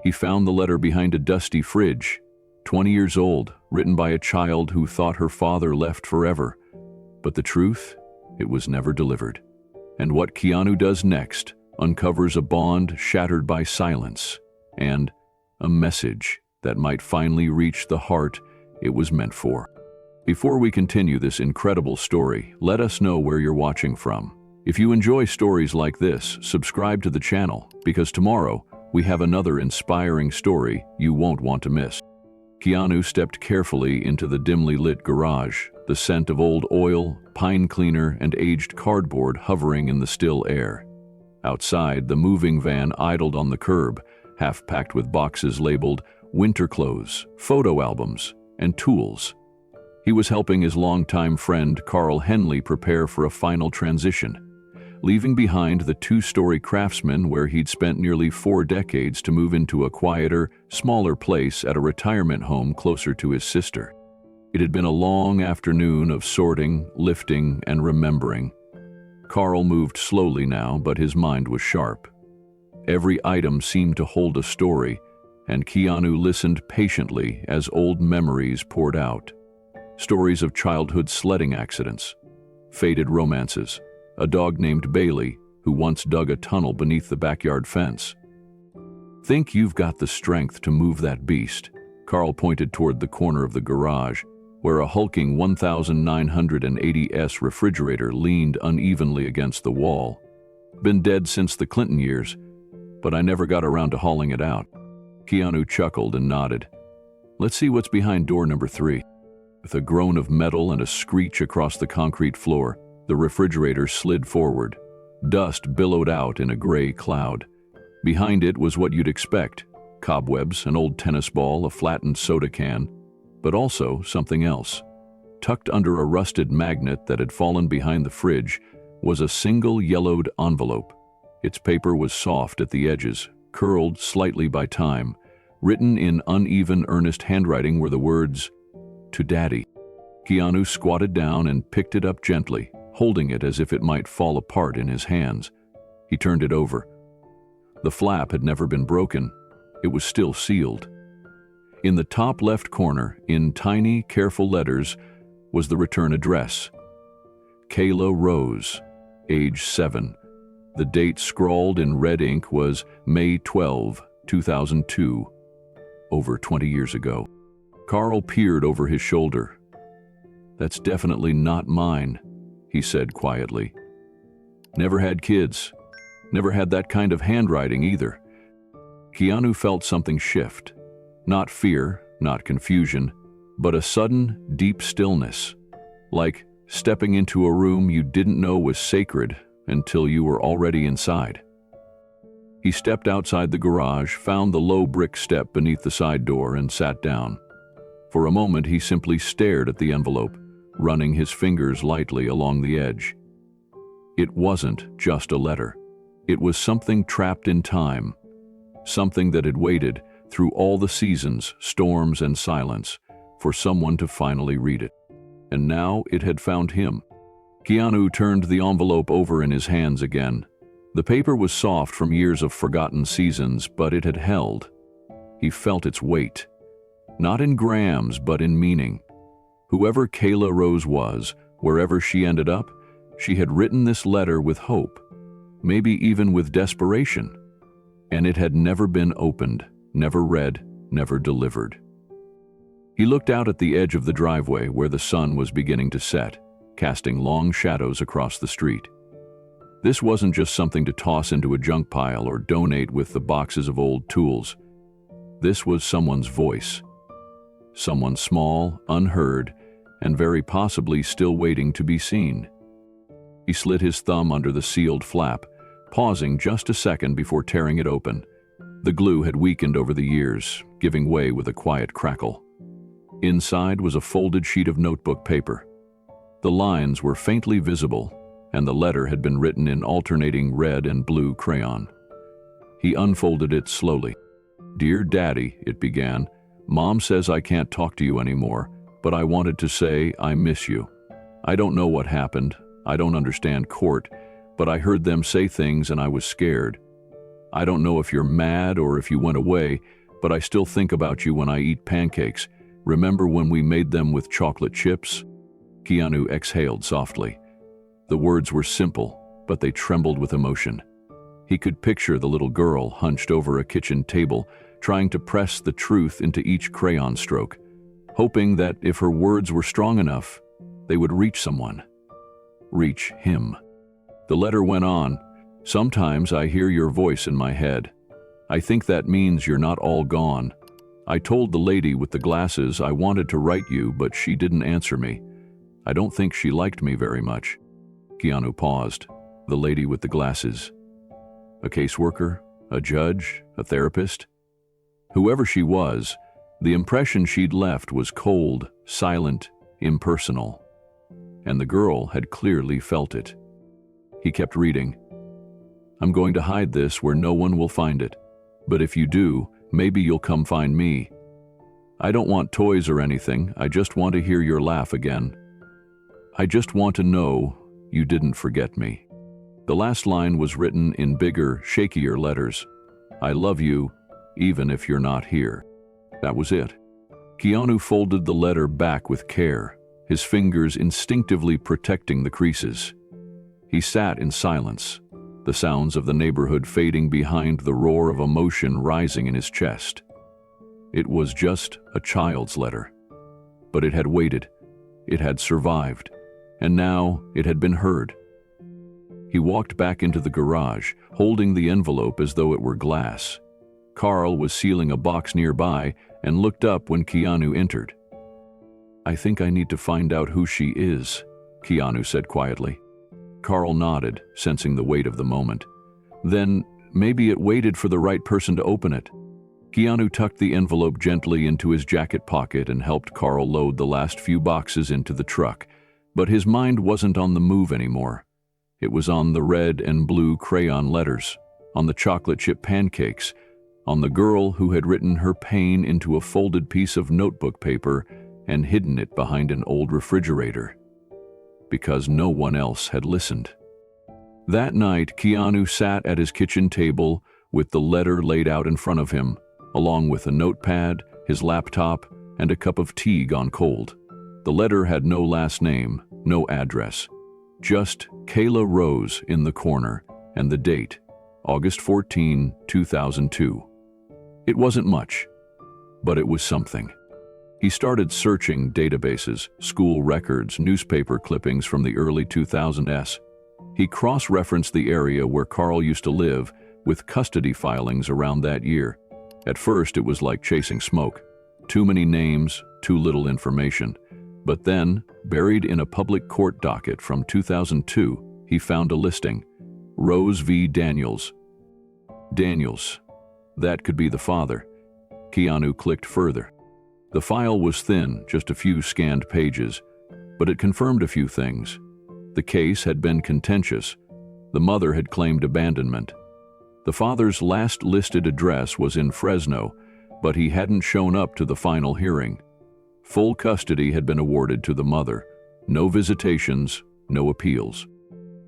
He found the letter behind a dusty fridge, 20 years old, written by a child who thought her father left forever. But the truth? It was never delivered. And what Keanu does next uncovers a bond shattered by silence and a message that might finally reach the heart it was meant for. Before we continue this incredible story, let us know where you're watching from. If you enjoy stories like this, subscribe to the channel, because tomorrow we have another inspiring story you won't want to miss. Keanu stepped carefully into the dimly lit garage, the scent of old oil, pine cleaner, and aged cardboard hovering in the still air. Outside, the moving van idled on the curb, half-packed with boxes labeled winter clothes, photo albums, and tools. He was helping his longtime friend Carl Henley prepare for a final transition, leaving behind the two-story craftsman where he'd spent nearly 4 decades to move into a quieter, smaller place at a retirement home closer to his sister. It had been a long afternoon of sorting, lifting, and remembering. Carl moved slowly now, but his mind was sharp. Every item seemed to hold a story, and Keanu listened patiently as old memories poured out. Stories of childhood sledding accidents, faded romances, a dog named Bailey who once dug a tunnel beneath the backyard fence. "Think you've got the strength to move that beast?" Carl pointed toward the corner of the garage, where a hulking 1980S refrigerator leaned unevenly against the wall. "Been dead since the Clinton years, but I never got around to hauling it out." Keanu chuckled and nodded. "Let's see what's behind door number 3. With a groan of metal and a screech across the concrete floor, the refrigerator slid forward. Dust billowed out in a gray cloud. Behind it was what you'd expect: cobwebs, an old tennis ball, a flattened soda can, but also something else. Tucked under a rusted magnet that had fallen behind the fridge was a single yellowed envelope. Its paper was soft at the edges, curled slightly by time. Written in uneven, earnest handwriting were the words, "To Daddy." Keanu squatted down and picked it up gently, holding it as if it might fall apart in his hands. He turned it over. The flap had never been broken. It was still sealed. In the top left corner, in tiny, careful letters, was the return address. Kayla Rose, age 7. The date scrawled in red ink was May 12, 2002, over 20 years ago. Carl peered over his shoulder. "That's definitely not mine," he said quietly. "Never had kids. Never had that kind of handwriting either." Keanu felt something shift. Not fear, not confusion, but a sudden, deep stillness. Like stepping into a room you didn't know was sacred until you were already inside. He stepped outside the garage, found the low brick step beneath the side door, and sat down. For a moment he simply stared at the envelope, running his fingers lightly along the edge. It wasn't just a letter. It was something trapped in time, something that had waited through all the seasons, storms, and silence for someone to finally read it. And now it had found him. Keanu turned the envelope over in his hands again. The paper was soft from years of forgotten seasons, but it had held. He felt its weight. Not in grams, but in meaning. Whoever Kayla Rose was, wherever she ended up, she had written this letter with hope, maybe even with desperation. And it had never been opened, never read, never delivered. He looked out at the edge of the driveway where the sun was beginning to set, casting long shadows across the street. This wasn't just something to toss into a junk pile or donate with the boxes of old tools. This was someone's voice. Someone small, unheard, and very possibly still waiting to be seen. He slid his thumb under the sealed flap, pausing just a second before tearing it open. The glue had weakened over the years, giving way with a quiet crackle. Inside was a folded sheet of notebook paper. The lines were faintly visible, and the letter had been written in alternating red and blue crayon. He unfolded it slowly. "Dear Daddy," it began, "Mom says I can't talk to you anymore, but I wanted to say I miss you. I don't know what happened. I don't understand court, but I heard them say things and I was scared. I don't know if you're mad or if you went away, but I still think about you when I eat pancakes. Remember when we made them with chocolate chips?" Keanu exhaled softly. The words were simple, but they trembled with emotion. He could picture the little girl hunched over a kitchen table, trying to press the truth into each crayon stroke, hoping that if her words were strong enough, they would reach someone. Reach him. The letter went on. "Sometimes I hear your voice in my head. I think that means you're not all gone. I told the lady with the glasses I wanted to write you, but she didn't answer me. I don't think she liked me very much." Keanu paused. The lady with the glasses. A caseworker? A judge? A therapist? Whoever she was, the impression she'd left was cold, silent, impersonal. And the girl had clearly felt it. He kept reading. "I'm going to hide this where no one will find it. But if you do, maybe you'll come find me. I don't want toys or anything, I just want to hear your laugh again. I just want to know you didn't forget me." The last line was written in bigger, shakier letters. "I love you, even if you're not here." That was it. Keanu folded the letter back with care, his fingers instinctively protecting the creases. He sat in silence, the sounds of the neighborhood fading behind the roar of emotion rising in his chest. It was just a child's letter. But it had waited, it had survived, and now it had been heard. He walked back into the garage, holding the envelope as though it were glass. Carl was sealing a box nearby and looked up when Keanu entered. "I think I need to find out who she is," Keanu said quietly. Carl nodded, sensing the weight of the moment. Then, maybe it waited for the right person to open it. Keanu tucked the envelope gently into his jacket pocket and helped Carl load the last few boxes into the truck. But his mind wasn't on the move anymore. It was on the red and blue crayon letters, on the chocolate chip pancakes, on the girl who had written her pain into a folded piece of notebook paper and hidden it behind an old refrigerator. Because no one else had listened. That night, Keanu sat at his kitchen table with the letter laid out in front of him, along with a notepad, his laptop, and a cup of tea gone cold. The letter had no last name, no address. Just Kayla Rose in the corner, and the date, August 14, 2002. It wasn't much, but it was something. He started searching databases, school records, newspaper clippings from the early 2000s. He cross-referenced the area where Carl used to live with custody filings around that year. At first, it was like chasing smoke. Too many names, too little information. But then, buried in a public court docket from 2002, he found a listing. Rose v. Daniels. Daniels. That could be the father. Keanu clicked further. The file was thin, just a few scanned pages, but it confirmed a few things. The case had been contentious. The mother had claimed abandonment. The father's last listed address was in Fresno, but he hadn't shown up to the final hearing. Full custody had been awarded to the mother. No visitations, no appeals.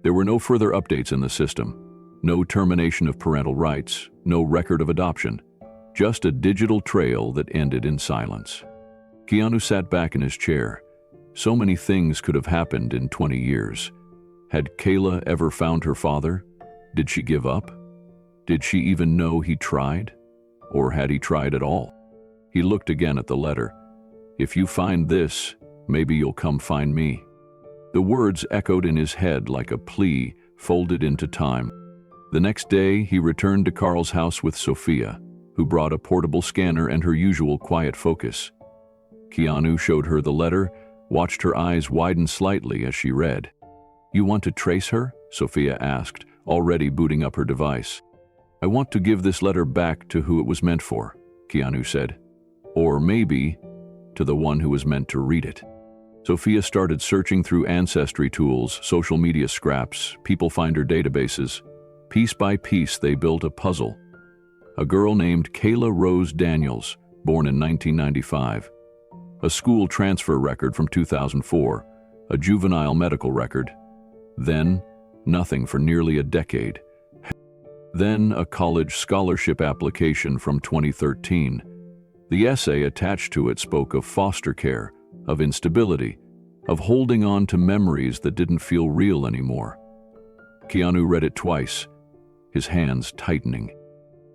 There were no further updates in the system. No termination of parental rights, no record of adoption. Just a digital trail that ended in silence. Keanu sat back in his chair. So many things could have happened in 20 years. Had Kayla ever found her father? Did she give up? Did she even know he tried? Or had he tried at all? He looked again at the letter. "If you find this, maybe you'll come find me." The words echoed in his head like a plea folded into time. The next day, he returned to Carl's house with Sophia, who brought a portable scanner and her usual quiet focus. Keanu showed her the letter, watched her eyes widen slightly as she read. "You want to trace her?" Sophia asked, already booting up her device. "I want to give this letter back to who it was meant for," Keanu said. "Or maybe to the one who was meant to read it." Sophia started searching through ancestry tools, social media scraps, people finder databases. Piece by piece, they built a puzzle. A girl named Kayla Rose Daniels, born in 1995. A school transfer record from 2004, a juvenile medical record. Then, nothing for nearly a decade. Then a college scholarship application from 2013. The essay attached to it spoke of foster care, of instability, of holding on to memories that didn't feel real anymore. Keanu read it twice, his hands tightening.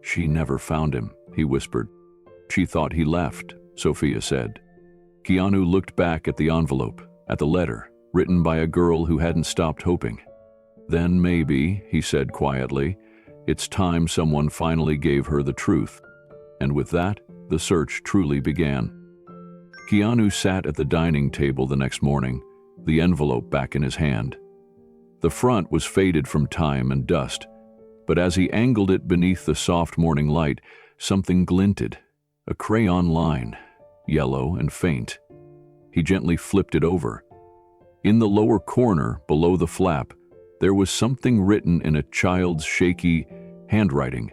"She never found him," he whispered. "She thought he left," Sophia said. Keanu looked back at the envelope, at the letter, written by a girl who hadn't stopped hoping. "Then maybe," he said quietly, "it's time someone finally gave her the truth." And with that, the search truly began. Keanu sat at the dining table the next morning, the envelope back in his hand. The front was faded from time and dust, but as he angled it beneath the soft morning light, something glinted, a crayon line, yellow and faint. He gently flipped it over. In the lower corner, below the flap, there was something written in a child's shaky handwriting.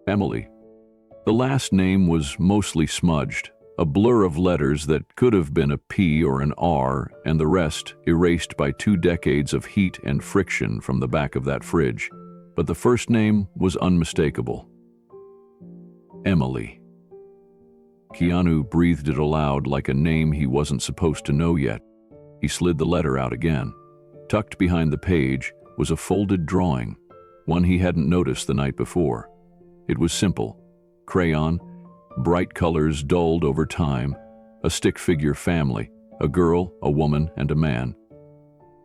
Emily. The last name was mostly smudged, a blur of letters that could have been a P or an R, and the rest erased by 2 decades of heat and friction from the back of that fridge. But the first name was unmistakable. Emily. Keanu breathed it aloud like a name he wasn't supposed to know yet. He slid the letter out again. Tucked behind the page was a folded drawing, one he hadn't noticed the night before. It was simple. Crayon, bright colors dulled over time, a stick figure family, a girl, a woman, and a man.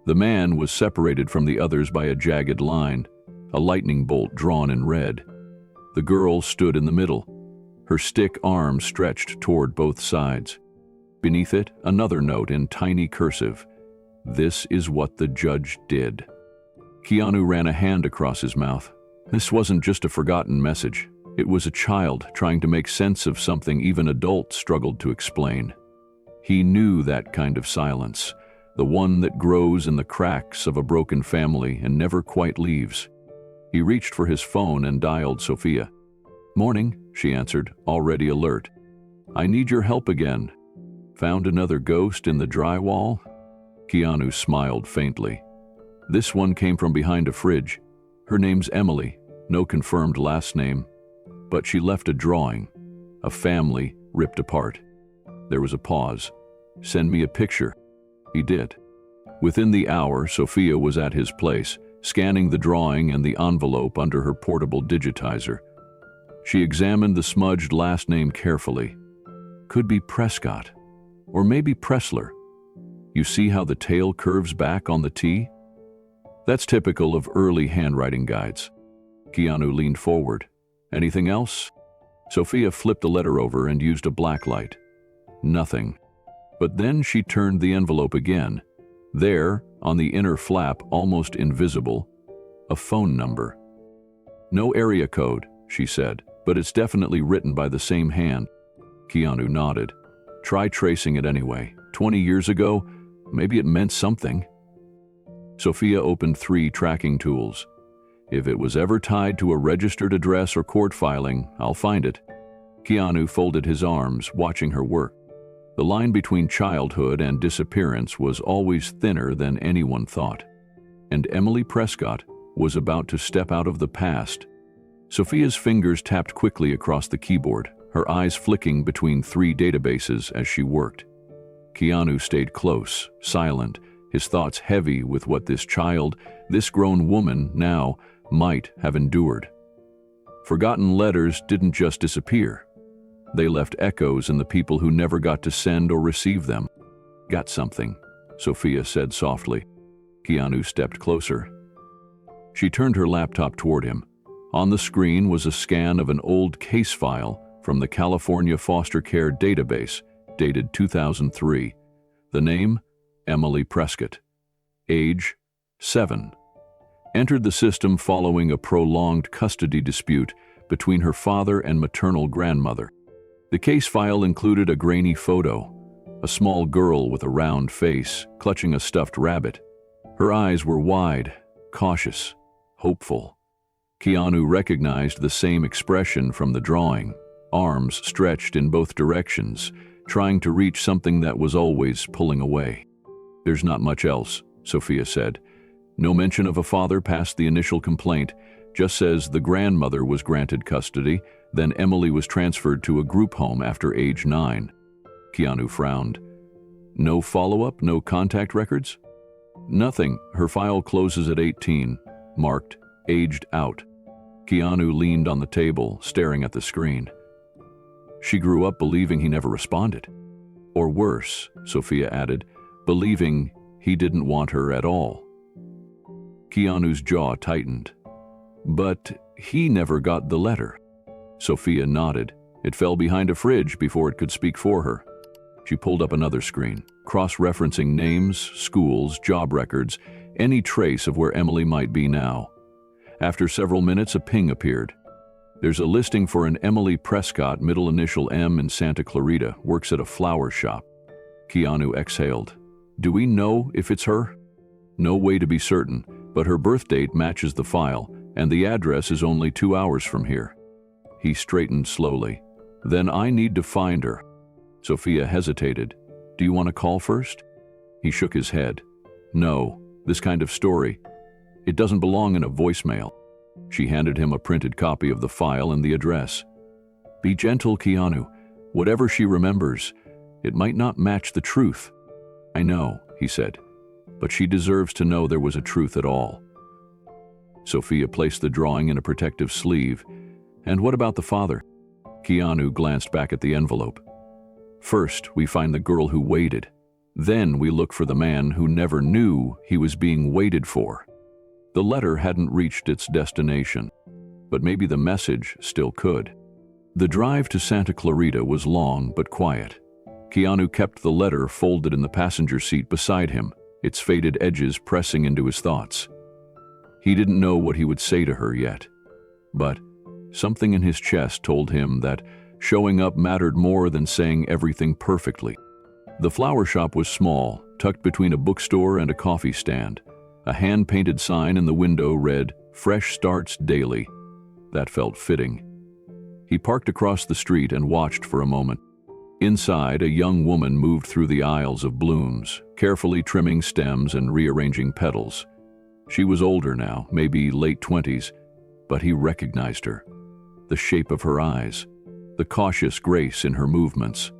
The man was separated from the others by a jagged line, a lightning bolt drawn in red. The girl stood in the middle, her stick arm stretched toward both sides. Beneath it, another note in tiny cursive. "This is what the judge did." Keanu ran a hand across his mouth. This wasn't just a forgotten message. It was a child trying to make sense of something even adults struggled to explain. He knew that kind of silence, the one that grows in the cracks of a broken family and never quite leaves. He reached for his phone and dialed Sophia. "Morning," she answered, already alert. "I need your help again. Found another ghost in the drywall?" Keanu smiled faintly. "This one came from behind a fridge. Her name's Emily, no confirmed last name. But she left a drawing, a family ripped apart." There was a pause. "Send me a picture." He did. Within the hour, Sophia was at his place, scanning the drawing and the envelope under her portable digitizer. She examined the smudged last name carefully. Could be Prescott, or maybe Pressler. You see how the tail curves back on the T? That's typical of early handwriting guides. Keanu leaned forward. "Anything else?" Sophia flipped the letter over and used a black light. Nothing. But then she turned the envelope again. There, on the inner flap, almost invisible, a phone number. "No area code," she said, "but it's definitely written by the same hand." Keanu nodded. "Try tracing it anyway. 20 years ago, maybe it meant something." Sophia opened 3 tracking tools. "If it was ever tied to a registered address or court filing, I'll find it." Keanu folded his arms, watching her work. The line between childhood and disappearance was always thinner than anyone thought. And Emily Prescott was about to step out of the past. Sophia's fingers tapped quickly across the keyboard, her eyes flicking between 3 databases as she worked. Keanu stayed close, silent, his thoughts heavy with what this child, this grown woman now, might have endured. Forgotten letters didn't just disappear. They left echoes in the people who never got to send or receive them. "Got something," Sophia said softly. Keanu stepped closer. She turned her laptop toward him. On the screen was a scan of an old case file from the California Foster Care Database, dated 2003. The name? Emily Prescott. Age? 7. Entered the system following a prolonged custody dispute between her father and maternal grandmother. The case file included a grainy photo, a small girl with a round face, clutching a stuffed rabbit. Her eyes were wide, cautious, hopeful. Keanu recognized the same expression from the drawing, arms stretched in both directions, trying to reach something that was always pulling away. "There's not much else," Sophia said. "No mention of a father past the initial complaint, Just says the grandmother was granted custody, then Emily was transferred to a group home after age 9. Keanu frowned. No follow-up, no contact records? Nothing. Her file closes at 18, marked aged out. Keanu leaned on the table, staring at the screen. She grew up believing he never responded. Or worse, Sophia added, believing he didn't want her at all. Keanu's jaw tightened. But he never got the letter. Sophia nodded. It fell behind a fridge before it could speak for her. She pulled up another screen, cross-referencing names, schools, job records, any trace of where Emily might be now. After several minutes, a ping appeared. There's a listing for an Emily Prescott, middle initial M, in Santa Clarita, works at a flower shop. Keanu exhaled. Do we know if it's her? No way to be certain, but her birth date matches the file, and the address is only 2 hours from here. He straightened slowly. Then I need to find her. Sophia hesitated. Do you want to call first? He shook his head. No, this kind of story. It doesn't belong in a voicemail. She handed him a printed copy of the file and the address. Be gentle, Keanu. Whatever she remembers, it might not match the truth. I know, he said, but she deserves to know there was a truth at all. Sophia placed the drawing in a protective sleeve. And what about the father? Keanu glanced back at the envelope. First, we find the girl who waited. Then we look for the man who never knew he was being waited for. The letter hadn't reached its destination, but maybe the message still could. The drive to Santa Clarita was long but quiet. Keanu kept the letter folded in the passenger seat beside him, its faded edges pressing into his thoughts. He didn't know what he would say to her yet, but something in his chest told him that showing up mattered more than saying everything perfectly. The flower shop was small, tucked between a bookstore and a coffee stand. A hand-painted sign in the window read, "Fresh starts daily." That felt fitting. He parked across the street and watched for a moment. Inside, a young woman moved through the aisles of blooms, carefully trimming stems and rearranging petals. She was older now, maybe late 20s, but he recognized her. The shape of her eyes, the cautious grace in her movements.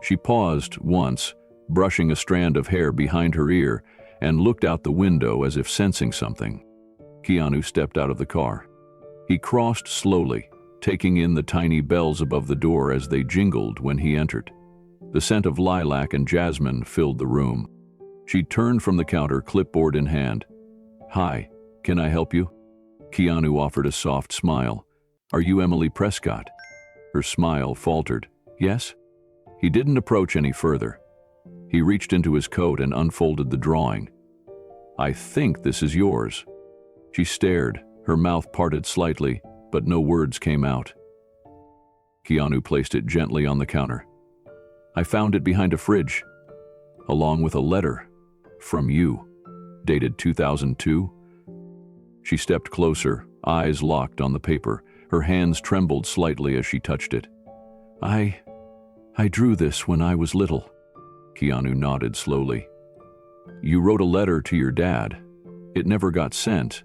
She paused once, brushing a strand of hair behind her ear, and looked out the window as if sensing something. Keanu stepped out of the car. He crossed slowly, taking in the tiny bells above the door as they jingled when he entered. The scent of lilac and jasmine filled the room. She turned from the counter, clipboard in hand. Hi, can I help you? Keanu offered a soft smile. Are you Emily Prescott? Her smile faltered. Yes? He didn't approach any further. He reached into his coat and unfolded the drawing. I think this is yours. She stared, her mouth parted slightly, but no words came out. Keanu placed it gently on the counter. I found it behind a fridge, along with a letter from you, dated 2002. She stepped closer, eyes locked on the paper. Her hands trembled slightly as she touched it. I drew this when I was little. Keanu nodded slowly. You wrote a letter to your dad. It never got sent.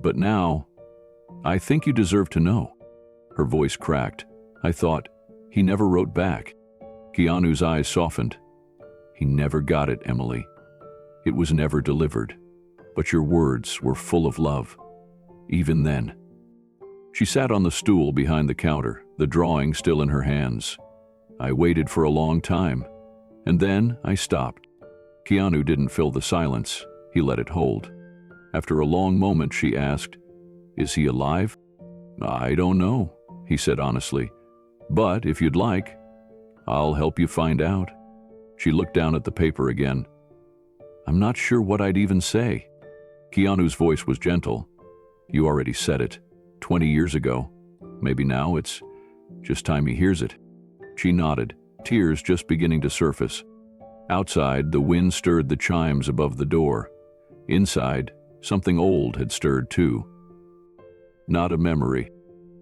But now, I think you deserve to know. Her voice cracked. I thought, he never wrote back. Keanu's eyes softened. He never got it, Emily. It was never delivered. But your words were full of love. Even then. She sat on the stool behind the counter, the drawing still in her hands. I waited for a long time, and then I stopped. Keanu didn't fill the silence. He let it hold. After a long moment, she asked, Is he alive? I don't know, he said honestly. But if you'd like, I'll help you find out. She looked down at the paper again. I'm not sure what I'd even say. Keanu's voice was gentle. You already said it, 20 years ago. Maybe now it's just time he hears it. She nodded, tears just beginning to surface. Outside, the wind stirred the chimes above the door. Inside, something old had stirred too. Not a memory,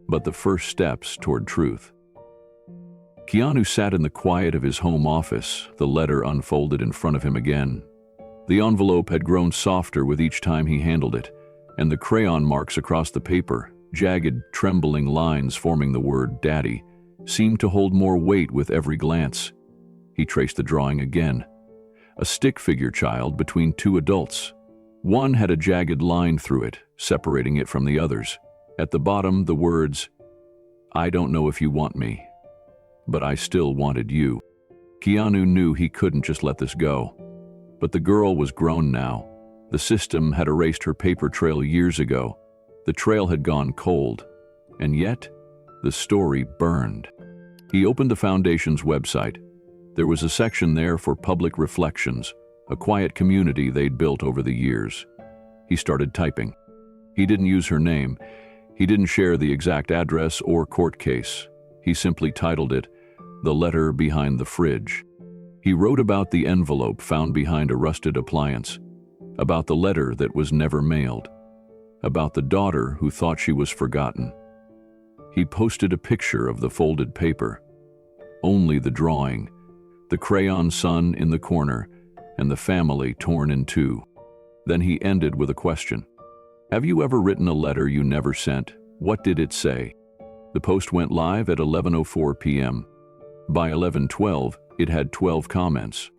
but the first steps toward truth. Keanu sat in the quiet of his home office, the letter unfolded in front of him again. The envelope had grown softer with each time he handled it, And the crayon marks across the paper, jagged, trembling lines forming the word Daddy, seemed to hold more weight with every glance. He traced the drawing again. A stick figure child between two adults. One had a jagged line through it, separating it from the others. At the bottom, the words, "I don't know if you want me, but I still wanted you." Keanu knew he couldn't just let this go. But the girl was grown now. The system had erased her paper trail years ago. The trail had gone cold. And yet, the story burned. He opened the Foundation's website. There was a section there for public reflections, a quiet community they'd built over the years. He started typing. He didn't use her name. He didn't share the exact address or court case. He simply titled it, "The Letter Behind the Fridge." He wrote about the envelope found behind a rusted appliance, about the letter that was never mailed, about the daughter who thought she was forgotten. He posted a picture of the folded paper. Only the drawing, the crayon sun in the corner, and the family torn in two. Then he ended with a question. "Have you ever written a letter you never sent? What did it say?" The post went live at 11:04 p.m. By 11:12, it had 12 comments.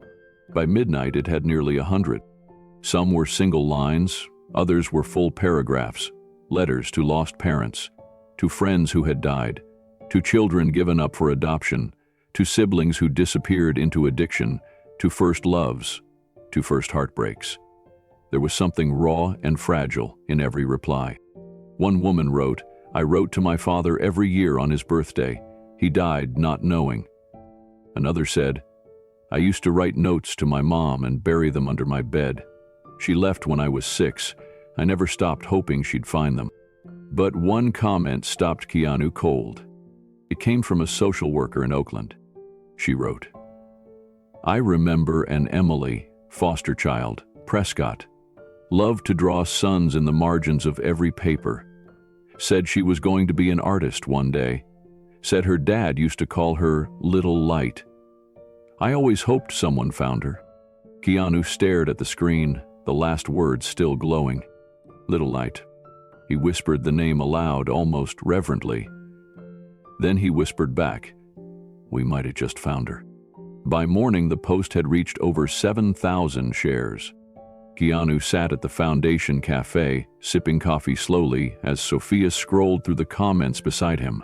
By midnight, it had nearly 100. Some were single lines, others were full paragraphs, letters to lost parents, to friends who had died, to children given up for adoption, to siblings who disappeared into addiction, to first loves, to first heartbreaks. There was something raw and fragile in every reply. One woman wrote, "I wrote to my father every year on his birthday. He died not knowing." Another said, "I used to write notes to my mom and bury them under my bed. She left when I was 6. I never stopped hoping she'd find them." But one comment stopped Keanu cold. It came from a social worker in Oakland. She wrote, "I remember an Emily, foster child, Prescott, loved to draw suns in the margins of every paper. Said she was going to be an artist one day. Said her dad used to call her Little Light. I always hoped someone found her." Keanu stared at the screen, the last word still glowing. "Little Light." He whispered the name aloud, almost reverently. Then he whispered back, "We might have just found her." By morning, the post had reached over 7,000 shares. Keanu sat at the Foundation Cafe, sipping coffee slowly as Sophia scrolled through the comments beside him.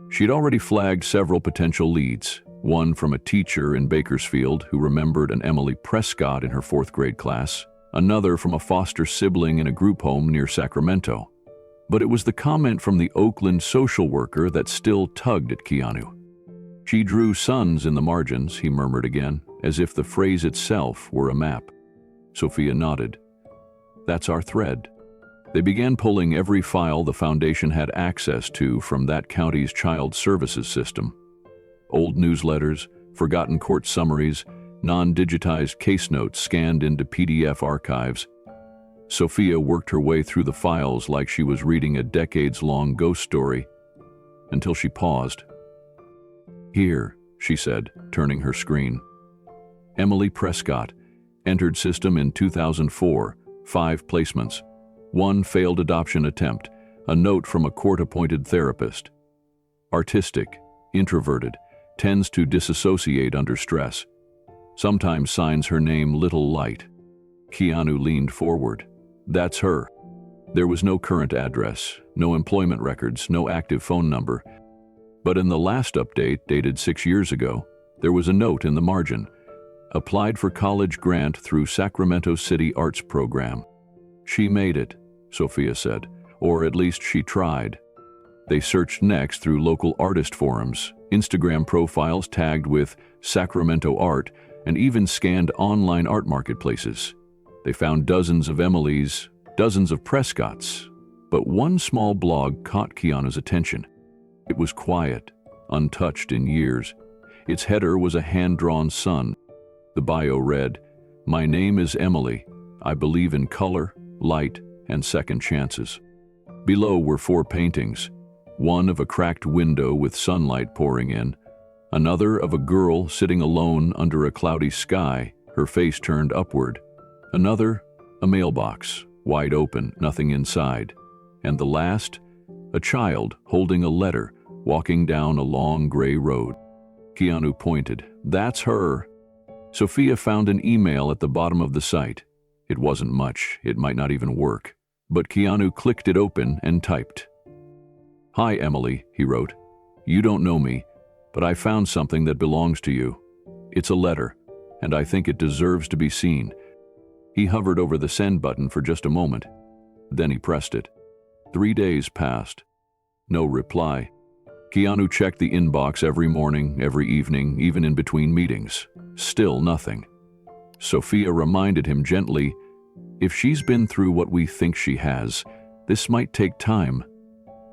She'd already flagged several potential leads, one from a teacher in Bakersfield who remembered an Emily Prescott in her 4th grade class, another from a foster sibling in a group home near Sacramento. But it was the comment from the Oakland social worker that still tugged at Keanu. "She drew suns in the margins," he murmured again, as if the phrase itself were a map. Sophia nodded. "That's our thread." They began pulling every file the Foundation had access to from that county's child services system. Old newsletters, forgotten court summaries, non-digitized case notes scanned into PDF archives. Sophia worked her way through the files like she was reading a decades-long ghost story, until she paused. "Here," she said, turning her screen. "Emily Prescott, entered system in 2004, 5 placements. 1 failed adoption attempt, a note from a court-appointed therapist. Artistic, introverted, tends to disassociate under stress. Sometimes signs her name Little Light." Keanu leaned forward. "That's her." There was no current address, no employment records, no active phone number. But in the last update, dated 6 years ago, there was a note in the margin. "Applied for college grant through Sacramento City Arts Program." "She made it," Sophia said, "or at least she tried." They searched next through local artist forums, Instagram profiles tagged with Sacramento Art, and even scanned online art marketplaces. They found dozens of Emilys, dozens of Prescotts, but one small blog caught Keanu's attention. It was quiet, untouched in years. Its header was a hand-drawn sun. The bio read, "My name is Emily. I believe in color, light, and second chances." Below were 4 paintings, one of a cracked window with sunlight pouring in, another of a girl sitting alone under a cloudy sky, her face turned upward, another, a mailbox, wide open, nothing inside. And the last, a child holding a letter, walking down a long gray road. Keanu pointed. That's her. Sophia found an email at the bottom of the site. It wasn't much, it might not even work. But Keanu clicked it open and typed. Hi, Emily, he wrote. You don't know me, but I found something that belongs to you. It's a letter, and I think it deserves to be seen. He hovered over the send button for just a moment. Then he pressed it. 3 days passed. No reply. Keanu checked the inbox every morning, every evening, even in between meetings. Still nothing. Sophia reminded him gently, if she's been through what we think she has, this might take time.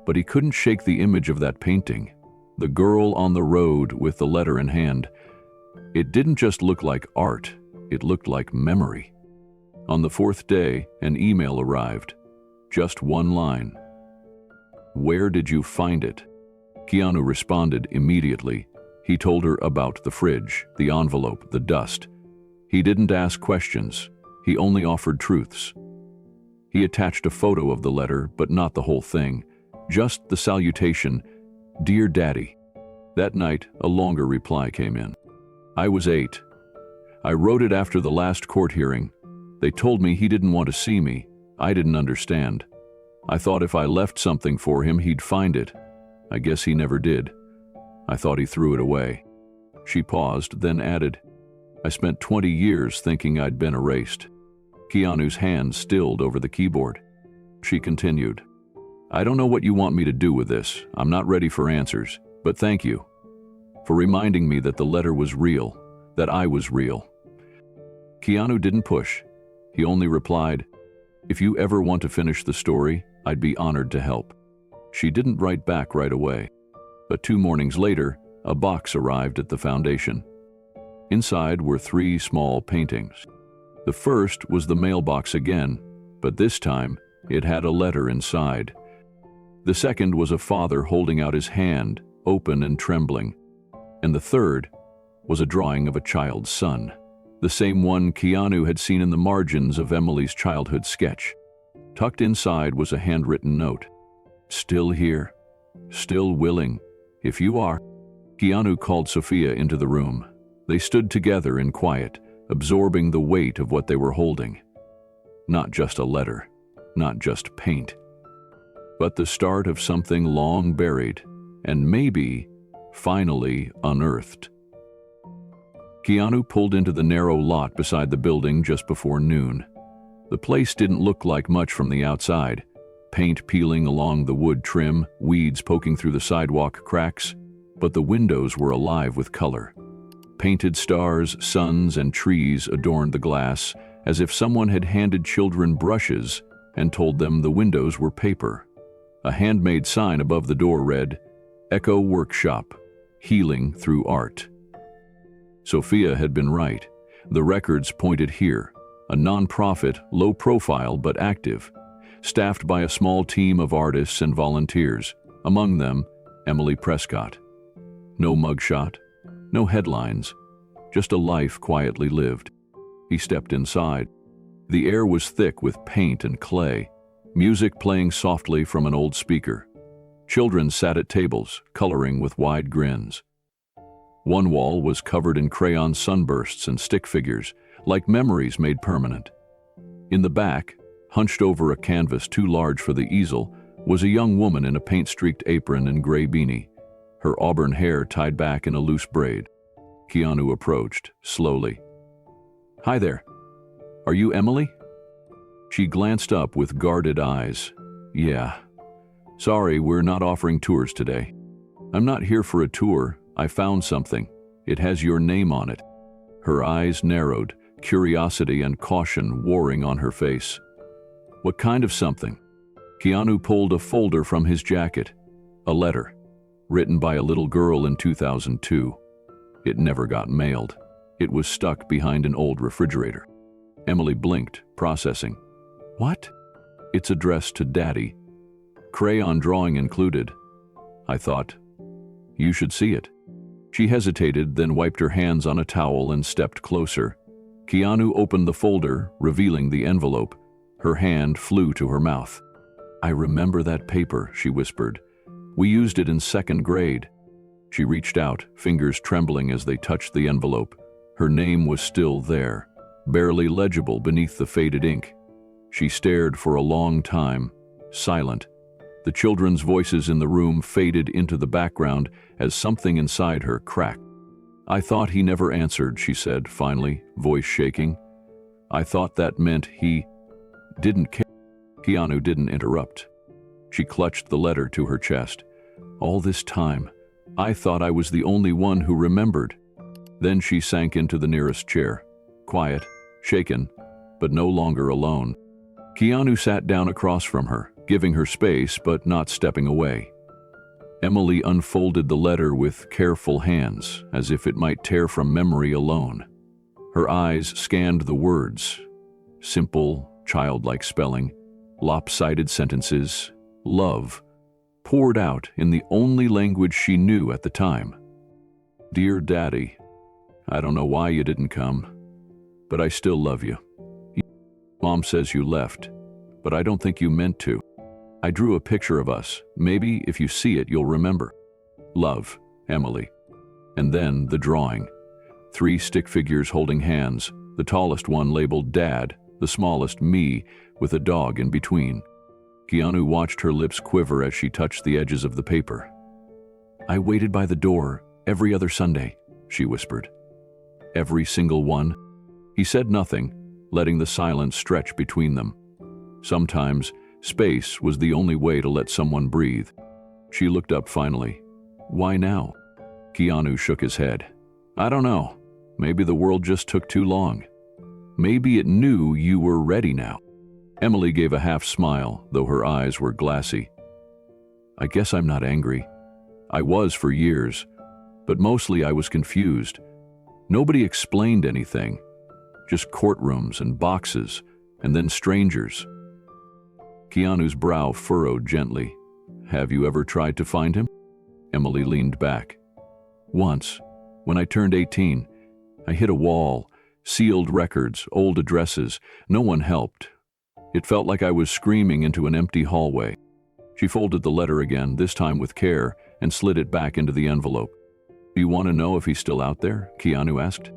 But he couldn't shake the image of that painting. The girl on the road with the letter in hand. It didn't just look like art, it looked like memory. On the 4th day, an email arrived. Just one line. Where did you find it? Keanu responded immediately. He told her about the fridge, the envelope, the dust. He didn't ask questions. He only offered truths. He attached a photo of the letter, but not the whole thing. Just the salutation, Dear Daddy. That night, a longer reply came in. I was 8. I wrote it after the last court hearing. They told me he didn't want to see me. I didn't understand. I thought if I left something for him, he'd find it. I guess he never did. I thought he threw it away. She paused, then added, I spent 20 years thinking I'd been erased. Keanu's hand stilled over the keyboard. She continued, I don't know what you want me to do with this. I'm not ready for answers, but thank you for reminding me that the letter was real, that I was real. Keanu didn't push. He only replied, if you ever want to finish the story, I'd be honored to help. She didn't write back right away, but 2 mornings later, a box arrived at the foundation. Inside were 3 small paintings. The first was the mailbox again, but this time it had a letter inside. The second was a father holding out his hand, open and trembling. And the third was a drawing of a child's son, the same one Keanu had seen in the margins of Emily's childhood sketch. Tucked inside was a handwritten note. Still here, still willing, if you are. Keanu called Sophia into the room. They stood together in quiet, absorbing the weight of what they were holding. Not just a letter, not just paint, but the start of something long buried, and maybe finally unearthed. Keanu pulled into the narrow lot beside the building just before noon. The place didn't look like much from the outside. Paint peeling along the wood trim, weeds poking through the sidewalk cracks, but the windows were alive with color. Painted stars, suns, and trees adorned the glass, as if someone had handed children brushes and told them the windows were paper. A handmade sign above the door read, Echo Workshop, Healing Through Art. Sophia had been right. The records pointed here, a non-profit, low-profile but active, staffed by a small team of artists and volunteers, among them Emily Prescott. No mugshot, no headlines, just a life quietly lived. He stepped inside. The air was thick with paint and clay, music playing softly from an old speaker. Children sat at tables, coloring with wide grins. One wall was covered in crayon sunbursts and stick figures, like memories made permanent. In the back, hunched over a canvas too large for the easel, was a young woman in a paint-streaked apron and gray beanie, her auburn hair tied back in a loose braid. Keanu approached, slowly. Hi there. Are you Emily? She glanced up with guarded eyes. Yeah. Sorry, we're not offering tours today. I'm not here for a tour. I found something. It has your name on it. Her eyes narrowed, curiosity and caution warring on her face. What kind of something? Keanu pulled a folder from his jacket. A letter, written by a little girl in 2002. It never got mailed. It was stuck behind an old refrigerator. Emily blinked, processing. What? It's addressed to Daddy. Crayon drawing included. I thought, you should see it. She hesitated, then wiped her hands on a towel and stepped closer. Keanu opened the folder, revealing the envelope. Her hand flew to her mouth. "I remember that paper," she whispered. "We used it in second grade." She reached out, fingers trembling as they touched the envelope. Her name was still there, barely legible beneath the faded ink. She stared for a long time, silent. The children's voices in the room faded into the background as something inside her cracked. "I thought he never answered," she said, finally, voice shaking. "I thought that meant he didn't care." Keanu didn't interrupt. She clutched the letter to her chest. "All this time, I thought I was the only one who remembered." Then she sank into the nearest chair, quiet, shaken, but no longer alone. Keanu sat down across from her, giving her space but not stepping away. Emily unfolded the letter with careful hands, as if it might tear from memory alone. Her eyes scanned the words. Simple, childlike spelling, lopsided sentences, love, poured out in the only language she knew at the time. "Dear Daddy, I don't know why you didn't come, but I still love you. Mom says you left, but I don't think you meant to. I drew a picture of us. Maybe if you see it, you'll remember. Love, Emily." And then the drawing. 3 stick figures holding hands, the tallest one labeled Dad, the smallest me, with a dog in between. Keanu watched her lips quiver as she touched the edges of the paper. "I waited by the door every other Sunday," she whispered. "Every single one?" He said nothing, letting the silence stretch between them. Sometimes, space was the only way to let someone breathe. She looked up finally. "Why now?" Keanu shook his head. "I don't know. Maybe the world just took too long. Maybe it knew you were ready now." Emily gave a half smile, though her eyes were glassy. "I guess I'm not angry. I was for years, but mostly I was confused. Nobody explained anything. Just courtrooms and boxes, and then strangers." Keanu's brow furrowed gently. "Have you ever tried to find him?" Emily leaned back. "Once, when I turned 18, I hit a wall, sealed records, old addresses. No one helped. It felt like I was screaming into an empty hallway." She folded the letter again, this time with care, and slid it back into the envelope. "Do you want to know if he's still out there?" Keanu asked.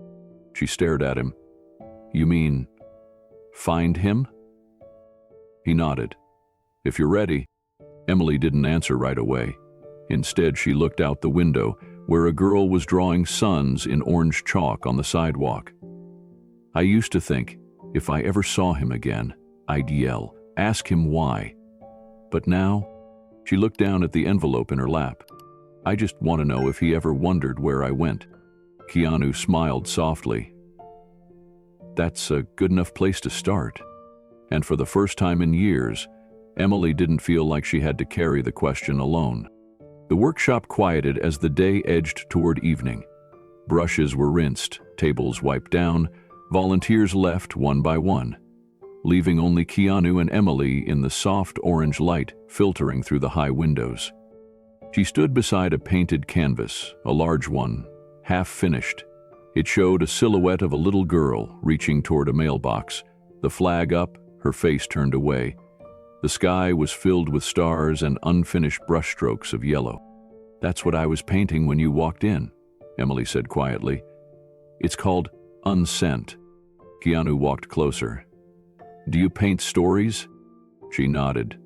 She stared at him. "You mean, find him?" He nodded. "If you're ready." Emily didn't answer right away. Instead, she looked out the window, where a girl was drawing suns in orange chalk on the sidewalk. "I used to think, if I ever saw him again, I'd yell, ask him why. But now," she looked down at the envelope in her lap, "I just want to know if he ever wondered where I went." Keanu smiled softly. "That's a good enough place to start." And for the first time in years, Emily didn't feel like she had to carry the question alone. The workshop quieted as the day edged toward evening. Brushes were rinsed, tables wiped down, volunteers left one by one, leaving only Keanu and Emily in the soft orange light filtering through the high windows. She stood beside a painted canvas, a large one, half finished. It showed a silhouette of a little girl reaching toward a mailbox, the flag up, her face turned away. The sky was filled with stars and unfinished brushstrokes of yellow. "That's what I was painting when you walked in," Emily said quietly. "It's called Unsent." Keanu walked closer. "Do you paint stories?" She nodded.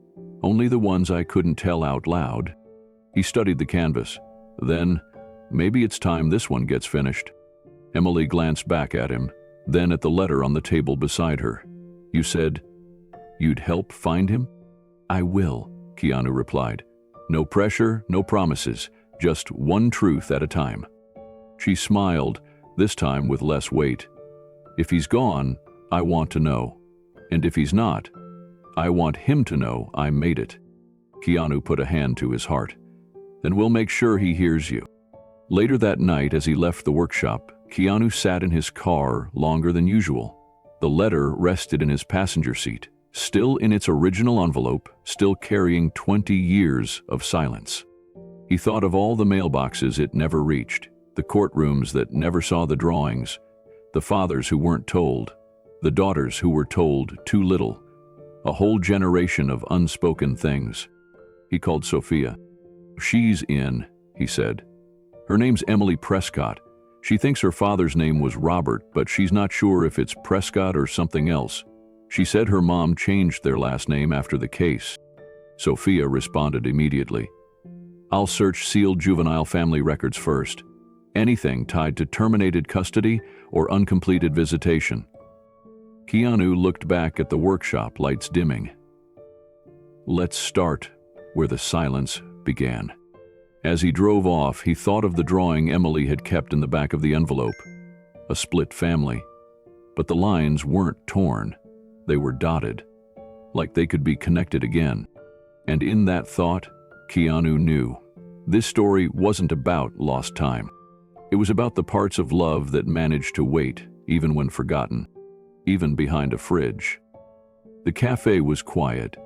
"Only the ones I couldn't tell out loud." He studied the canvas. Then, "Maybe it's time this one gets finished." Emily glanced back at him, then at the letter on the table beside her. "You said you'd help find him?" "I will," Keanu replied. "No pressure, no promises, just one truth at a time." She smiled, this time with less weight. "If he's gone, I want to know. And if he's not, I want him to know I made it." Keanu put a hand to his heart. "Then we'll make sure he hears you." Later that night, as he left the workshop, Keanu sat in his car longer than usual. The letter rested in his passenger seat, still in its original envelope, still carrying 20 years of silence. He thought of all the mailboxes it never reached, the courtrooms that never saw the drawings, the fathers who weren't told, the daughters who were told too little, A whole generation of unspoken things. He called Sophia. "She's in," he said. "Her name's Emily Prescott. She thinks her father's name was Robert, but she's not sure if it's Prescott or something else. She said her mom changed their last name after the case." Sophia responded immediately. "I'll search sealed juvenile family records first. Anything tied to terminated custody or uncompleted visitation." Keanu looked back at the workshop, lights dimming. "Let's start where the silence began." As he drove off, he thought of the drawing Emily had kept in the back of the envelope. A split family. But the lines weren't torn. They were dotted, like they could be connected again. And in that thought, Keanu knew. This story wasn't about lost time. It was about the parts of love that managed to wait, even when forgotten, even behind a fridge. The cafe was quiet.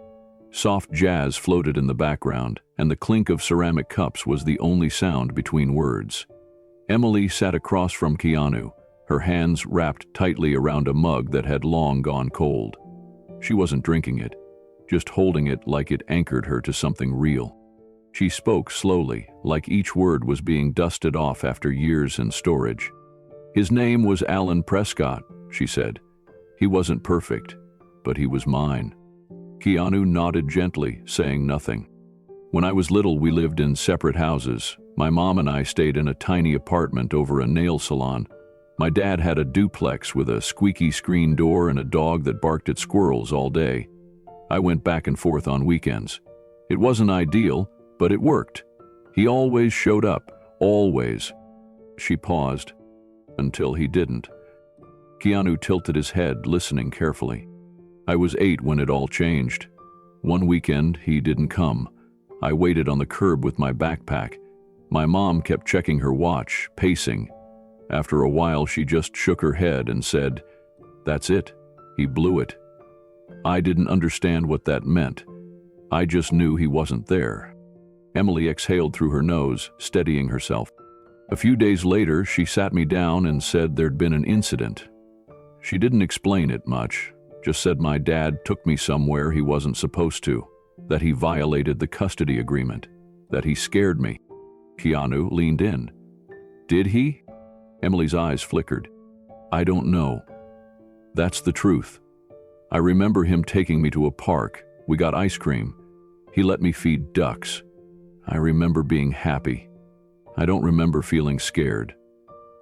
Soft jazz floated in the background, and the clink of ceramic cups was the only sound between words. Emily sat across from Keanu, her hands wrapped tightly around a mug that had long gone cold. She wasn't drinking it, just holding it like it anchored her to something real. She spoke slowly, like each word was being dusted off after years in storage. "His name was Alan Prescott," she said. "He wasn't perfect, but he was mine." Keanu nodded gently, saying nothing. "When I was little, we lived in separate houses. My mom and I stayed in a tiny apartment over a nail salon. My dad had a duplex with a squeaky screen door and a dog that barked at squirrels all day. I went back and forth on weekends. It wasn't ideal, but it worked. He always showed up, always." She paused, until he didn't. Keanu tilted his head, listening carefully. "I was 8 when it all changed. One weekend, he didn't come. I waited on the curb with my backpack. My mom kept checking her watch, pacing. After a while, she just shook her head and said, 'That's it. He blew it.' I didn't understand what that meant. I just knew he wasn't there." Emily exhaled through her nose, steadying herself. "A few days later, she sat me down and said there'd been an incident. She didn't explain it much, just said my dad took me somewhere he wasn't supposed to, that he violated the custody agreement, that he scared me." Keanu leaned in. "Did he?" Emily's eyes flickered. "I don't know. That's the truth. I remember him taking me to a park. We got ice cream. He let me feed ducks. I remember being happy. I don't remember feeling scared.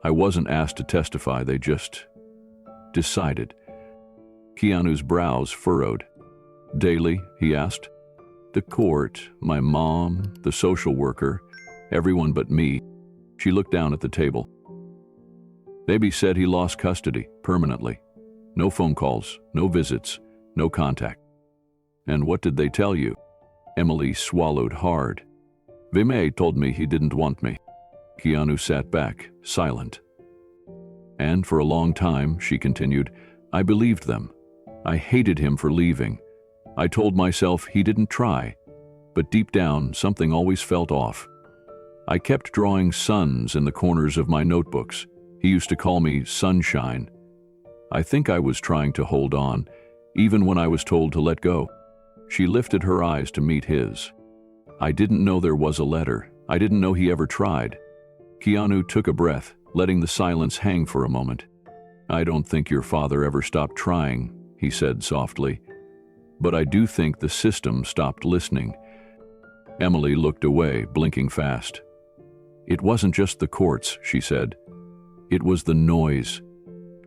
I wasn't asked to testify, they just decided." Keanu's brows furrowed. "Daily?" he asked. "The court, my mom, the social worker, everyone but me." She looked down at the table. "Baby said he lost custody, permanently. No phone calls, no visits, no contact." "And what did they tell you?" Emily swallowed hard. "Vime told me he didn't want me." Keanu sat back, silent. "And for a long time," she continued, "I believed them. I hated him for leaving. I told myself he didn't try. But deep down, something always felt off. I kept drawing suns in the corners of my notebooks. He used to call me Sunshine. I think I was trying to hold on, even when I was told to let go." She lifted her eyes to meet his. "I didn't know there was a letter. I didn't know he ever tried." Keanu took a breath, letting the silence hang for a moment. "I don't think your father ever stopped trying," he said softly. "But I do think the system stopped listening." Emily looked away, blinking fast. "It wasn't just the courts," she said. "It was the noise.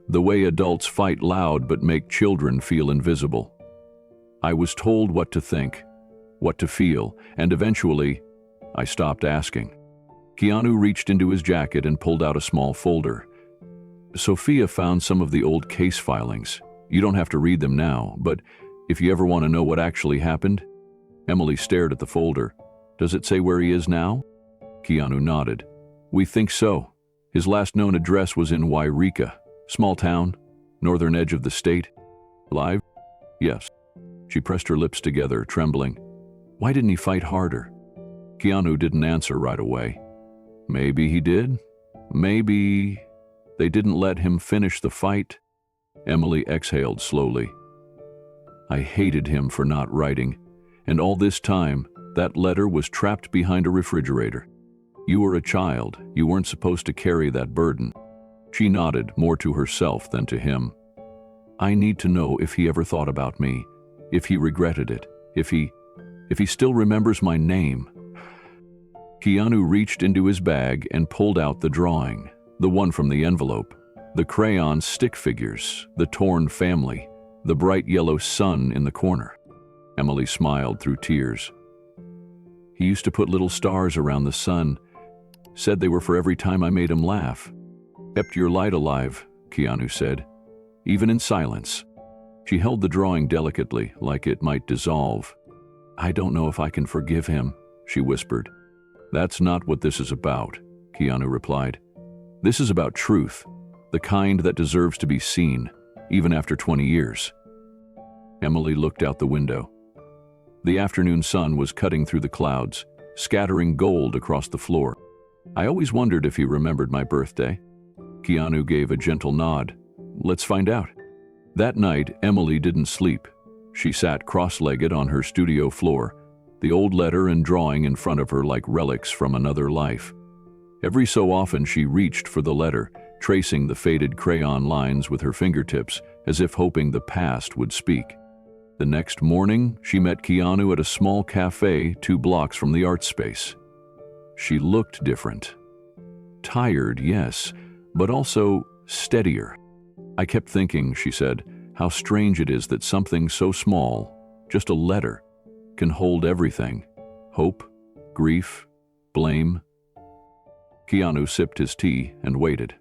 The way adults fight loud but make children feel invisible. I was told what to think, what to feel, and eventually, I stopped asking." Keanu reached into his jacket and pulled out a small folder. "Sophia found some of the old case filings. You don't have to read them now, but if you ever want to know what actually happened." Emily stared at the folder. "Does it say where he is now?" Keanu nodded. "We think so. His last known address was in Wairika, small town, northern edge of the state." "Alive?" "Yes." She pressed her lips together, trembling. "Why didn't he fight harder?" Keanu didn't answer right away. Maybe he did. Maybe they didn't let him finish the fight. Emily exhaled slowly. I hated him for not writing, and all this time, that letter was trapped behind a refrigerator. You were a child, you weren't supposed to carry that burden. She nodded, more to herself than to him. I need to know if he ever thought about me, if he regretted it, if he still remembers my name. Keanu reached into his bag and pulled out the drawing, the one from the envelope, the crayon stick figures, the torn family, the bright yellow sun in the corner. Emily smiled through tears. He used to put little stars around the sun, said they were for every time I made him laugh. Kept your light alive, Keanu said, even in silence. She held the drawing delicately, like it might dissolve. I don't know if I can forgive him, she whispered. That's not what this is about, Keanu replied. This is about truth, the kind that deserves to be seen, even after 20 years. Emily looked out the window. The afternoon sun was cutting through the clouds, scattering gold across the floor. I always wondered if he remembered my birthday. Keanu gave a gentle nod. Let's find out. That night, Emily didn't sleep. She sat cross-legged on her studio floor, the old letter and drawing in front of her like relics from another life. Every so often she reached for the letter, tracing the faded crayon lines with her fingertips, as if hoping the past would speak. The next morning, she met Keanu at a small cafe 2 blocks from the art space. She looked different. Tired, yes, but also steadier. I kept thinking, she said, how strange it is that something so small, just a letter, can hold everything. Hope, grief, blame. Keanu sipped his tea and waited.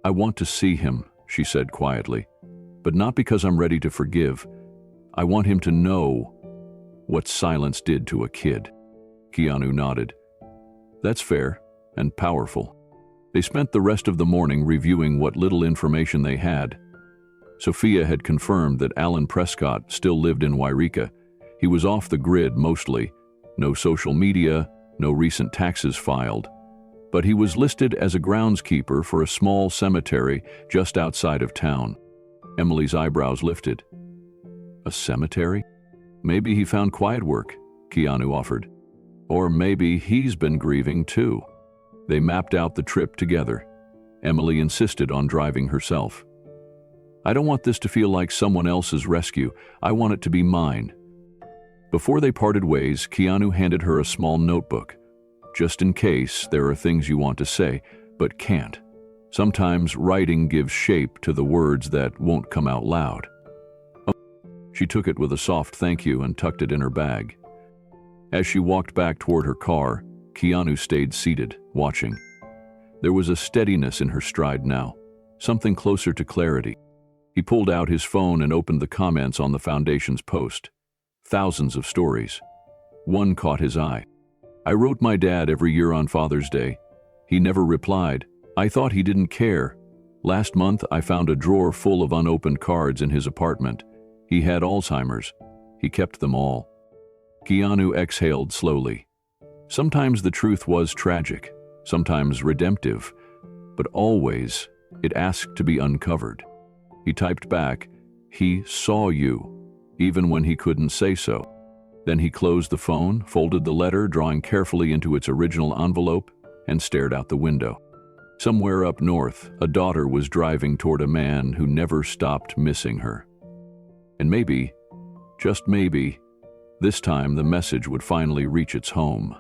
I want to see him, she said quietly, but not because I'm ready to forgive. I want him to know what silence did to a kid. Keanu nodded. That's fair and powerful. They spent the rest of the morning reviewing what little information they had. Sophia had confirmed that Alan Prescott still lived in Wairika. He was off the grid mostly. No social media, no recent taxes filed. But he was listed as a groundskeeper for a small cemetery just outside of town. Emily's eyebrows lifted. A cemetery? Maybe he found quiet work, Keanu offered. Or maybe he's been grieving too. They mapped out the trip together. Emily insisted on driving herself. I don't want this to feel like someone else's rescue. I want it to be mine. Before they parted ways, Keanu handed her a small notebook. Just in case there are things you want to say, but can't. Sometimes writing gives shape to the words that won't come out loud. She took it with a soft thank you and tucked it in her bag. As she walked back toward her car, Keanu stayed seated, watching. There was a steadiness in her stride now, something closer to clarity. He pulled out his phone and opened the comments on the Foundation's post. Thousands of stories. One caught his eye. I wrote my dad every year on Father's Day. He never replied. I thought he didn't care. Last month, I found a drawer full of unopened cards in his apartment. He had Alzheimer's. He kept them all. Keanu exhaled slowly. Sometimes the truth was tragic, sometimes redemptive, but always it asked to be uncovered. He typed back, he saw you, even when he couldn't say so. Then he closed the phone, folded the letter, drawing carefully into its original envelope, and stared out the window. Somewhere up north, a daughter was driving toward a man who never stopped missing her. And maybe, just maybe, this time the message would finally reach its home.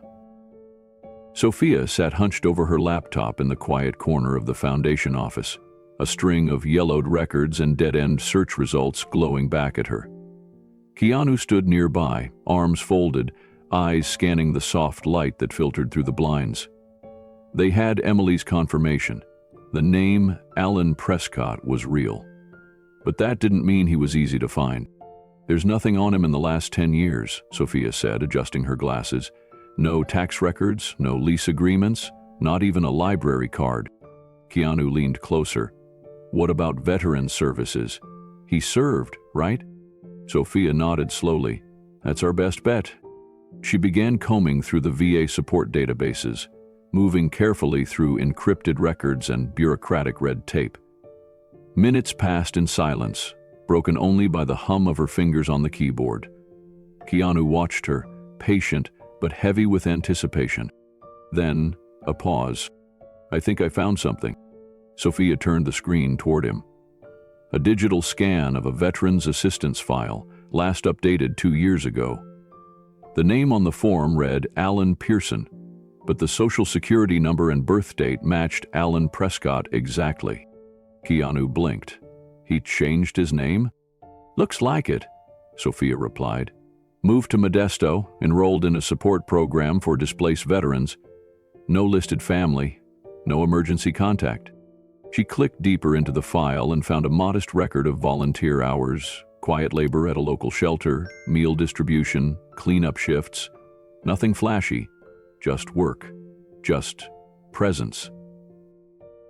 Sophia sat hunched over her laptop in the quiet corner of the Foundation office, a string of yellowed records and dead-end search results glowing back at her. Keanu stood nearby, arms folded, eyes scanning the soft light that filtered through the blinds. They had Emily's confirmation. The name Alan Prescott was real. But that didn't mean he was easy to find. There's nothing on him in the last 10 years, Sophia said, adjusting her glasses. No tax records, no lease agreements, not even a library card. Keanu leaned closer. What about veteran services? He served, right? Sophia nodded slowly. That's our best bet. She began combing through the VA support databases, moving carefully through encrypted records and bureaucratic red tape. Minutes passed in silence. broken only by the hum of her fingers on the keyboard. Keanu watched her, patient but heavy with anticipation. Then, a pause. "I think I found something." Sophia turned the screen toward him. A digital scan of a veteran's assistance file, last updated 2 years ago. The name on the form read Alan Pearson, but the social security number and birth date matched Alan Prescott exactly. Keanu blinked. He'd changed his name? "Looks like it," Sophia replied. "Moved to Modesto, enrolled in a support program for displaced veterans. No listed family, no emergency contact." She clicked deeper into the file and found a modest record of volunteer hours, quiet labor at a local shelter, meal distribution, cleanup shifts. Nothing flashy, just work, just presence.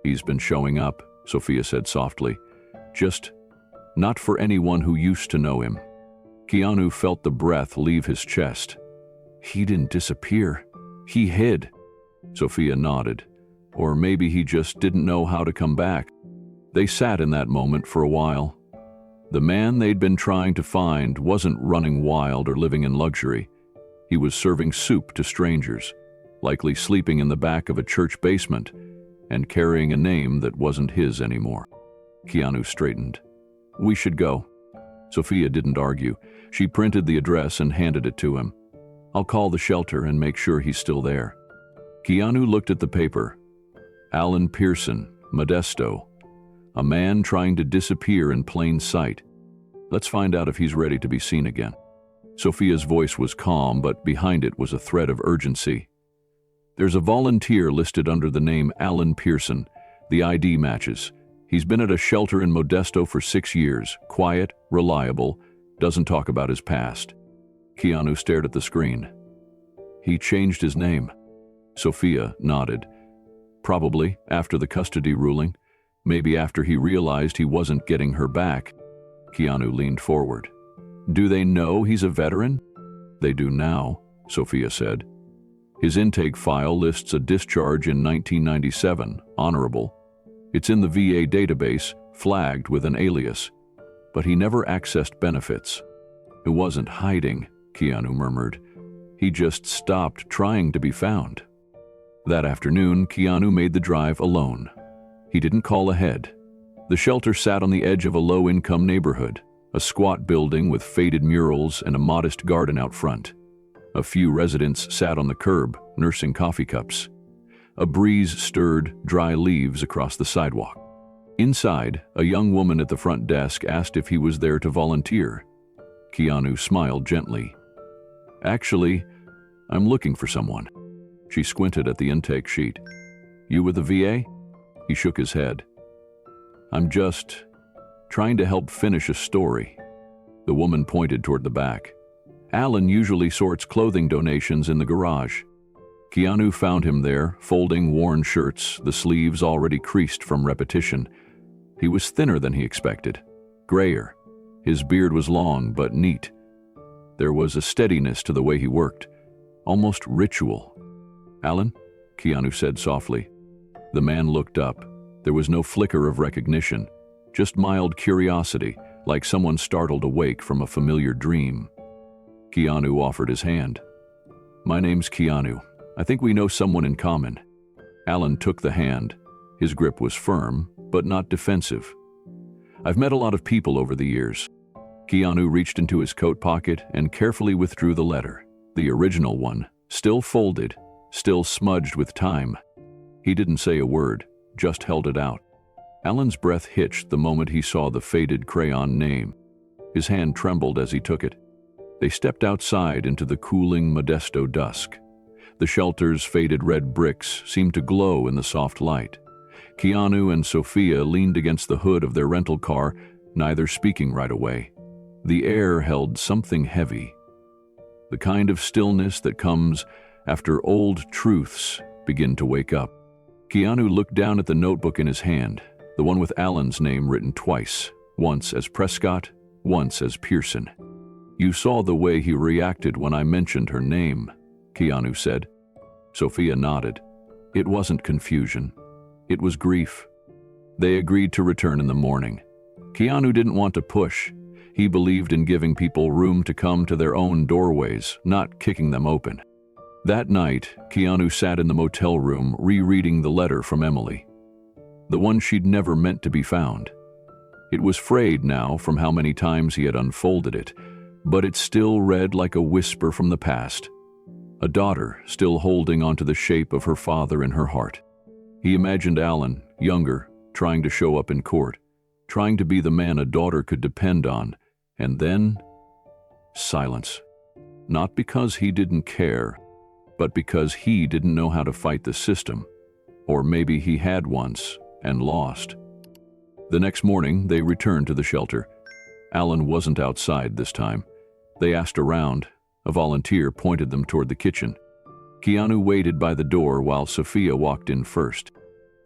"He's been showing up," Sophia said softly. "Just not for anyone who used to know him." Keanu felt the breath leave his chest. "He didn't disappear. He hid." Sophia nodded. Or maybe he just didn't know how to come back. They sat in that moment for a while. The man they'd been trying to find wasn't running wild or living in luxury. He was serving soup to strangers, likely sleeping in the back of a church basement, and carrying a name that wasn't his anymore. Keanu straightened. "We should go." Sophia didn't argue. She printed the address and handed it to him. "I'll call the shelter and make sure he's still there." Keanu looked at the paper. Alan Pearson, Modesto. A man trying to disappear in plain sight. "Let's find out if he's ready to be seen again." Sophia's voice was calm, but behind it was a thread of urgency. "There's a volunteer listed under the name Alan Pearson. The ID matches. He's been at a shelter in Modesto for 6 years. Quiet, reliable, doesn't talk about his past." Keanu stared at the screen. "He changed his name." Sophia nodded. "Probably after the custody ruling. Maybe after he realized he wasn't getting her back." Keanu leaned forward. "Do they know he's a veteran?" "They do now," Sophia said. "His intake file lists a discharge in 1997, honorable. It's in the VA database, flagged with an alias. But he never accessed benefits." "He wasn't hiding," Keanu murmured. "He just stopped trying to be found." That afternoon, Keanu made the drive alone. He didn't call ahead. The shelter sat on the edge of a low-income neighborhood, a squat building with faded murals and a modest garden out front. A few residents sat on the curb, nursing coffee cups. A breeze stirred dry leaves across the sidewalk. Inside, a young woman at the front desk asked if he was there to volunteer. Keanu smiled gently. "Actually, I'm looking for someone." She squinted at the intake sheet. "You with the VA?" He shook his head. "I'm just trying to help finish a story." The woman pointed toward the back. "Alan usually sorts clothing donations in the garage." Keanu found him there, folding worn shirts, the sleeves already creased from repetition. He was thinner than he expected, grayer. His beard was long but neat. There was a steadiness to the way he worked, almost ritual. "Alan?" Keanu said softly. The man looked up. There was no flicker of recognition, just mild curiosity, like someone startled awake from a familiar dream. Keanu offered his hand. "My name's Keanu. I think we know someone in common." Alan took the hand. His grip was firm, but not defensive. "I've met a lot of people over the years." Keanu reached into his coat pocket and carefully withdrew the letter, the original one, still folded, still smudged with time. He didn't say a word, just held it out. Alan's breath hitched the moment he saw the faded crayon name. His hand trembled as he took it. They stepped outside into the cooling Modesto dusk. The shelter's faded red bricks seemed to glow in the soft light. Keanu and Sophia leaned against the hood of their rental car, neither speaking right away. The air held something heavy. The kind of stillness that comes after old truths begin to wake up. Keanu looked down at the notebook in his hand, the one with Alan's name written twice, once as Prescott, once as Pearson. "You saw the way he reacted when I mentioned her name," Keanu said. Sophia nodded. It wasn't confusion. It was grief. They agreed to return in the morning. Keanu didn't want to push. He believed in giving people room to come to their own doorways, not kicking them open. That night, Keanu sat in the motel room rereading the letter from Emily, the one she'd never meant to be found. It was frayed now from how many times he had unfolded it, but it still read like a whisper from the past. A daughter still holding onto the shape of her father in her heart. He imagined Alan, younger, trying to show up in court, trying to be the man a daughter could depend on, and then silence. Not because he didn't care, but because he didn't know how to fight the system. Or maybe he had once and lost. The next morning, they returned to the shelter. Alan wasn't outside this time. They asked around. A volunteer pointed them toward the kitchen. Keanu waited by the door while Sophia walked in first.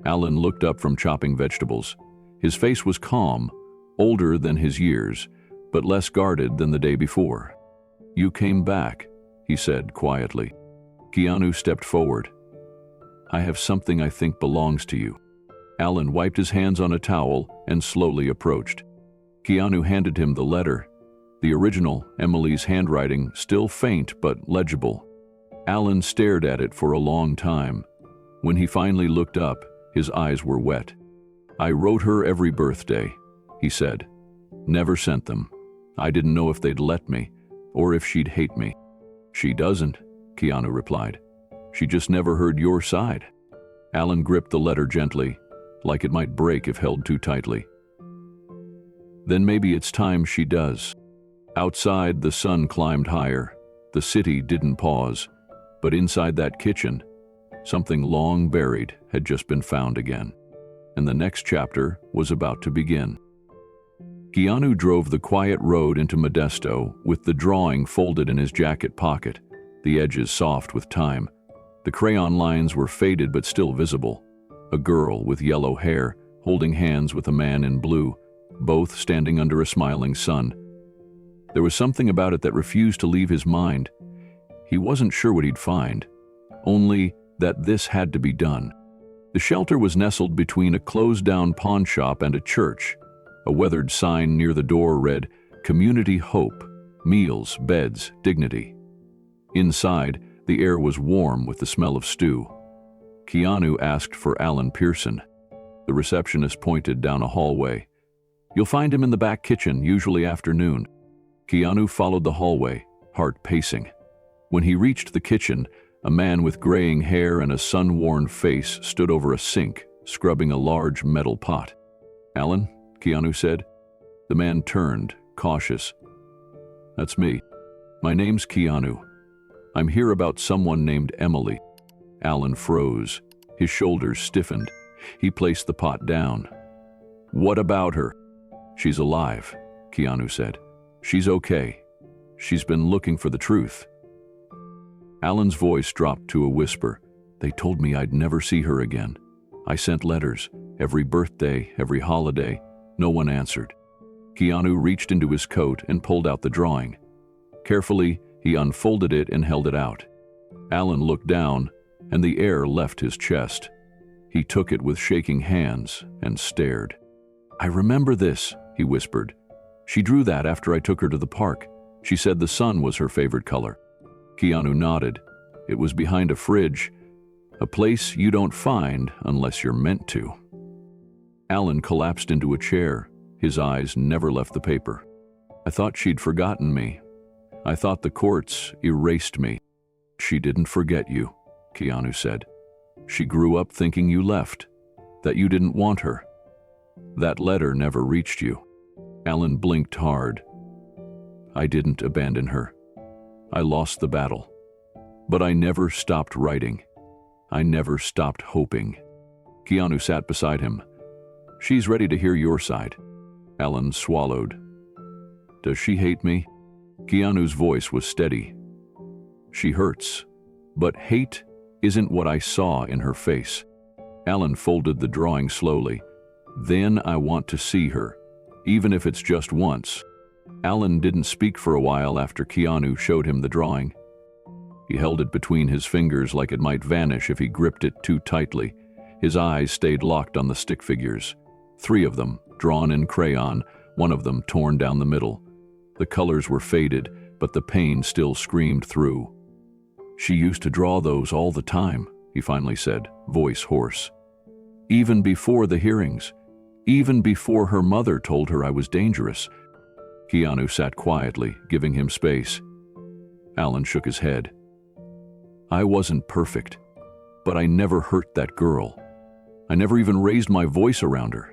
Alan looked up from chopping vegetables. His face was calm, older than his years, but less guarded than the day before. "You came back," he said quietly. Keanu stepped forward. "I have something I think belongs to you." Alan wiped his hands on a towel and slowly approached. Keanu handed him the letter. The original, Emily's handwriting, still faint but legible. Alan stared at it for a long time. When he finally looked up, his eyes were wet. "I wrote her every birthday," he said. "Never sent them. I didn't know if they'd let me, or if she'd hate me." "She doesn't," Keanu replied. "She just never heard your side." Alan gripped the letter gently, like it might break if held too tightly. "Then maybe it's time she does." Outside, the sun climbed higher. The city didn't pause, but inside that kitchen, something long buried had just been found again. And the next chapter was about to begin. Keanu drove the quiet road into Modesto with the drawing folded in his jacket pocket, the edges soft with time. The crayon lines were faded but still visible. A girl with yellow hair holding hands with a man in blue, both standing under a smiling sun. There was something about it that refused to leave his mind. He wasn't sure what he'd find, only that this had to be done. The shelter was nestled between a closed-down pawn shop and a church. A weathered sign near the door read, "Community Hope, Meals, Beds, Dignity." Inside, the air was warm with the smell of stew. Keanu asked for Alan Pearson. The receptionist pointed down a hallway. "You'll find him in the back kitchen, usually afternoon." Keanu followed the hallway, heart pacing. When he reached the kitchen, a man with graying hair and a sun-worn face stood over a sink, scrubbing a large metal pot. "Alan?" Keanu said. The man turned, cautious. "That's me. My name's Keanu. I'm here about someone named Emily." Alan froze. His shoulders stiffened. He placed the pot down. "What about her?" "She's alive," Keanu said. "She's okay. She's been looking for the truth." Alan's voice dropped to a whisper. "They told me I'd never see her again. I sent letters, every birthday, every holiday. No one answered." Keanu reached into his coat and pulled out the drawing. Carefully, he unfolded it and held it out. Alan looked down, and the air left his chest. He took it with shaking hands and stared. "I remember this," he whispered. "She drew that after I took her to the park. She said the sun was her favorite color." Keanu nodded. It was behind a fridge, a place you don't find unless you're meant to. Alan collapsed into a chair. His eyes never left the paper. "I thought she'd forgotten me. I thought the courts erased me." "She didn't forget you," Keanu said. "She grew up thinking you left, that you didn't want her. That letter never reached you." Alan blinked hard. "I didn't abandon her. I lost the battle. But I never stopped writing. I never stopped hoping." Keanu sat beside him. "She's ready to hear your side." Alan swallowed. "Does she hate me?" Keanu's voice was steady. "She hurts, but hate isn't what I saw in her face." Alan folded the drawing slowly. "Then I want to see her, even if it's just once." Alan didn't speak for a while after Keanu showed him the drawing. He held it between his fingers like it might vanish if he gripped it too tightly. His eyes stayed locked on the stick figures. 3 of them, drawn in crayon, one of them torn down the middle. The colors were faded, but the pain still screamed through. "She used to draw those all the time," he finally said, voice hoarse. "Even before the hearings. Even before her mother told her I was dangerous." Keanu sat quietly, giving him space. Alan shook his head. "I wasn't perfect, but I never hurt that girl. I never even raised my voice around her."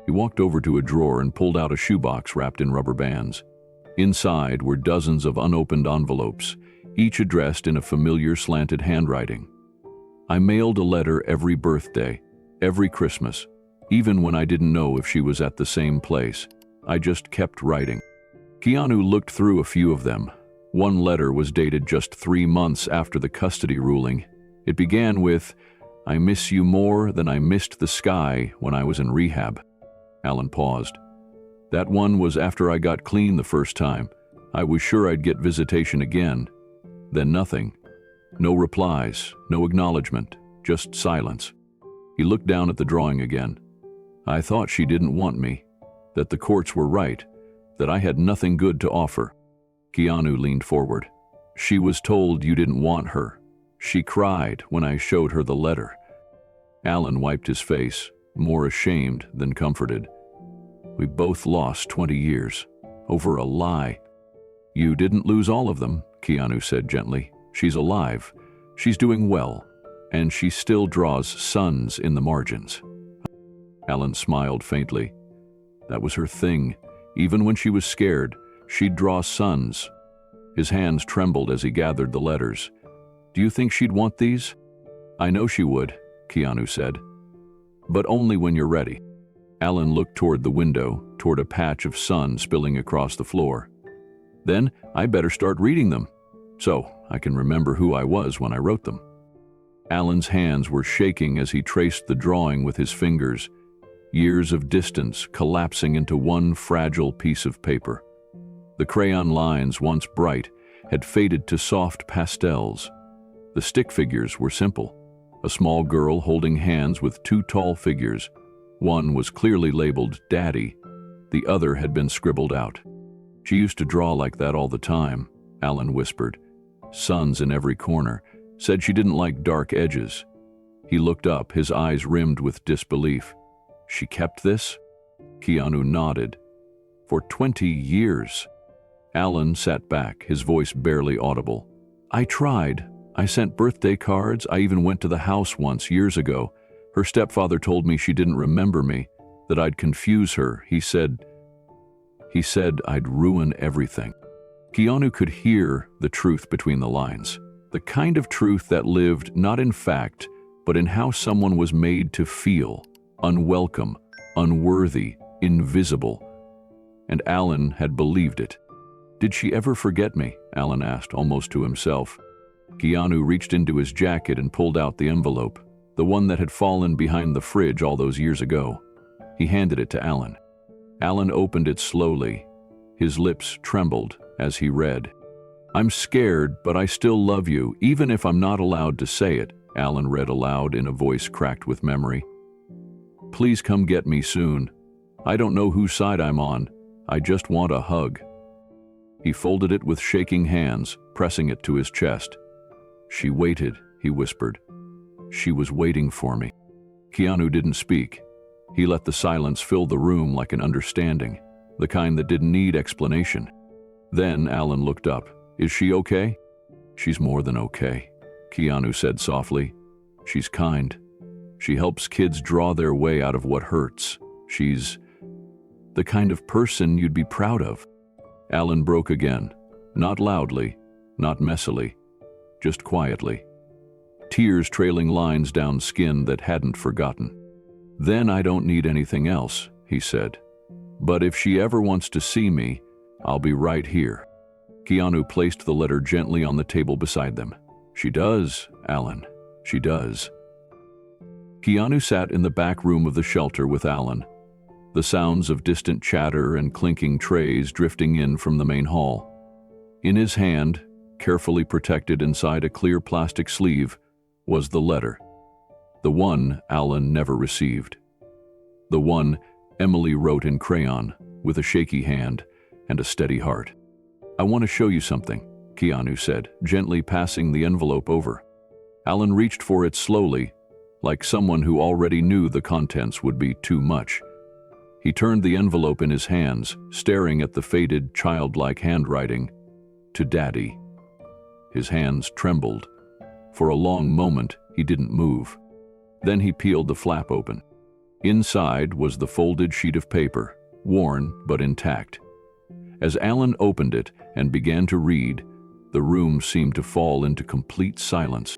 He walked over to a drawer and pulled out a shoebox wrapped in rubber bands. Inside were dozens of unopened envelopes, each addressed in a familiar slanted handwriting. "I mailed a letter every birthday, every Christmas, even when I didn't know if she was at the same place. I just kept writing." Keanu looked through a few of them. One letter was dated just 3 months after the custody ruling. It began with, "I miss you more than I missed the sky when I was in rehab." Alan paused. "That one was after I got clean the first time. I was sure I'd get visitation again." Then nothing. No replies, no acknowledgement, just silence. He looked down at the drawing again. "I thought she didn't want me, that the courts were right, that I had nothing good to offer." Keanu leaned forward. "She was told you didn't want her. She cried when I showed her the letter." Alan wiped his face, more ashamed than comforted. "We both lost 20 years, over a lie." "You didn't lose all of them," Keanu said gently. "She's alive, she's doing well, and she still draws suns in the margins." Alan smiled faintly. That was her thing. Even when she was scared, she'd draw suns. His hands trembled as he gathered the letters. "Do you think she'd want these?" "I know she would," Keanu said. "But only when you're ready." Alan looked toward the window, toward a patch of sun spilling across the floor. "Then I better start reading them, so I can remember who I was when I wrote them." Alan's hands were shaking as he traced the drawing with his fingers, years of distance collapsing into one fragile piece of paper. The crayon lines, once bright, had faded to soft pastels. The stick figures were simple. A small girl holding hands with 2 tall figures. One was clearly labeled Daddy. The other had been scribbled out. "She used to draw like that all the time," Alan whispered. "Suns in every corner. Said she didn't like dark edges." He looked up, his eyes rimmed with disbelief. "She kept this?" Keanu nodded. "For 20 years." Alan sat back, his voice barely audible. "I tried. I sent birthday cards. I even went to the house once, years ago. Her stepfather told me she didn't remember me, that I'd confuse her. He said I'd ruin everything." Keanu could hear the truth between the lines. The kind of truth that lived not in fact, but in how someone was made to feel. Unwelcome, unworthy, invisible. And Alan had believed it. "Did she ever forget me?" Alan asked, almost to himself. Keanu reached into his jacket and pulled out the envelope, the one that had fallen behind the fridge all those years ago. He handed it to Alan. Alan opened it slowly. His lips trembled as he read. "I'm scared, but I still love you, even if I'm not allowed to say it," Alan read aloud in a voice cracked with memory. "Please come get me soon. I don't know whose side I'm on. I just want a hug." He folded it with shaking hands, pressing it to his chest. "She waited," he whispered. "She was waiting for me." Keanu didn't speak. He let the silence fill the room like an understanding, the kind that didn't need explanation. Then Alan looked up. "Is she okay?" "She's more than okay," Keanu said softly. "She's kind. She helps kids draw their way out of what hurts. She's the kind of person you'd be proud of." Alan broke again, not loudly, not messily, just quietly. Tears trailing lines down skin that hadn't forgotten. "Then I don't need anything else," he said. "But if she ever wants to see me, I'll be right here." Keanu placed the letter gently on the table beside them. "She does, Alan. She does." Keanu sat in the back room of the shelter with Alan, the sounds of distant chatter and clinking trays drifting in from the main hall. In his hand, carefully protected inside a clear plastic sleeve, was the letter. The one Alan never received. The one Emily wrote in crayon, with a shaky hand and a steady heart. "I want to show you something," Keanu said, gently passing the envelope over. Alan reached for it slowly, like someone who already knew the contents would be too much. He turned the envelope in his hands, staring at the faded, childlike handwriting. "To Daddy." His hands trembled. For a long moment, he didn't move. Then he peeled the flap open. Inside was the folded sheet of paper, worn but intact. As Alan opened it and began to read, the room seemed to fall into complete silence.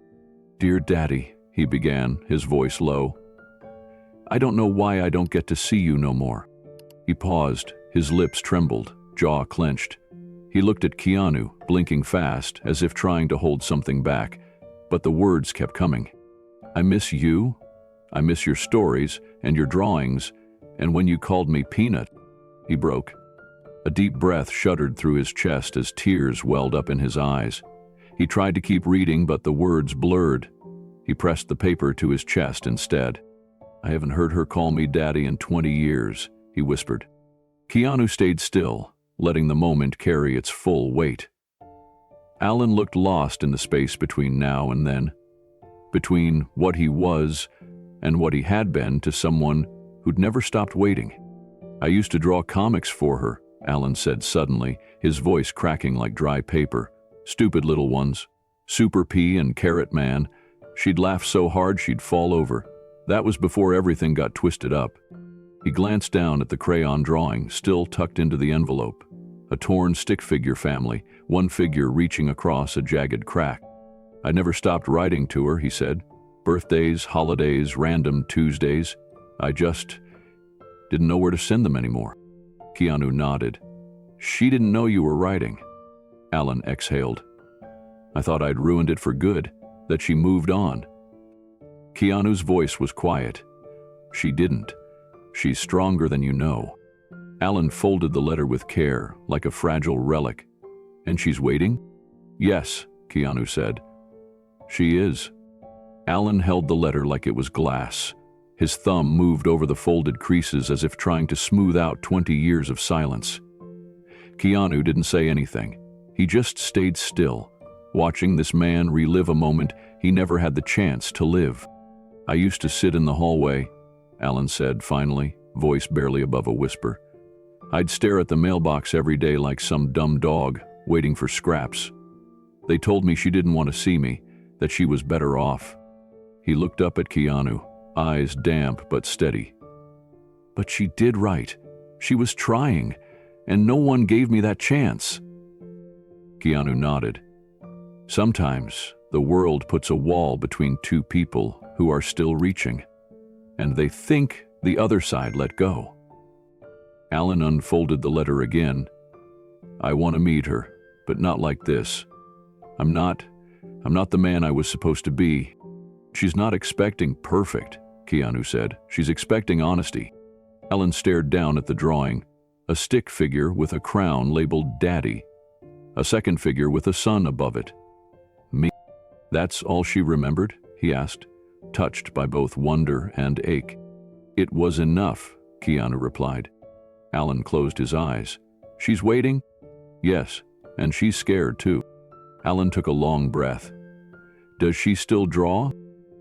"Dear Daddy," he began, his voice low. "I don't know why I don't get to see you no more." He paused, his lips trembled, jaw clenched. He looked at Keanu, blinking fast, as if trying to hold something back, but the words kept coming. "I miss you. I miss your stories and your drawings, and when you called me Peanut." He broke. A deep breath shuddered through his chest as tears welled up in his eyes. He tried to keep reading, but the words blurred. He pressed the paper to his chest instead. "I haven't heard her call me Daddy in 20 years, he whispered. Keanu stayed still, letting the moment carry its full weight. Alan looked lost in the space between now and then, between what he was and what he had been to someone who'd never stopped waiting. "I used to draw comics for her," Alan said suddenly, his voice cracking like dry paper. "Stupid little ones. Super P and Carrot Man. She'd laugh so hard she'd fall over. That was before everything got twisted up." He glanced down at the crayon drawing, still tucked into the envelope. A torn stick figure family, one figure reaching across a jagged crack. "I never stopped writing to her," he said. "Birthdays, holidays, random Tuesdays. I just didn't know where to send them anymore." Keanu nodded. "She didn't know you were writing." Alan exhaled. "I thought I'd ruined it for good, that she moved on." Keanu's voice was quiet. "She didn't. She's stronger than you know." Alan folded the letter with care, like a fragile relic. "And she's waiting?" "Yes," Keanu said. "She is." Alan held the letter like it was glass. His thumb moved over the folded creases as if trying to smooth out 20 years of silence. Keanu didn't say anything. He just stayed still, watching this man relive a moment he never had the chance to live. "I used to sit in the hallway," Alan said finally, voice barely above a whisper. "I'd stare at the mailbox every day like some dumb dog, waiting for scraps. They told me she didn't want to see me, that she was better off." He looked up at Keanu, eyes damp but steady. "But she did write. She was trying, and no one gave me that chance." Keanu nodded. "Sometimes the world puts a wall between two people who are still reaching, and they think the other side let go." Alan unfolded the letter again. "I want to meet her, but not like this. I'm not the man I was supposed to be." "She's not expecting perfect," Keanu said. "She's expecting honesty." Alan stared down at the drawing, a stick figure with a crown labeled Daddy, a second figure with a sun above it. "Me? That's all she remembered?" he asked, touched by both wonder and ache. "It was enough," Keanu replied. Alan closed his eyes. "She's waiting?" "Yes, and she's scared too." Alan took a long breath. "Does she still draw?"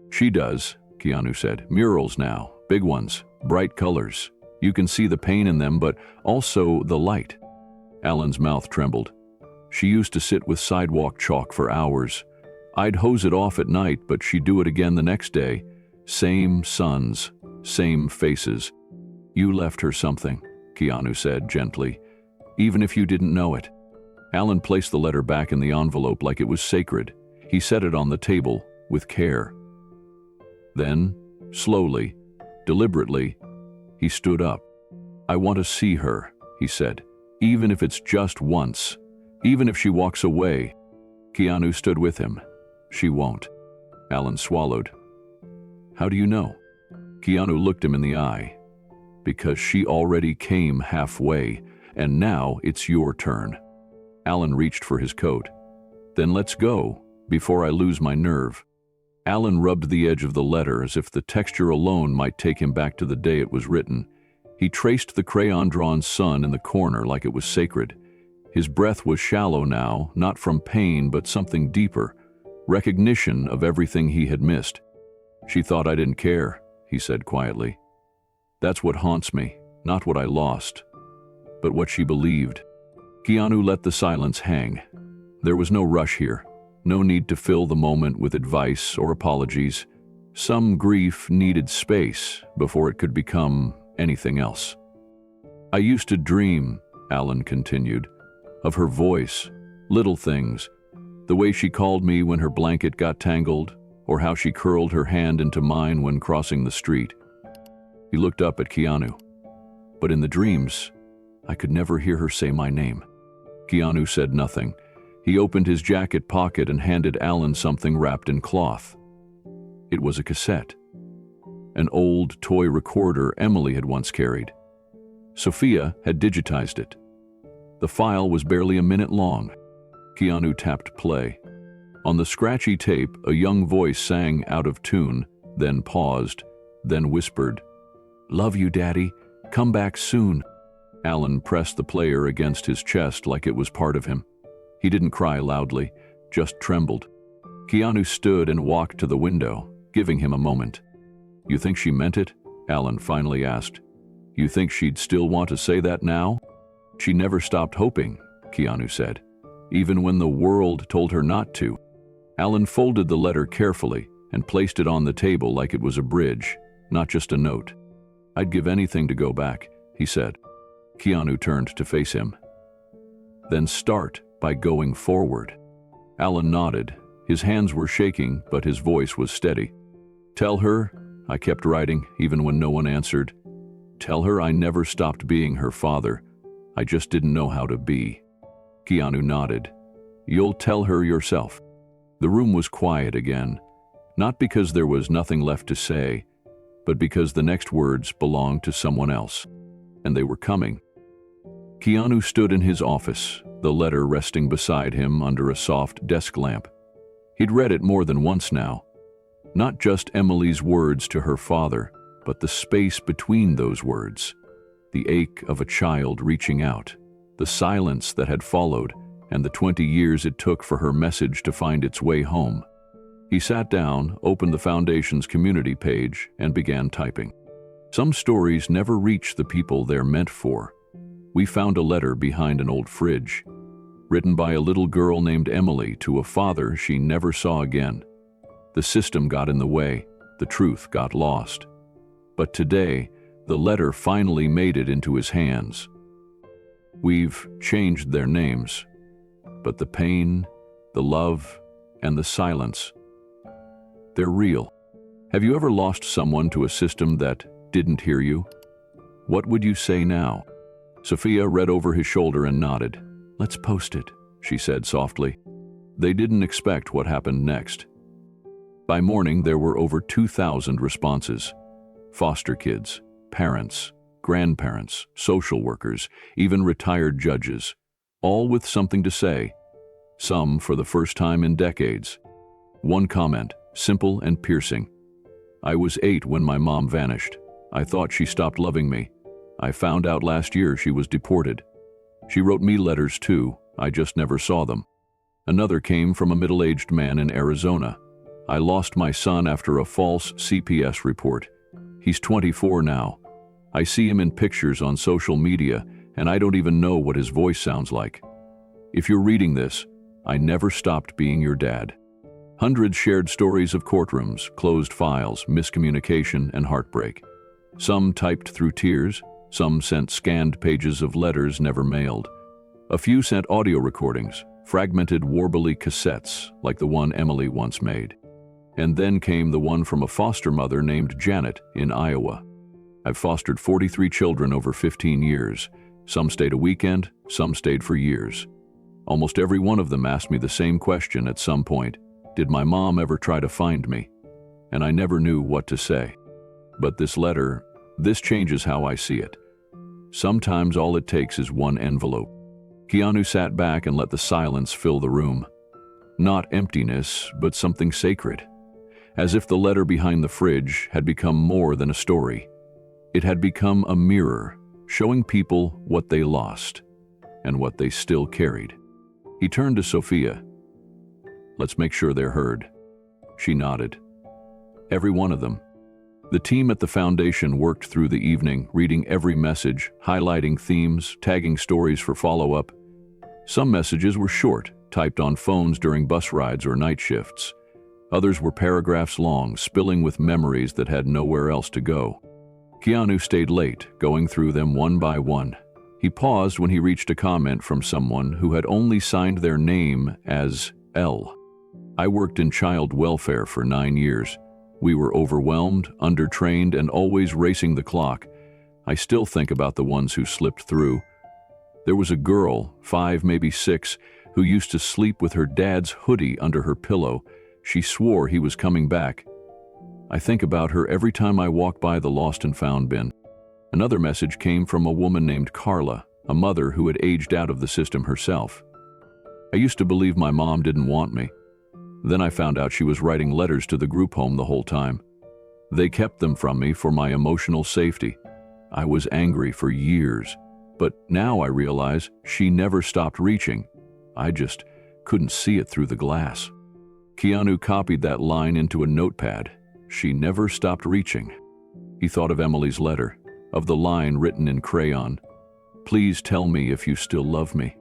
"She does," Keanu said. "Murals now, big ones, bright colors. You can see the pain in them, but also the light." Alan's mouth trembled. "She used to sit with sidewalk chalk for hours. I'd hose it off at night, but she'd do it again the next day. Same suns, same faces." "You left her something," Keanu said gently, "even if you didn't know it." Alan placed the letter back in the envelope like it was sacred. He set it on the table with care. Then, slowly, deliberately, he stood up. "I want to see her," he said, "even if it's just once, even if she walks away." Keanu stood with him. "She won't." Alan swallowed. "How do you know?" Keanu looked him in the eye. "Because she already came halfway, and now it's your turn." Alan reached for his coat. "Then let's go, before I lose my nerve." Alan rubbed the edge of the letter as if the texture alone might take him back to the day it was written. He traced the crayon-drawn sun in the corner like it was sacred. His breath was shallow now, not from pain but something deeper, recognition of everything he had missed. "She thought I didn't care," he said quietly. "That's what haunts me, not what I lost, but what she believed." Keanu let the silence hang. There was no rush here, no need to fill the moment with advice or apologies. Some grief needed space before it could become anything else. "I used to dream," Alan continued, "of her voice, little things, the way she called me when her blanket got tangled, or how she curled her hand into mine when crossing the street." He looked up at Keanu. "But in the dreams, I could never hear her say my name." Keanu said nothing. He opened his jacket pocket and handed Alan something wrapped in cloth. It was a cassette. An old toy recorder Emily had once carried. Sophia had digitized it. The file was barely a minute long. Keanu tapped play. On the scratchy tape, a young voice sang out of tune, then paused, then whispered, "Love you, Daddy. Come back soon." Alan pressed the player against his chest like it was part of him. He didn't cry loudly, just trembled. Keanu stood and walked to the window, giving him a moment. "You think she meant it?" Alan finally asked. "You think she'd still want to say that now?" "She never stopped hoping," Keanu said, "even when the world told her not to." Alan folded the letter carefully and placed it on the table like it was a bridge, not just a note. "I'd give anything to go back," he said. Keanu turned to face him. "Then start by going forward." Alan nodded. His hands were shaking, but his voice was steady. "Tell her," I kept writing, even when no one answered. "Tell her I never stopped being her father. I just didn't know how to be." Keanu nodded. "You'll tell her yourself." The room was quiet again, not because there was nothing left to say, but because the next words belonged to someone else, and they were coming. Keanu stood in his office, the letter resting beside him under a soft desk lamp. He'd read it more than once now. Not just Emily's words to her father, but the space between those words. The ache of a child reaching out, the silence that had followed, and the 20 years it took for her message to find its way home. He sat down, opened the Foundation's community page, and began typing. Some stories never reach the people they're meant for. We found a letter behind an old fridge, written by a little girl named Emily to a father she never saw again. The system got in the way, the truth got lost. But today, the letter finally made it into his hands. We've changed their names, but the pain, the love, and the silence, they're real. Have you ever lost someone to a system that didn't hear you? What would you say now? Sophia read over his shoulder and nodded. "Let's post it," she said softly. They didn't expect what happened next. By morning, there were over 2,000 responses. Foster kids, parents, grandparents, social workers, even retired judges, all with something to say, some for the first time in decades. One comment, simple and piercing. "I was 8 when my mom vanished. I thought she stopped loving me. I found out last year she was deported. She wrote me letters too, I just never saw them." Another came from a middle-aged man in Arizona. "I lost my son after a false CPS report. He's 24 now. I see him in pictures on social media, and I don't even know what his voice sounds like. If you're reading this, I never stopped being your dad." Hundreds shared stories of courtrooms, closed files, miscommunication, and heartbreak. Some typed through tears, some sent scanned pages of letters never mailed. A few sent audio recordings, fragmented warbly cassettes like the one Emily once made. And then came the one from a foster mother named Janet in Iowa. "I've fostered 43 children over 15 years. Some stayed a weekend, some stayed for years. Almost every one of them asked me the same question at some point. Did my mom ever try to find me? And I never knew what to say. But this letter, this changes how I see it. Sometimes all it takes is one envelope." Keanu sat back and let the silence fill the room. Not emptiness, but something sacred. As if the letter behind the fridge had become more than a story. It had become a mirror, showing people what they lost and what they still carried. He turned to Sophia. "Let's make sure they're heard." She nodded. "Every one of them." The team at the foundation worked through the evening, reading every message, highlighting themes, tagging stories for follow-up. Some messages were short, typed on phones during bus rides or night shifts. Others were paragraphs long, spilling with memories that had nowhere else to go. Keanu stayed late, going through them one by one. He paused when he reached a comment from someone who had only signed their name as L. "I worked in child welfare for 9 years. We were overwhelmed, undertrained, and always racing the clock. I still think about the ones who slipped through. There was a girl, 5, maybe 6, who used to sleep with her dad's hoodie under her pillow. She swore he was coming back. I think about her every time I walk by the lost and found bin." Another message came from a woman named Carla, a mother who had aged out of the system herself. "I used to believe my mom didn't want me. Then I found out she was writing letters to the group home the whole time. They kept them from me for my emotional safety. I was angry for years, but now I realize she never stopped reaching. I just couldn't see it through the glass." Keanu copied that line into a notepad. She never stopped reaching. He thought of Emily's letter, of the line written in crayon, "Please tell me if you still love me."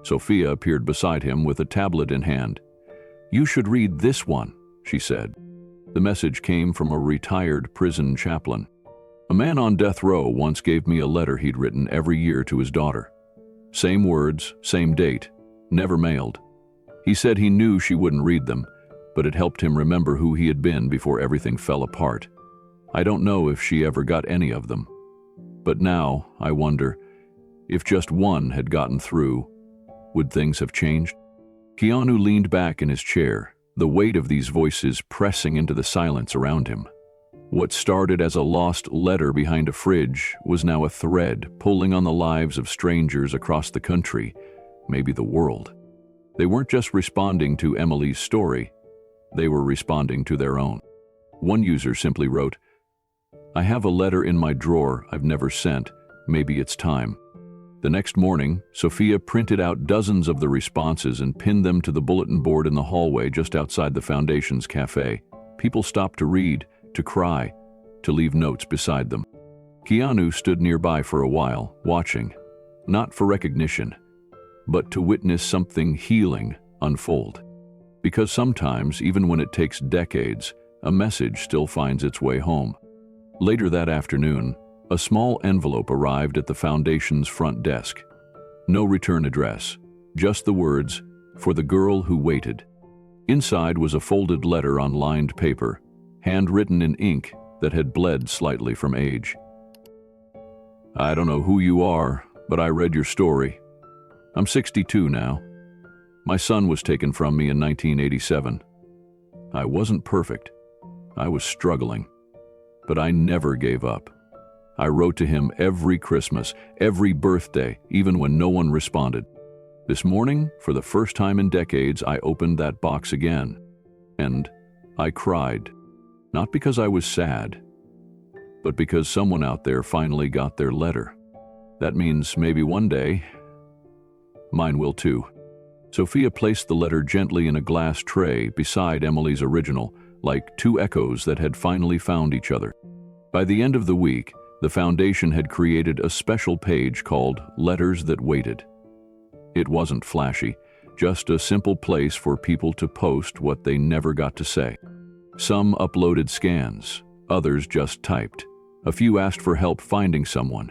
Sophia appeared beside him with a tablet in hand. "You should read this one," she said. The message came from a retired prison chaplain. "A man on death row once gave me a letter he'd written every year to his daughter. Same words, same date, never mailed. He said he knew she wouldn't read them, but it helped him remember who he had been before everything fell apart. I don't know if she ever got any of them. But now, I wonder, if just one had gotten through, would things have changed?" Keanu leaned back in his chair, the weight of these voices pressing into the silence around him. What started as a lost letter behind a fridge was now a thread pulling on the lives of strangers across the country, maybe the world. They weren't just responding to Emily's story, they were responding to their own. One user simply wrote, "I have a letter in my drawer I've never sent. Maybe it's time." The next morning, Sophia printed out dozens of the responses and pinned them to the bulletin board in the hallway just outside the Foundation's cafe. People stopped to read, to cry, to leave notes beside them. Keanu stood nearby for a while, watching, not for recognition, but to witness something healing unfold. Because sometimes, even when it takes decades, a message still finds its way home. Later that afternoon, a small envelope arrived at the Foundation's front desk. No return address, just the words, "For the girl who waited." Inside was a folded letter on lined paper, handwritten in ink that had bled slightly from age. "I don't know who you are, but I read your story. I'm 62 now. My son was taken from me in 1987. I wasn't perfect. I was struggling. But I never gave up. I wrote to him every Christmas, every birthday, even when no one responded. This morning, for the first time in decades, I opened that box again. And I cried. Not because I was sad, but because someone out there finally got their letter. That means maybe one day, mine will too." Sophia placed the letter gently in a glass tray beside Emily's original, like two echoes that had finally found each other. By the end of the week, the Foundation had created a special page called Letters That Waited. It wasn't flashy, just a simple place for people to post what they never got to say. Some uploaded scans, others just typed. A few asked for help finding someone.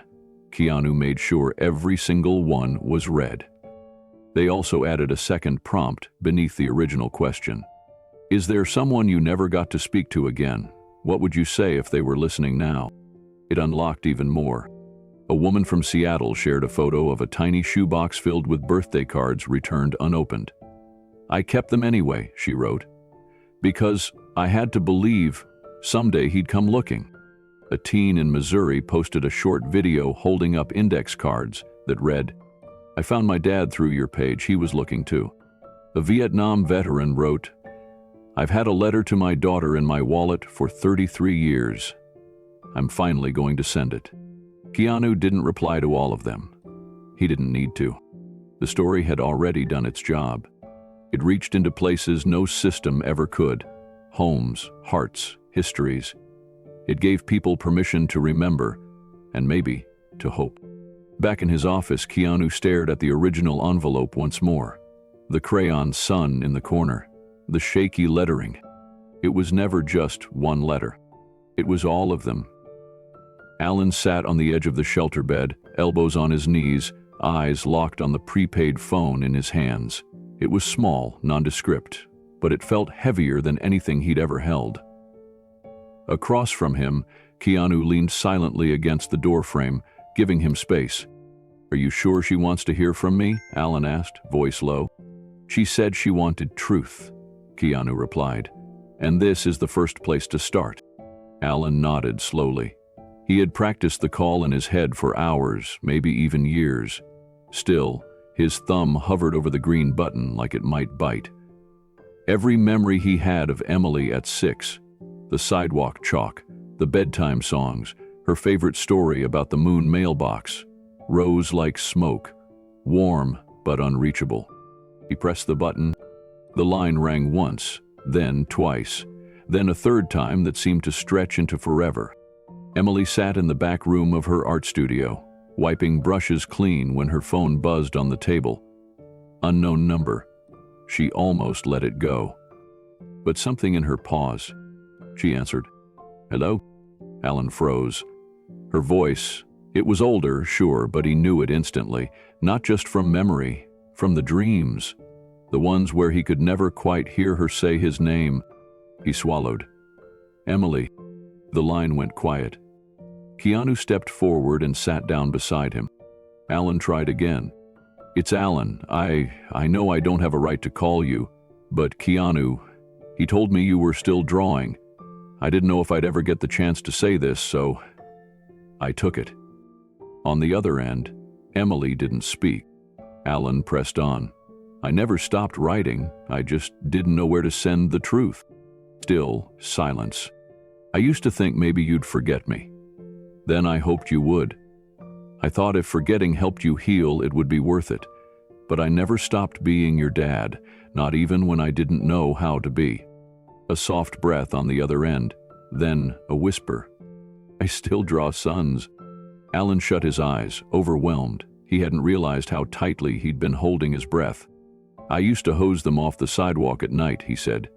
Keanu made sure every single one was read. They also added a second prompt beneath the original question. "Is there someone you never got to speak to again? What would you say if they were listening now?" It unlocked even more. A woman from Seattle shared a photo of a tiny shoebox filled with birthday cards returned unopened. "I kept them anyway," she wrote, "because I had to believe someday he'd come looking." A teen in Missouri posted a short video holding up index cards that read, "I found my dad through your page, he was looking too." A Vietnam veteran wrote, "I've had a letter to my daughter in my wallet for 33 years. I'm finally going to send it." Keanu didn't reply to all of them. He didn't need to. The story had already done its job. It reached into places no system ever could: homes, hearts, histories. It gave people permission to remember, and maybe to hope. Back in his office, Keanu stared at the original envelope once more. The crayon sun in the corner, the shaky lettering. It was never just one letter. It was all of them. Alan sat on the edge of the shelter bed, elbows on his knees, eyes locked on the prepaid phone in his hands. It was small, nondescript, but it felt heavier than anything he'd ever held. Across from him, Keanu leaned silently against the doorframe, giving him space. "Are you sure she wants to hear from me?" Alan asked, voice low. "She said she wanted truth," Keanu replied. "And this is the first place to start." Alan nodded slowly. He had practiced the call in his head for hours, maybe even years. Still, his thumb hovered over the green button like it might bite. Every memory he had of Emily at 6, the sidewalk chalk, the bedtime songs, her favorite story about the moon mailbox, rose like smoke, warm but unreachable. He pressed the button. The line rang once, then twice, then a third time that seemed to stretch into forever. Emily sat in the back room of her art studio, wiping brushes clean when her phone buzzed on the table. Unknown number. She almost let it go. But something in her paused. She answered. "Hello?" Alan froze. Her voice, it was older, sure, but he knew it instantly, not just from memory, from the dreams, the ones where he could never quite hear her say his name. He swallowed. "Emily." The line went quiet. Keanu stepped forward and sat down beside him. Alan tried again. "It's Alan. I know I don't have a right to call you, but Keanu, he told me you were still drawing. I didn't know if I'd ever get the chance to say this, so I took it." On the other end, Emily didn't speak. Alan pressed on. "I never stopped writing. I just didn't know where to send the truth." Still, silence. "I used to think maybe you'd forget me. Then I hoped you would. I thought if forgetting helped you heal, it would be worth it. But I never stopped being your dad, not even when I didn't know how to be." A soft breath on the other end, then a whisper. "I still draw suns." Alan shut his eyes, overwhelmed. He hadn't realized how tightly he'd been holding his breath. "I used to hose them off the sidewalk at night," he said.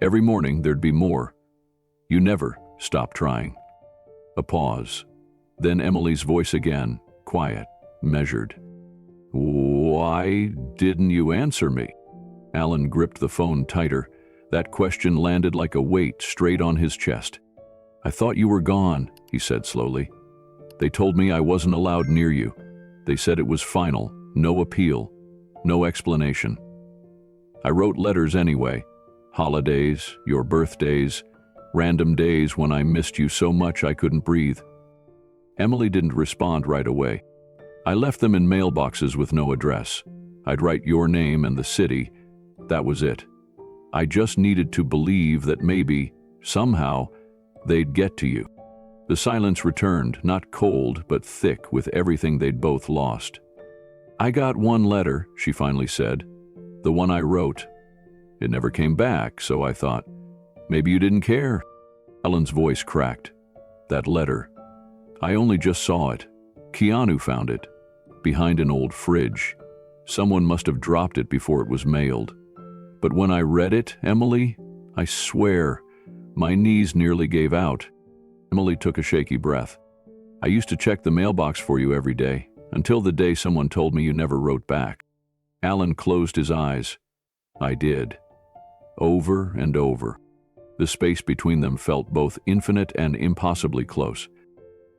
"Every morning there'd be more. You never stopped trying." A pause. Then Emily's voice again, quiet, measured. "Why didn't you answer me?" Alan gripped the phone tighter. That question landed like a weight straight on his chest. "I thought you were gone," he said slowly. "They told me I wasn't allowed near you. They said it was final, no appeal, no explanation. I wrote letters anyway. Holidays, your birthdays, random days when I missed you so much I couldn't breathe." Emily didn't respond right away. "I left them in mailboxes with no address. I'd write your name and the city. That was it. I just needed to believe that maybe, somehow, they'd get to you." The silence returned, not cold, but thick with everything they'd both lost. "I got one letter," she finally said. "The one I wrote. It never came back, so I thought, maybe you didn't care." Ellen's voice cracked. "That letter. I only just saw it. Keanu found it. Behind an old fridge. Someone must have dropped it before it was mailed. But when I read it, Emily, I swear, my knees nearly gave out." Emily took a shaky breath. "I used to check the mailbox for you every day, until the day someone told me you never wrote back." Alan closed his eyes. "I did." Over and over. The space between them felt both infinite and impossibly close.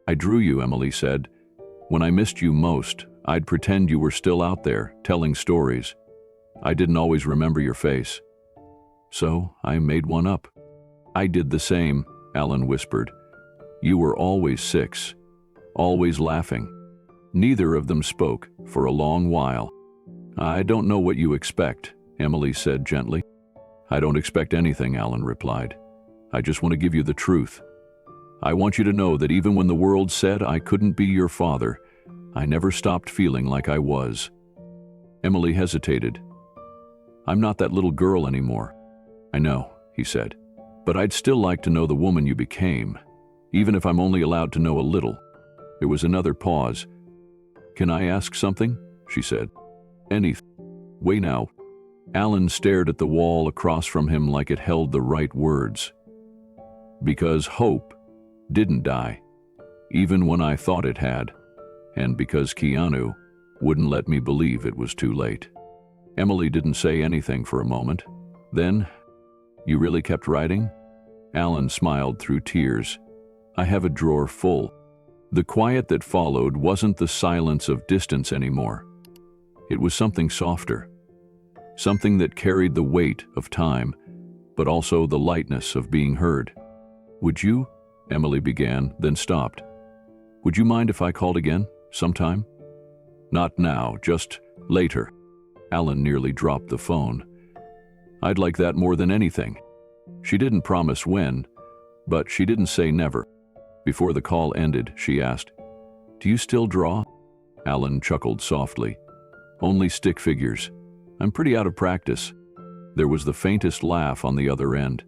"I drew you," Emily said. "When I missed you most, I'd pretend you were still out there, telling stories. I didn't always remember your face. So I made one up." "I did the same," Alan whispered. "You were always 6, always laughing." Neither of them spoke for a long while. "I don't know what you expect," Emily said gently. "I don't expect anything," Alan replied. "I just want to give you the truth. I want you to know that even when the world said I couldn't be your father, I never stopped feeling like I was." Emily hesitated. "I'm not that little girl anymore." "I know," he said, "but I'd still like to know the woman you became, even if I'm only allowed to know a little." There was another pause. "Can I ask something?" she said. "Anything." "Wait now." Alan stared at the wall across from him like it held the right words. "Because hope didn't die, even when I thought it had, and because Keanu wouldn't let me believe it was too late." Emily didn't say anything for a moment. Then, "You really kept writing?" Alan smiled through tears. "I have a drawer full." The quiet that followed wasn't the silence of distance anymore. It was something softer, something that carried the weight of time, but also the lightness of being heard. "Would you?" Emily began, then stopped. "Would you mind if I called again, sometime?" "Not now, just later." Alan nearly dropped the phone. "I'd like that more than anything." She didn't promise when, but she didn't say never. Before the call ended, she asked, "Do you still draw?" Alan chuckled softly. "Only stick figures. I'm pretty out of practice." There was the faintest laugh on the other end.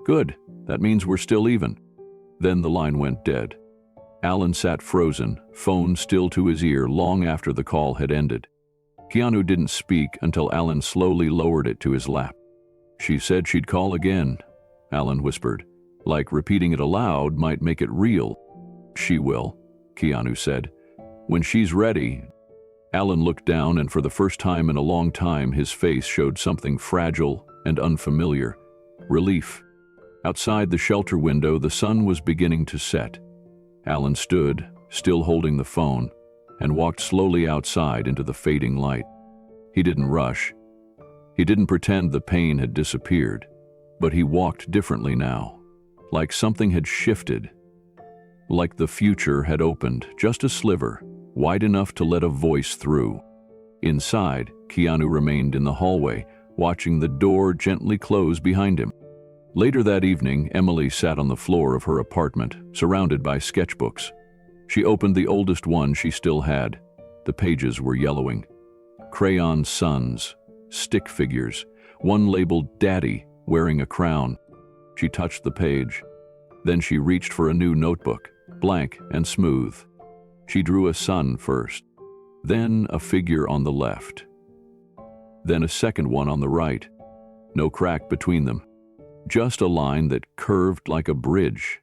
"Good, that means we're still even." Then the line went dead. Alan sat frozen, phone still to his ear long after the call had ended. Keanu didn't speak until Alan slowly lowered it to his lap. "She said she'd call again," Alan whispered, like repeating it aloud might make it real. "She will," Keanu said. "When she's ready." Alan looked down, and for the first time in a long time his face showed something fragile and unfamiliar. Relief. Outside the shelter window, the sun was beginning to set. Alan stood, still holding the phone, and walked slowly outside into the fading light. He didn't rush. He didn't pretend the pain had disappeared, but he walked differently now, like something had shifted, like the future had opened, just a sliver, wide enough to let a voice through. Inside, Keanu remained in the hallway, watching the door gently close behind him. Later that evening, Emily sat on the floor of her apartment, surrounded by sketchbooks. She opened the oldest one she still had. The pages were yellowing. Crayon suns, stick figures, one labeled Daddy, wearing a crown. She touched the page. Then she reached for a new notebook, blank and smooth. She drew a sun first, then a figure on the left, then a second one on the right. No crack between them, just a line that curved like a bridge.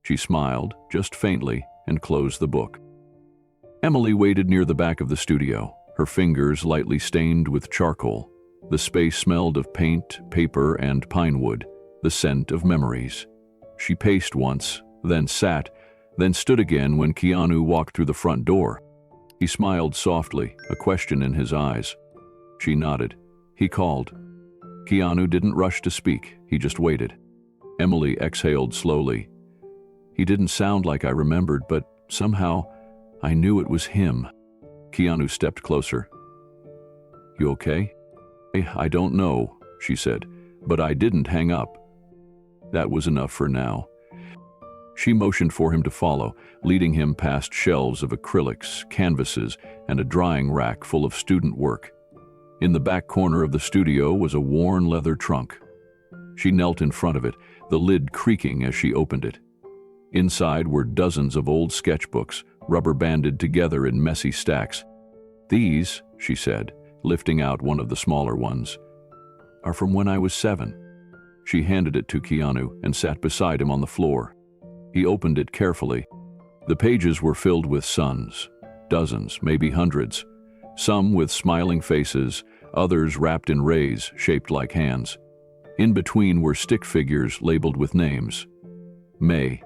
She smiled, just faintly, and closed the book. Emily waited near the back of the studio, her fingers lightly stained with charcoal. The space smelled of paint, paper, and pine wood, the scent of memories. She paced once, then sat, then stood again when Keanu walked through the front door. He smiled softly, a question in his eyes. She nodded. He called. Keanu didn't rush to speak, he just waited. Emily exhaled slowly. He didn't sound like I remembered, but somehow I knew it was him. Keanu stepped closer. "You okay?" "I don't know," she said, "but I didn't hang up." That was enough for now. She motioned for him to follow, leading him past shelves of acrylics, canvases, and a drying rack full of student work. In the back corner of the studio was a worn leather trunk. She knelt in front of it, the lid creaking as she opened it. Inside were dozens of old sketchbooks, rubber-banded together in messy stacks. "These," she said, lifting out one of the smaller ones, "are from when I was 7. She handed it to Keanu and sat beside him on the floor. He opened it carefully. The pages were filled with suns, dozens, maybe hundreds, some with smiling faces, others wrapped in rays shaped like hands. In between were stick figures labeled with names. May,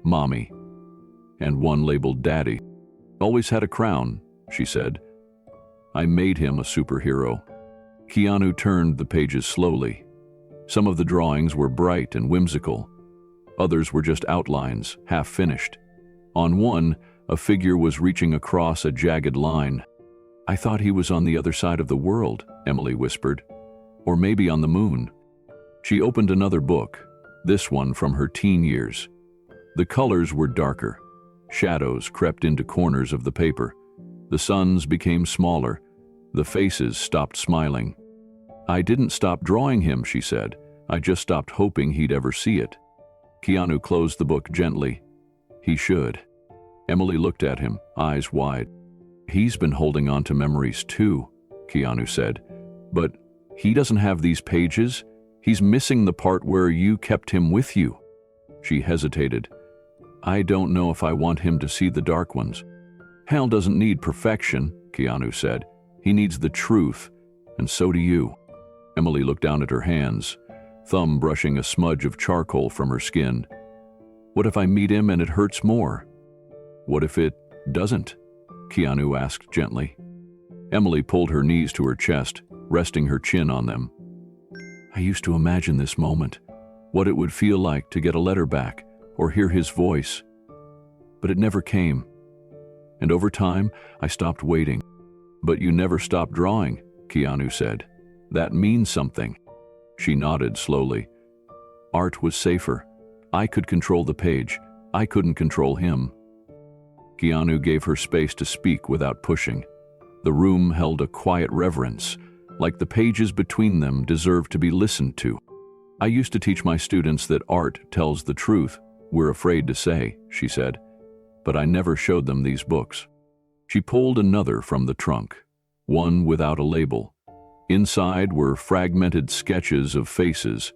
Mommy, and one labeled Daddy. "Always had a crown," she said. "I made him a superhero." Keanu turned the pages slowly. Some of the drawings were bright and whimsical. Others were just outlines, half-finished. On one, a figure was reaching across a jagged line. "I thought he was on the other side of the world," Emily whispered. "Or maybe on the moon." She opened another book, this one from her teen years. The colors were darker. Shadows crept into corners of the paper. The suns became smaller. The faces stopped smiling. "I didn't stop drawing him," she said. "I just stopped hoping he'd ever see it." Keanu closed the book gently. "He should." Emily looked at him, eyes wide. "He's been holding on to memories too," Keanu said. "But he doesn't have these pages. He's missing the part where you kept him with you." She hesitated. "I don't know if I want him to see the dark ones." "Hal doesn't need perfection," Keanu said. "He needs the truth, and so do you." Emily looked down at her hands, thumb brushing a smudge of charcoal from her skin. "What if I meet him and it hurts more?" "What if it doesn't?" Keanu asked gently. Emily pulled her knees to her chest, resting her chin on them. "I used to imagine this moment, what it would feel like to get a letter back or hear his voice. But it never came. And over time, I stopped waiting." "But you never stopped drawing," Keanu said. "That means something." She nodded slowly. "Art was safer. I could control the page. I couldn't control him." Keanu gave her space to speak without pushing. The room held a quiet reverence, like the pages between them deserved to be listened to. "I used to teach my students that art tells the truth we're afraid to say," she said. "But I never showed them these books." She pulled another from the trunk, one without a label. Inside were fragmented sketches of faces,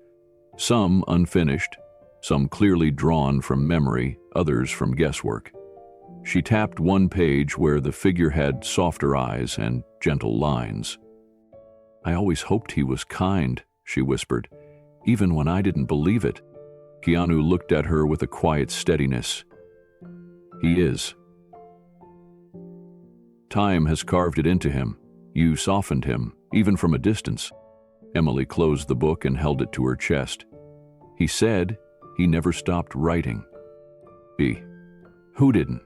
some unfinished, some clearly drawn from memory, others from guesswork. She tapped one page where the figure had softer eyes and gentle lines. "I always hoped he was kind," she whispered, "even when I didn't believe it." Keanu looked at her with a quiet steadiness. "He is. Time has carved it into him. You softened him, even from a distance." Emily closed the book and held it to her chest. "He said he never stopped writing." "Who didn't?"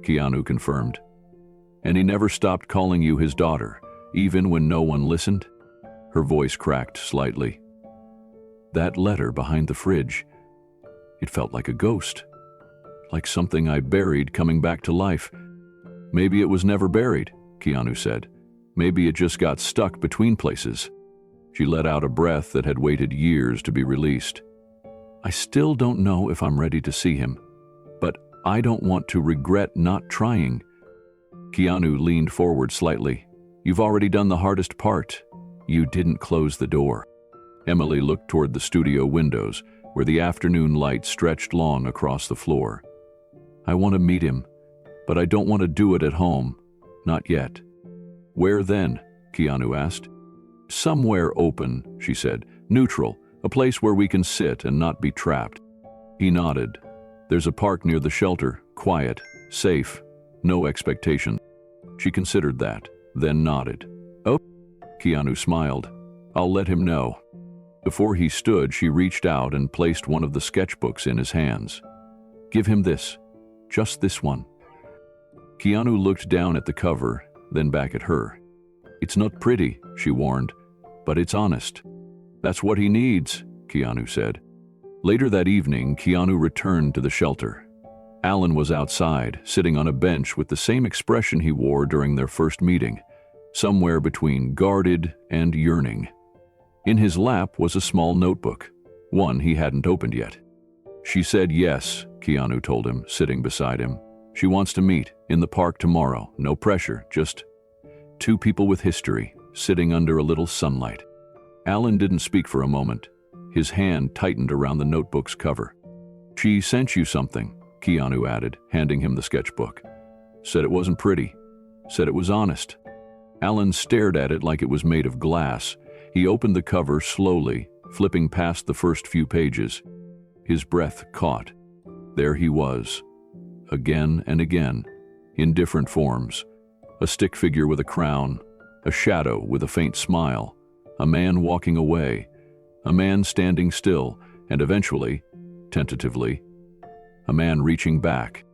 Keanu confirmed. "And he never stopped calling you his daughter, even when no one listened?" Her voice cracked slightly. "That letter behind the fridge, it felt like a ghost, like something I buried coming back to life." "Maybe it was never buried," Keanu said. "Maybe it just got stuck between places." She let out a breath that had waited years to be released. "I still don't know if I'm ready to see him, but I don't want to regret not trying." Keanu leaned forward slightly. "You've already done the hardest part. You didn't close the door." Emily looked toward the studio windows, where the afternoon light stretched long across the floor. "I want to meet him, but I don't want to do it at home. Not yet." "Where then?" Keanu asked. "Somewhere open," she said. "Neutral, a place where we can sit and not be trapped." He nodded. "There's a park near the shelter, quiet, safe, no expectation." She considered that, then nodded. "Oh," Keanu smiled. "I'll let him know." Before he stood, she reached out and placed one of the sketchbooks in his hands. "Give him this. Just this one." Keanu looked down at the cover, then back at her. "It's not pretty," she warned, "but it's honest." "That's what he needs," Keanu said. Later that evening, Keanu returned to the shelter. Alan was outside, sitting on a bench with the same expression he wore during their first meeting, somewhere between guarded and yearning. In his lap was a small notebook, one he hadn't opened yet. "She said yes," Keanu told him, sitting beside him. "She wants to meet, in the park tomorrow. No pressure, just two people with history, sitting under a little sunlight." Alan didn't speak for a moment. His hand tightened around the notebook's cover. "She sent you something," Keanu added, handing him the sketchbook. "Said it wasn't pretty. Said it was honest." Alan stared at it like it was made of glass. He opened the cover slowly, flipping past the first few pages. His breath caught. There he was. Again and again, in different forms. A stick figure with a crown, a shadow with a faint smile, a man walking away, a man standing still, and eventually, tentatively, a man reaching back.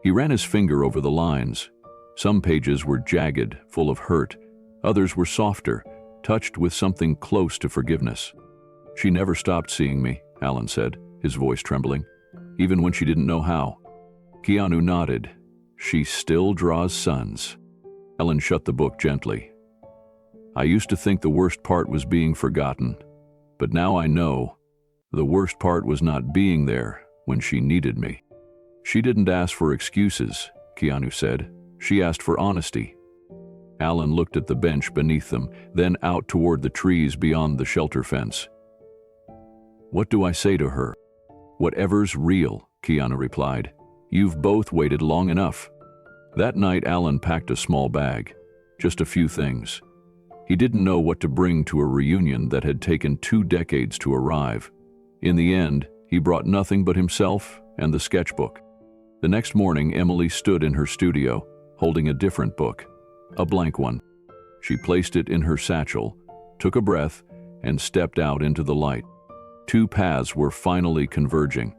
He ran his finger over the lines. Some pages were jagged, full of hurt. Others were softer, touched with something close to forgiveness. "She never stopped seeing me," Alan said, his voice trembling. even when she didn't know how. Keanu nodded. She still draws sons. Ellen shut the book gently. I used to think the worst part was being forgotten, but now I know the worst part was not being there when she needed me. She didn't ask for excuses, Keanu said. She asked for honesty. Alan looked at the bench beneath them, then out toward the trees beyond the shelter fence. What do I say to her? Whatever's real, Keanu replied. You've both waited long enough. That night, Alan packed a small bag, just a few things. He didn't know what to bring to a reunion that had taken 2 decades to arrive. In the end, he brought nothing but himself and the sketchbook. The next morning, Emily stood in her studio, holding a different book, a blank one. She placed it in her satchel, took a breath, and stepped out into the light. 2 paths were finally converging,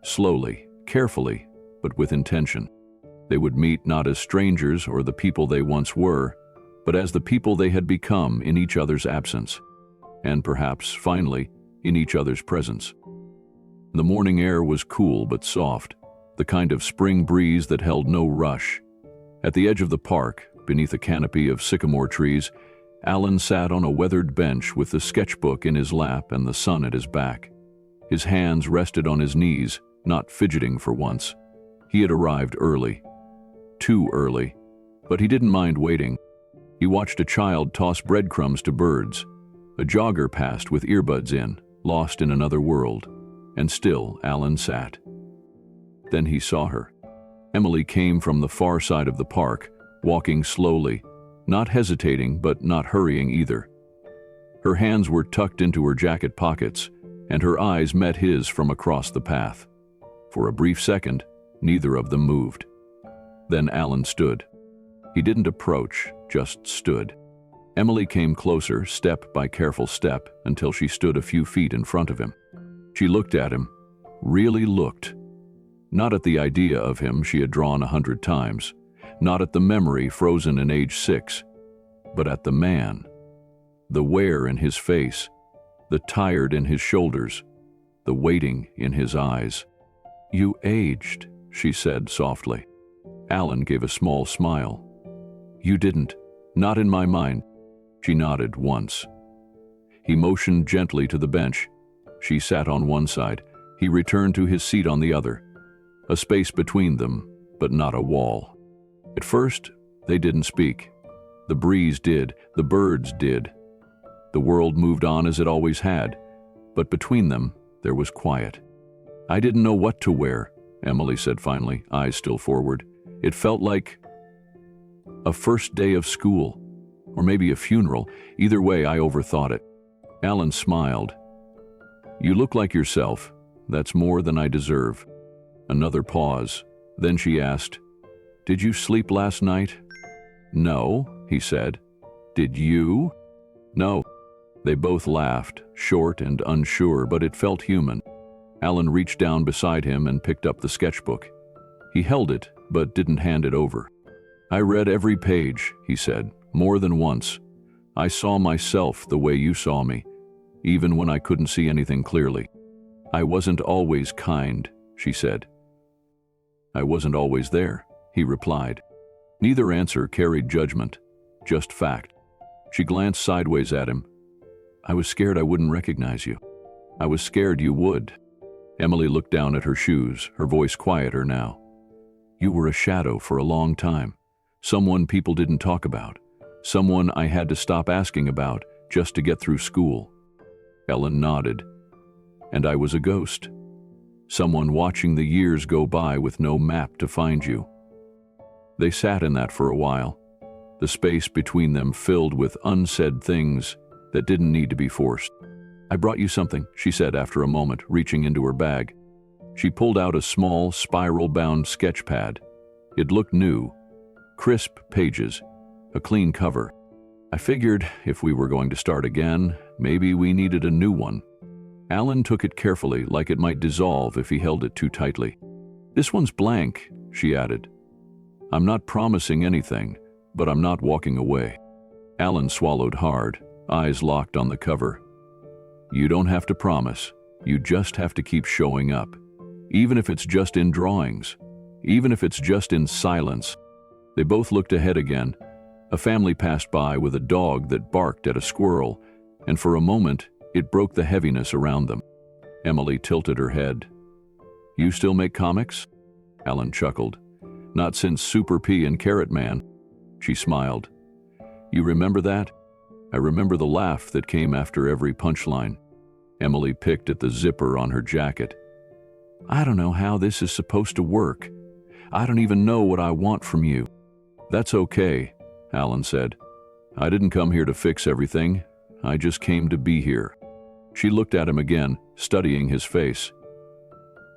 slowly, carefully, but with intention. They would meet not as strangers or the people they once were, but as the people they had become in each other's absence, and perhaps, finally, in each other's presence. The morning air was cool but soft, the kind of spring breeze that held no rush. At the edge of the park, beneath a canopy of sycamore trees, Alan sat on a weathered bench with the sketchbook in his lap and the sun at his back. His hands rested on his knees, not fidgeting for once. He had arrived early. Too early. But he didn't mind waiting. He watched a child toss breadcrumbs to birds. A jogger passed with earbuds in, lost in another world. And still Alan sat. Then he saw her. Emily came from the far side of the park, walking slowly, not hesitating but not hurrying either. Her hands were tucked into her jacket pockets, and her eyes met his from across the path. For a brief second, neither of them moved. Then Alan stood. He didn't approach, just stood. Emily came closer, step by careful step, until she stood a few feet in front of him. She looked at him, really looked. Not at the idea of him she had drawn 100 times, not at the memory frozen in age 6, but at the man. The wear in his face, the tired in his shoulders, the waiting in his eyes. You aged, she said softly. Alan gave a small smile. You didn't, not in my mind. She nodded once. He motioned gently to the bench. She sat on one side. He returned to his seat on the other. A space between them, but not a wall. At first, they didn't speak. The breeze did, the birds did. The world moved on as it always had, but between them, there was quiet. I didn't know what to wear, Emily said finally, eyes still forward. It felt like a first day of school, or maybe a funeral. Either way, I overthought it. Alan smiled. You look like yourself. That's more than I deserve. Another pause. Then she asked, Did you sleep last night? No, he said. Did you? No. They both laughed, short and unsure, but it felt human. Alan reached down beside him and picked up the sketchbook. He held it, but didn't hand it over. I read every page, he said, more than once. I saw myself the way you saw me, even when I couldn't see anything clearly. I wasn't always kind, she said. I wasn't always there, he replied. Neither answer carried judgment, just fact. She glanced sideways at him. I was scared I wouldn't recognize you. I was scared you would. Emily looked down at her shoes, her voice quieter now. You were a shadow for a long time. Someone people didn't talk about. Someone I had to stop asking about just to get through school. Ellen nodded. And I was a ghost. Someone watching the years go by with no map to find you. They sat in that for a while, the space between them filled with unsaid things that didn't need to be forced. I brought you something, she said after a moment, reaching into her bag. She pulled out a small, spiral-bound sketch pad. It looked new, crisp pages, a clean cover. I figured if we were going to start again, maybe we needed a new one. Alan took it carefully, like it might dissolve if he held it too tightly. This one's blank, she added. I'm not promising anything, but I'm not walking away. Alan swallowed hard, eyes locked on the cover. You don't have to promise. You just have to keep showing up. even if it's just in drawings, even if it's just in silence. They both looked ahead again. A family passed by with a dog that barked at a squirrel, and for a moment, it broke the heaviness around them. Emily tilted her head. "You still make comics?" Alan chuckled. "Not since Super P and Carrot Man." She smiled. "You remember that?" "I remember the laugh that came after every punchline." Emily picked at the zipper on her jacket. "I don't know how this is supposed to work. I don't even know what I want from you." "That's okay," Alan said. "I didn't come here to fix everything. I just came to be here." She looked at him again, studying his face.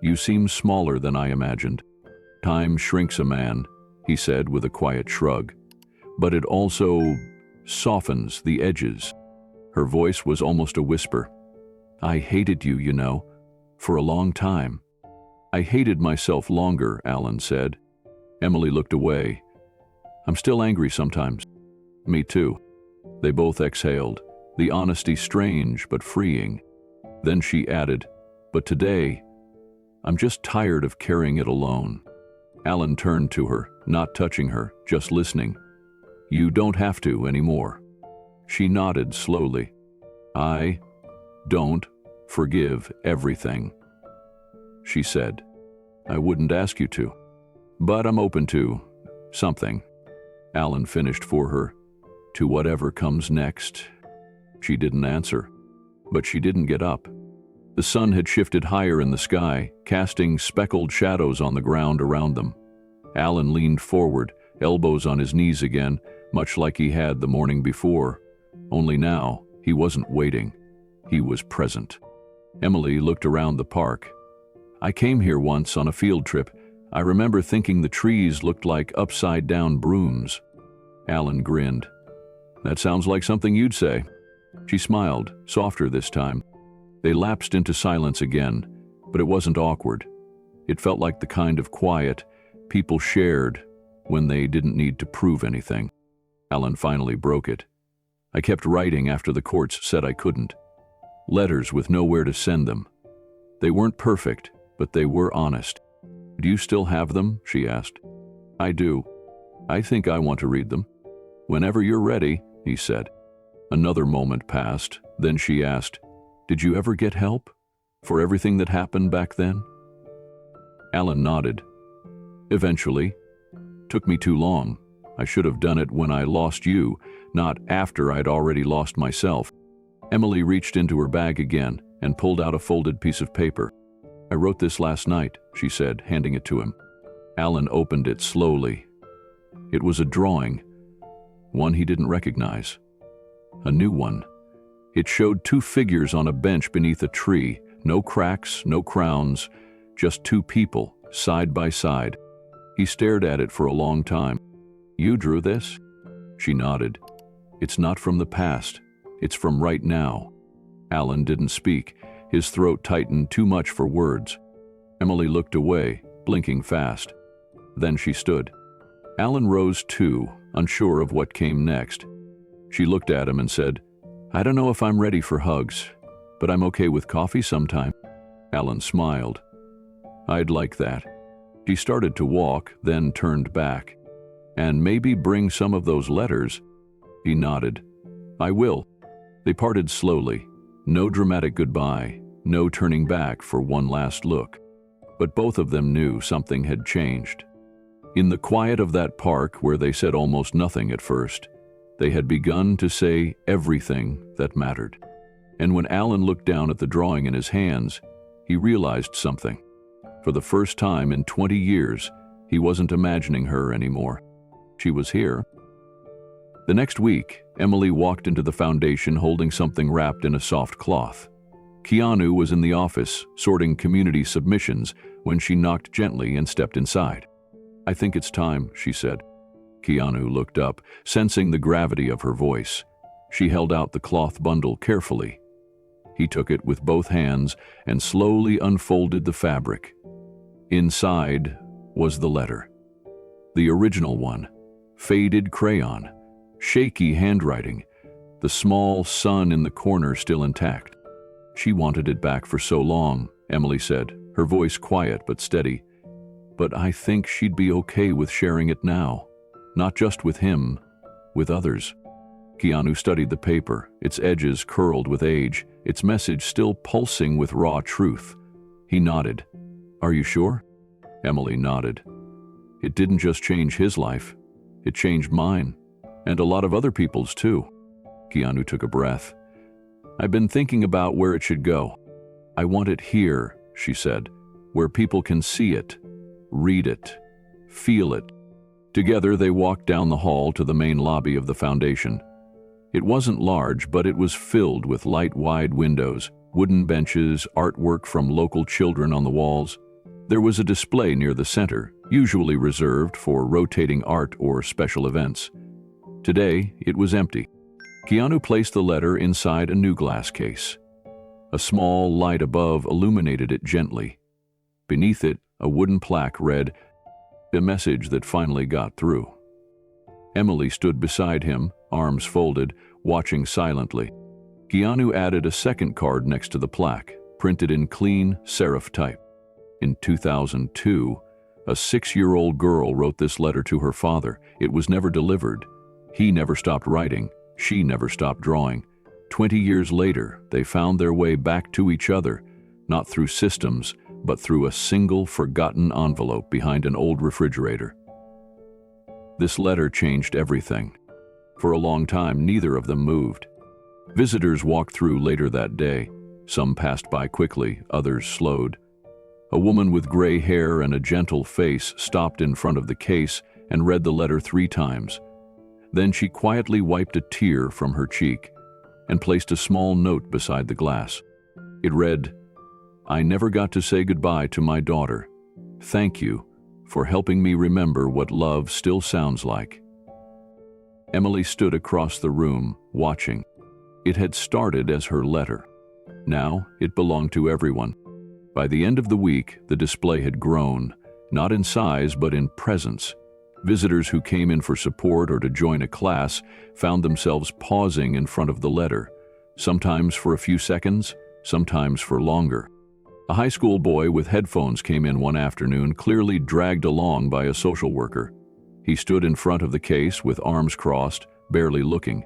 "You seem smaller than I imagined." "Time shrinks a man," he said with a quiet shrug. "But it also softens the edges." Her voice was almost a whisper. "I hated you, you know, for a long time." "I hated myself longer," Alan said. Emily looked away. "I'm still angry sometimes." "Me too." They both exhaled, the honesty strange but freeing. Then she added, "But today, I'm just tired of carrying it alone." Alan turned to her, not touching her, just listening. "You don't have to anymore." She nodded slowly. "I don't forgive everything," she said. "I wouldn't ask you to, but I'm open to something." Alan finished for her. "To whatever comes next." She didn't answer, but she didn't get up. The sun had shifted higher in the sky, casting speckled shadows on the ground around them. Alan leaned forward, elbows on his knees again, much like he had the morning before. Only now, he wasn't waiting. He was present. Emily looked around the park. "I came here once on a field trip. I remember thinking the trees looked like upside-down brooms." Alan grinned. "That sounds like something you'd say." She smiled, softer this time. They lapsed into silence again, but it wasn't awkward. It felt like the kind of quiet people shared when they didn't need to prove anything. Alan finally broke it. "I kept writing after the courts said I couldn't. Letters with nowhere to send them. They weren't perfect, but they were honest." "Do you still have them?" she asked. "I do. I think I want to read them." "Whenever you're ready," he said. Another moment passed, then she asked, "Did you ever get help for everything that happened back then?" Alan nodded. "Eventually. Took me too long. I should have done it when I lost you, not after I'd already lost myself." Emily reached into her bag again and pulled out a folded piece of paper. "I wrote this last night," she said, handing it to him. Alan opened it slowly. It was a drawing, one he didn't recognize. A new one. It showed two figures on a bench beneath a tree, no cracks, no crowns, just two people, side by side. He stared at it for a long time. "You drew this?" She nodded. "It's not from the past. It's from right now." Alan didn't speak. His throat tightened too much for words. Emily looked away, blinking fast. Then she stood. Alan rose too, unsure of what came next. She looked at him and said, "I don't know if I'm ready for hugs, but I'm okay with coffee sometime." Alan smiled. "I'd like that." She started to walk, then turned back. "And maybe bring some of those letters." He nodded. "I will." They parted slowly. No dramatic goodbye, no turning back for one last look. But both of them knew something had changed. In the quiet of that park, where they said almost nothing at first, they had begun to say everything that mattered. And when Alan looked down at the drawing in his hands, he realized something. For the first time in 20 years, he wasn't imagining her anymore. She was here. The next week, Emily walked into the foundation holding something wrapped in a soft cloth. Keanu was in the office, sorting community submissions, when she knocked gently and stepped inside. "I think it's time," she said. Keanu looked up, sensing the gravity of her voice. She held out the cloth bundle carefully. He took it with both hands and slowly unfolded the fabric. Inside was the letter. The original one, faded crayon, shaky handwriting, the small sun in the corner still intact. "She wanted it back for so long," Emily said, her voice quiet but steady. But I think she'd be okay with sharing it now. Not just with him, with others. Keanu studied the paper, its edges curled with age, its message still pulsing with raw truth. He nodded. "Are you sure?" Emily nodded. It didn't just change his life. It changed mine. And a lot of other people's too. Keanu took a breath. "I've been thinking about where it should go. I want it here," she said, "where people can see it, read it, feel it." Together they walked down the hall to the main lobby of the foundation. It wasn't large, but it was filled with light wide windows, wooden benches, artwork from local children on the walls. There was a display near the center, usually reserved for rotating art or special events. Today, it was empty. Keanu placed the letter inside a new glass case. A small light above illuminated it gently. Beneath it, a wooden plaque read, "A message that finally got through." Emily stood beside him, arms folded, watching silently. Keanu added a second card next to the plaque, printed in clean serif type. In 2002, a 6-year-old girl wrote this letter to her father. It was never delivered. He never stopped writing. She never stopped drawing. 20 years later, they found their way back to each other, not through systems, but through a single forgotten envelope behind an old refrigerator. This letter changed everything. For a long time, neither of them moved. Visitors walked through later that day. Some passed by quickly, others slowed. A woman with gray hair and a gentle face stopped in front of the case and read the letter 3 times. Then she quietly wiped a tear from her cheek and placed a small note beside the glass. It read, "I never got to say goodbye to my daughter. Thank you for helping me remember what love still sounds like." Emily stood across the room, watching. It had started as her letter. Now it belonged to everyone. By the end of the week, the display had grown, not in size but in presence. Visitors who came in for support or to join a class found themselves pausing in front of the letter, sometimes for a few seconds, sometimes for longer. A high school boy with headphones came in one afternoon, clearly dragged along by a social worker. He stood in front of the case with arms crossed, barely looking.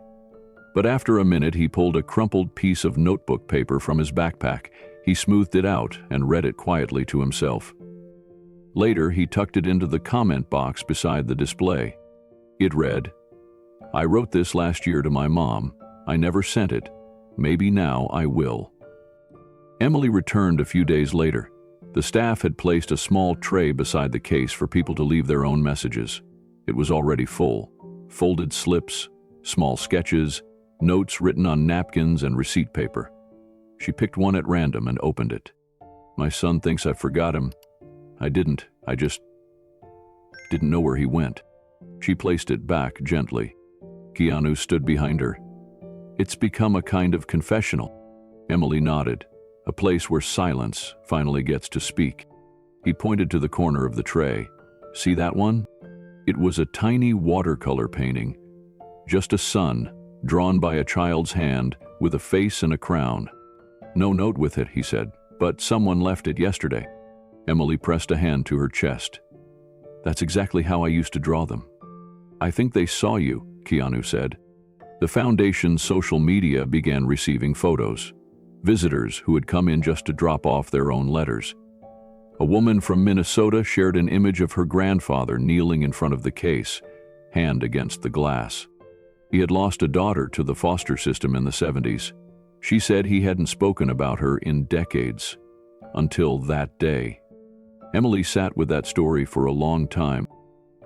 But after a minute, he pulled a crumpled piece of notebook paper from his backpack. He smoothed it out and read it quietly to himself. Later, he tucked it into the comment box beside the display. It read, "I wrote this last year to my mom. I never sent it. Maybe now I will." Emily returned a few days later. The staff had placed a small tray beside the case for people to leave their own messages. It was already full. Folded slips, small sketches, notes written on napkins and receipt paper. She picked one at random and opened it. "My son thinks I forgot him. I didn't. I just didn't know where he went." She placed it back gently. Keanu stood behind her. "It's become a kind of confessional." Emily nodded. "A place where silence finally gets to speak." He pointed to the corner of the tray. "See that one?" It was a tiny watercolor painting. Just a sun, drawn by a child's hand, with a face and a crown. "No note with it," he said, "but someone left it yesterday." Emily pressed a hand to her chest. "That's exactly how I used to draw them." "I think they saw you," Keanu said. The foundation's social media began receiving photos. Visitors who had come in just to drop off their own letters. A woman from Minnesota shared an image of her grandfather kneeling in front of the case, hand against the glass. He had lost a daughter to the foster system in the 70s. She said he hadn't spoken about her in decades, until that day. Emily sat with that story for a long time.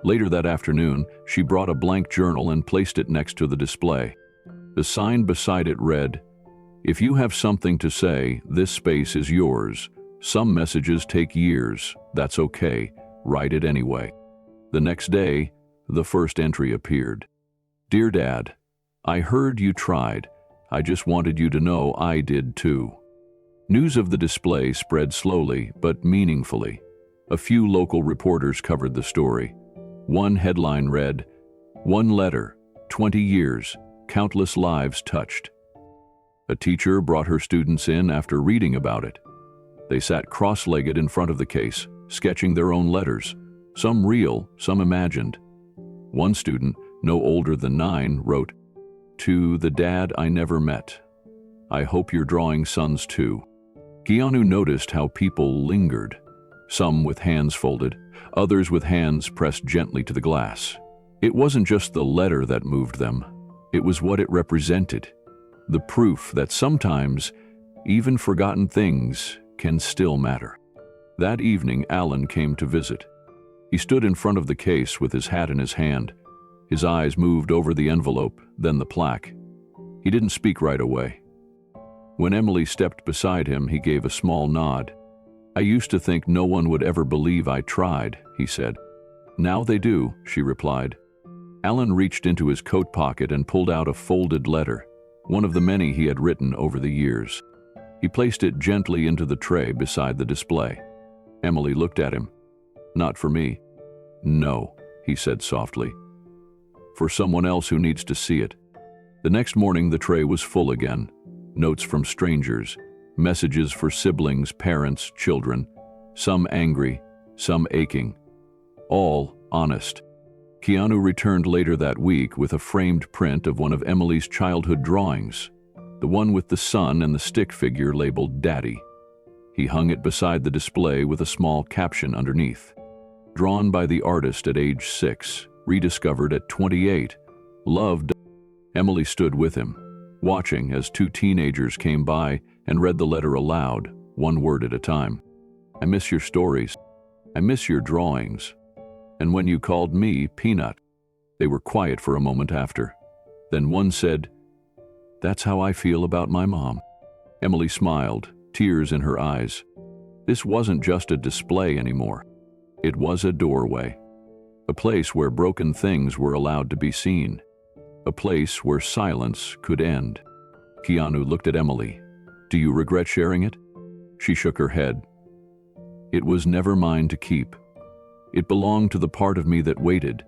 Later that afternoon, she brought a blank journal and placed it next to the display. The sign beside it read, "If you have something to say, this space is yours. Some messages take years. That's okay. Write it anyway." The next day, the first entry appeared. "Dear Dad, I heard you tried. I just wanted you to know I did too." News of the display spread slowly but meaningfully. A few local reporters covered the story. One headline read, "One letter, 20 years, countless lives touched." A teacher brought her students in after reading about it. They sat cross-legged in front of the case, sketching their own letters, some real, some imagined. One student, no older than 9, wrote, "To the dad I never met. I hope you're drawing sons too." Keanu noticed how people lingered, some with hands folded, others with hands pressed gently to the glass. It wasn't just the letter that moved them, it was what it represented, the proof that sometimes even forgotten things can still matter. That evening, Alan came to visit. He stood in front of the case with his hat in his hand. His eyes moved over the envelope, then the plaque. He didn't speak right away. When Emily stepped beside him, he gave a small nod. "I used to think no one would ever believe I tried," he said. "Now they do," she replied. Alan reached into his coat pocket and pulled out a folded letter, one of the many he had written over the years. He placed it gently into the tray beside the display. Emily looked at him. "Not for me." "No," he said softly. "For someone else who needs to see it." The next morning, the tray was full again. Notes from strangers, messages for siblings, parents, children, some angry, some aching, all honest. Keanu returned later that week with a framed print of one of Emily's childhood drawings, the one with the sun and the stick figure labeled Daddy. He hung it beside the display with a small caption underneath. Drawn by the artist at age 6, rediscovered at 28, loved. Emily stood with him, watching as 2 teenagers came by and read the letter aloud, one word at a time. "I miss your stories. I miss your drawings. And when you called me Peanut." They were quiet for a moment after. Then one said, "That's how I feel about my mom." Emily smiled, tears in her eyes. This wasn't just a display anymore. It was a doorway. A place where broken things were allowed to be seen. A place where silence could end. Keanu looked at Emily. "Do you regret sharing it?" She shook her head. "It was never mine to keep. It belonged to the part of me that waited.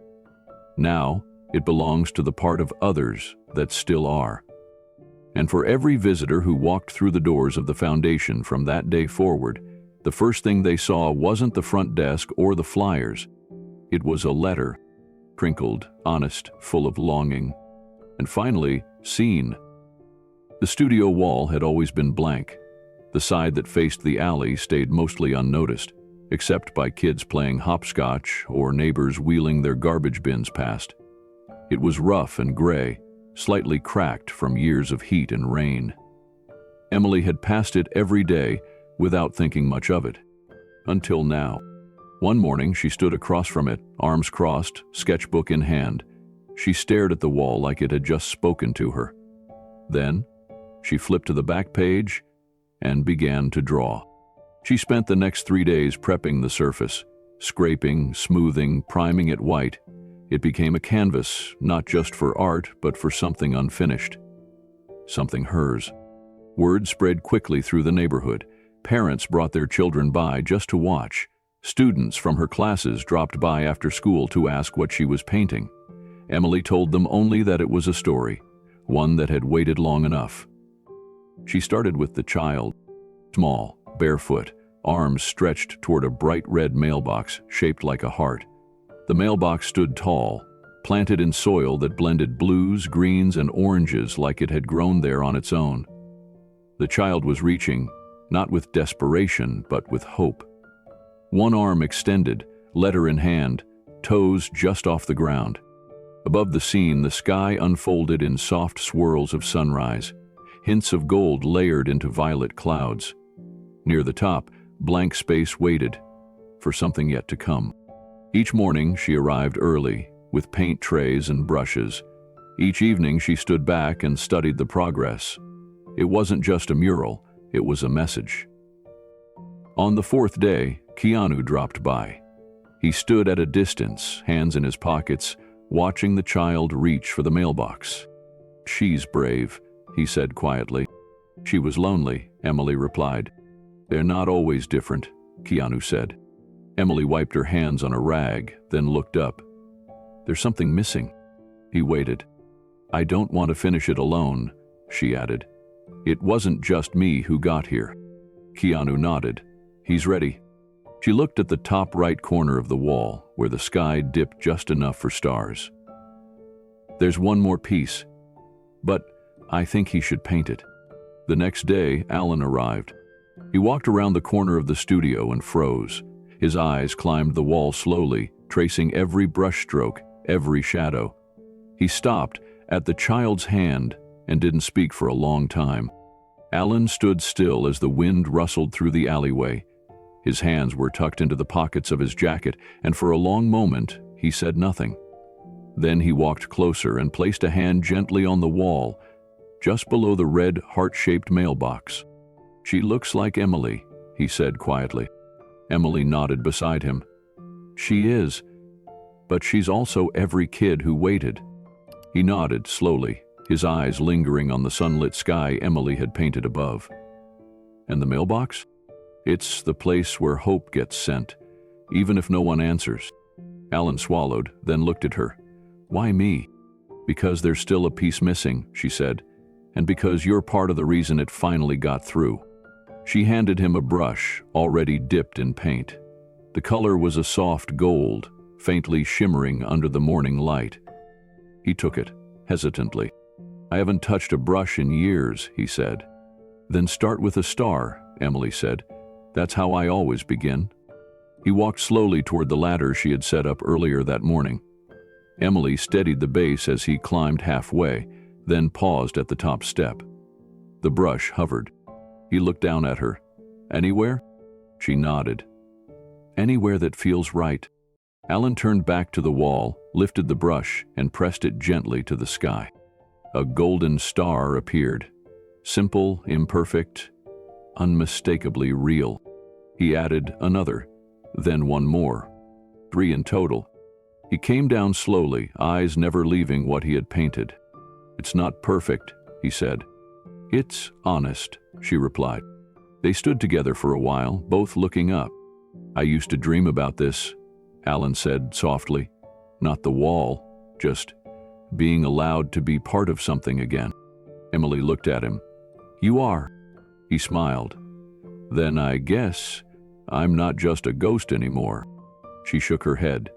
Now, it belongs to the part of others that still are." And for every visitor who walked through the doors of the foundation from that day forward, the first thing they saw wasn't the front desk or the flyers. It was a letter, crinkled, honest, full of longing. And finally, seen. The studio wall had always been blank. The side that faced the alley stayed mostly unnoticed, except by kids playing hopscotch or neighbors wheeling their garbage bins past. It was rough and gray, slightly cracked from years of heat and rain. Emily had passed it every day without thinking much of it. Until now. One morning, she stood across from it, arms crossed, sketchbook in hand. She stared at the wall like it had just spoken to her. Then, she flipped to the back page and began to draw. She spent the next 3 days prepping the surface, scraping, smoothing, priming it white. It became a canvas, not just for art, but for something unfinished. Something hers. Word spread quickly through the neighborhood. Parents brought their children by just to watch. Students from her classes dropped by after school to ask what she was painting. Emily told them only that it was a story, one that had waited long enough. She started with the child, small, barefoot, arms stretched toward a bright red mailbox shaped like a heart. The mailbox stood tall, planted in soil that blended blues, greens, and oranges like it had grown there on its own. The child was reaching, not with desperation, but with hope. One arm extended, letter in hand, toes just off the ground. Above the scene, the sky unfolded in soft swirls of sunrise, hints of gold layered into violet clouds. Near the top, blank space waited for something yet to come. Each morning, she arrived early, with paint trays and brushes. Each evening, she stood back and studied the progress. It wasn't just a mural, it was a message. On the 4th day, Keanu dropped by. He stood at a distance, hands in his pockets, watching the child reach for the mailbox. "She's brave," he said quietly. "She was lonely," Emily replied. "They're not always different," Keanu said. Emily wiped her hands on a rag, then looked up. "There's something missing." He waited. "I don't want to finish it alone," she added. "It wasn't just me who got here." Keanu nodded. He's ready." She looked at the top right corner of the wall, where the sky dipped just enough for stars. "There's one more piece, but I think he should paint it." The next day, Alan arrived. He walked around the corner of the studio and froze. His eyes climbed the wall slowly, tracing every brushstroke, every shadow. He stopped at the child's hand and didn't speak for a long time. Alan stood still as the wind rustled through the alleyway. His hands were tucked into the pockets of his jacket, and for a long moment he said nothing. Then he walked closer and placed a hand gently on the wall, just below the red heart-shaped mailbox. "She looks like Emily," he said quietly. Emily nodded beside him. "She is, but she's also every kid who waited." He nodded slowly, his eyes lingering on the sunlit sky Emily had painted above. "And the mailbox? It's the place where hope gets sent, even if no one answers." Alan swallowed, then looked at her. "Why me?" "Because there's still a piece missing," she said, "and because you're part of the reason it finally got through." She handed him a brush, already dipped in paint. The color was a soft gold, faintly shimmering under the morning light. He took it, hesitantly. "I haven't touched a brush in years," he said. "Then start with a star," Emily said. "That's how I always begin." He walked slowly toward the ladder she had set up earlier that morning. Emily steadied the base as he climbed halfway, then paused at the top step. The brush hovered. He looked down at her. "Anywhere?" She nodded. "Anywhere that feels right." Alan turned back to the wall, lifted the brush, and pressed it gently to the sky. A golden star appeared. Simple, imperfect, unmistakably real. He added another, then one more. 3 in total. He came down slowly, eyes never leaving what he had painted. "It's not perfect," he said. "It's honest," she replied. They stood together for a while, both looking up. "I used to dream about this," Alan said softly. "Not the wall, just being allowed to be part of something again." Emily looked at him. "You are." He smiled. "Then I guess I'm not just a ghost anymore." She shook her head.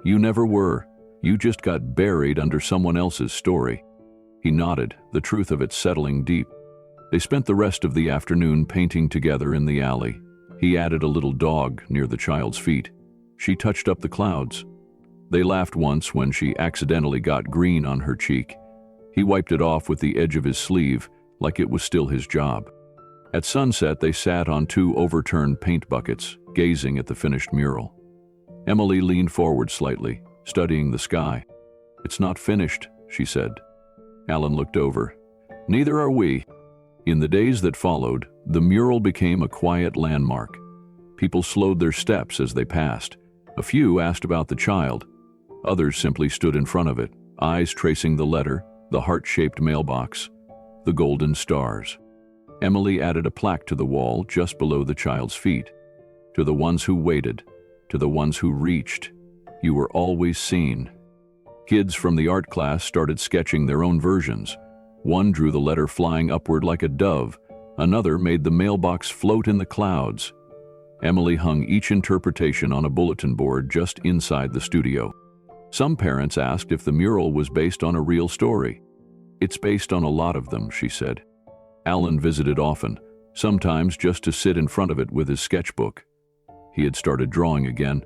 "You never were. You just got buried under someone else's story." He nodded, the truth of it settling deep. They spent the rest of the afternoon painting together in the alley. He added a little dog near the child's feet. She touched up the clouds. They laughed once when she accidentally got green on her cheek. He wiped it off with the edge of his sleeve, like it was still his job. At sunset, they sat on 2 overturned paint buckets, gazing at the finished mural. Emily leaned forward slightly, studying the sky. "It's not finished," she said. Alan looked over. "Neither are we." In the days that followed, the mural became a quiet landmark. People slowed their steps as they passed. A few asked about the child. Others simply stood in front of it, eyes tracing the letter, the heart-shaped mailbox, the golden stars. Emily added a plaque to the wall just below the child's feet. "To the ones who waited, to the ones who reached, you were always seen." Kids from the art class started sketching their own versions. One drew the letter flying upward like a dove. Another made the mailbox float in the clouds. Emily hung each interpretation on a bulletin board just inside the studio. Some parents asked if the mural was based on a real story. "It's based on a lot of them," she said. Alan visited often, sometimes just to sit in front of it with his sketchbook. He had started drawing again.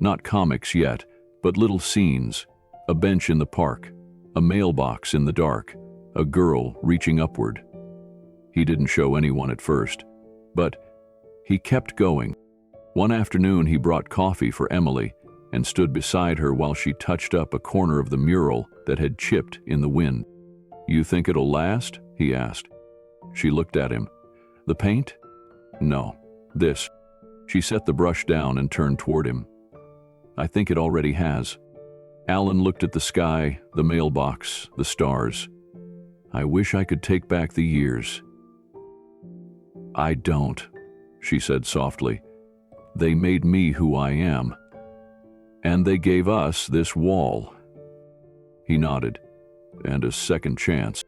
Not comics yet, but little scenes. A bench in the park, a mailbox in the dark, a girl reaching upward. He didn't show anyone at first, but he kept going. One afternoon he brought coffee for Emily and stood beside her while she touched up a corner of the mural that had chipped in the wind. "You think it'll last?" he asked. She looked at him. "The paint?" "No, this." She set the brush down and turned toward him. "I think it already has." Alan looked at the sky, the mailbox, the stars. "I wish I could take back the years." "I don't," she said softly. "They made me who I am. And they gave us this wall." He nodded. "And a second chance."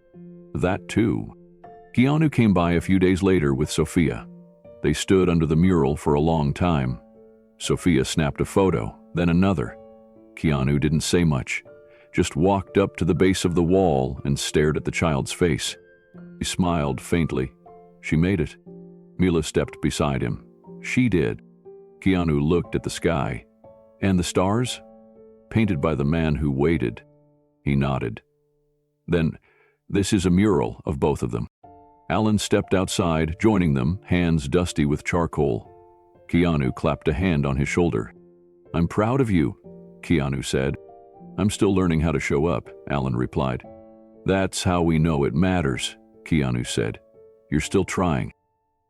"That too." Keanu came by a few days later with Sophia. They stood under the mural for a long time. Sophia snapped a photo, then another. Keanu didn't say much, just walked up to the base of the wall and stared at the child's face. He smiled faintly. She made it. Mila stepped beside him. She did. Keanu looked at the sky. And the stars? Painted by the man who waited. He nodded. Then, this is a mural of both of them. Alan stepped outside, joining them, hands dusty with charcoal. Keanu clapped a hand on his shoulder. I'm proud of you, Keanu said. I'm still learning how to show up, Alan replied. That's how we know it matters, Keanu said. You're still trying.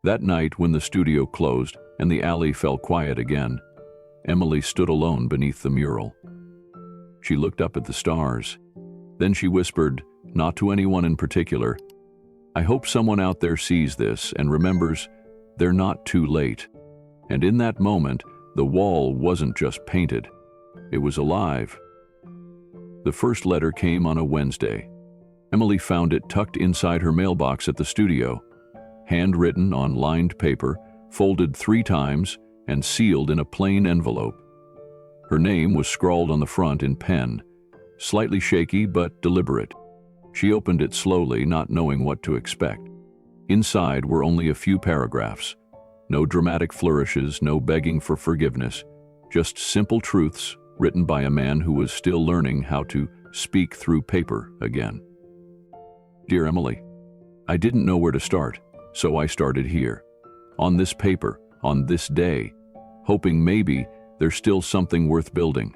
That night, when the studio closed and the alley fell quiet again, Emily stood alone beneath the mural. She looked up at the stars. Then she whispered, not to anyone in particular, I hope someone out there sees this and remembers they're not too late. And in that moment, the wall wasn't just painted. It was alive. The first letter came on a Wednesday. Emily found it tucked inside her mailbox at the studio, handwritten on lined paper, folded 3 times, and sealed in a plain envelope. Her name was scrawled on the front in pen, slightly shaky but deliberate. She opened it slowly, not knowing what to expect. Inside were only a few paragraphs. No dramatic flourishes, no begging for forgiveness, just simple truths written by a man who was still learning how to speak through paper again. Dear Emily, I didn't know where to start, so I started here. On this paper, on this day, hoping maybe there's still something worth building.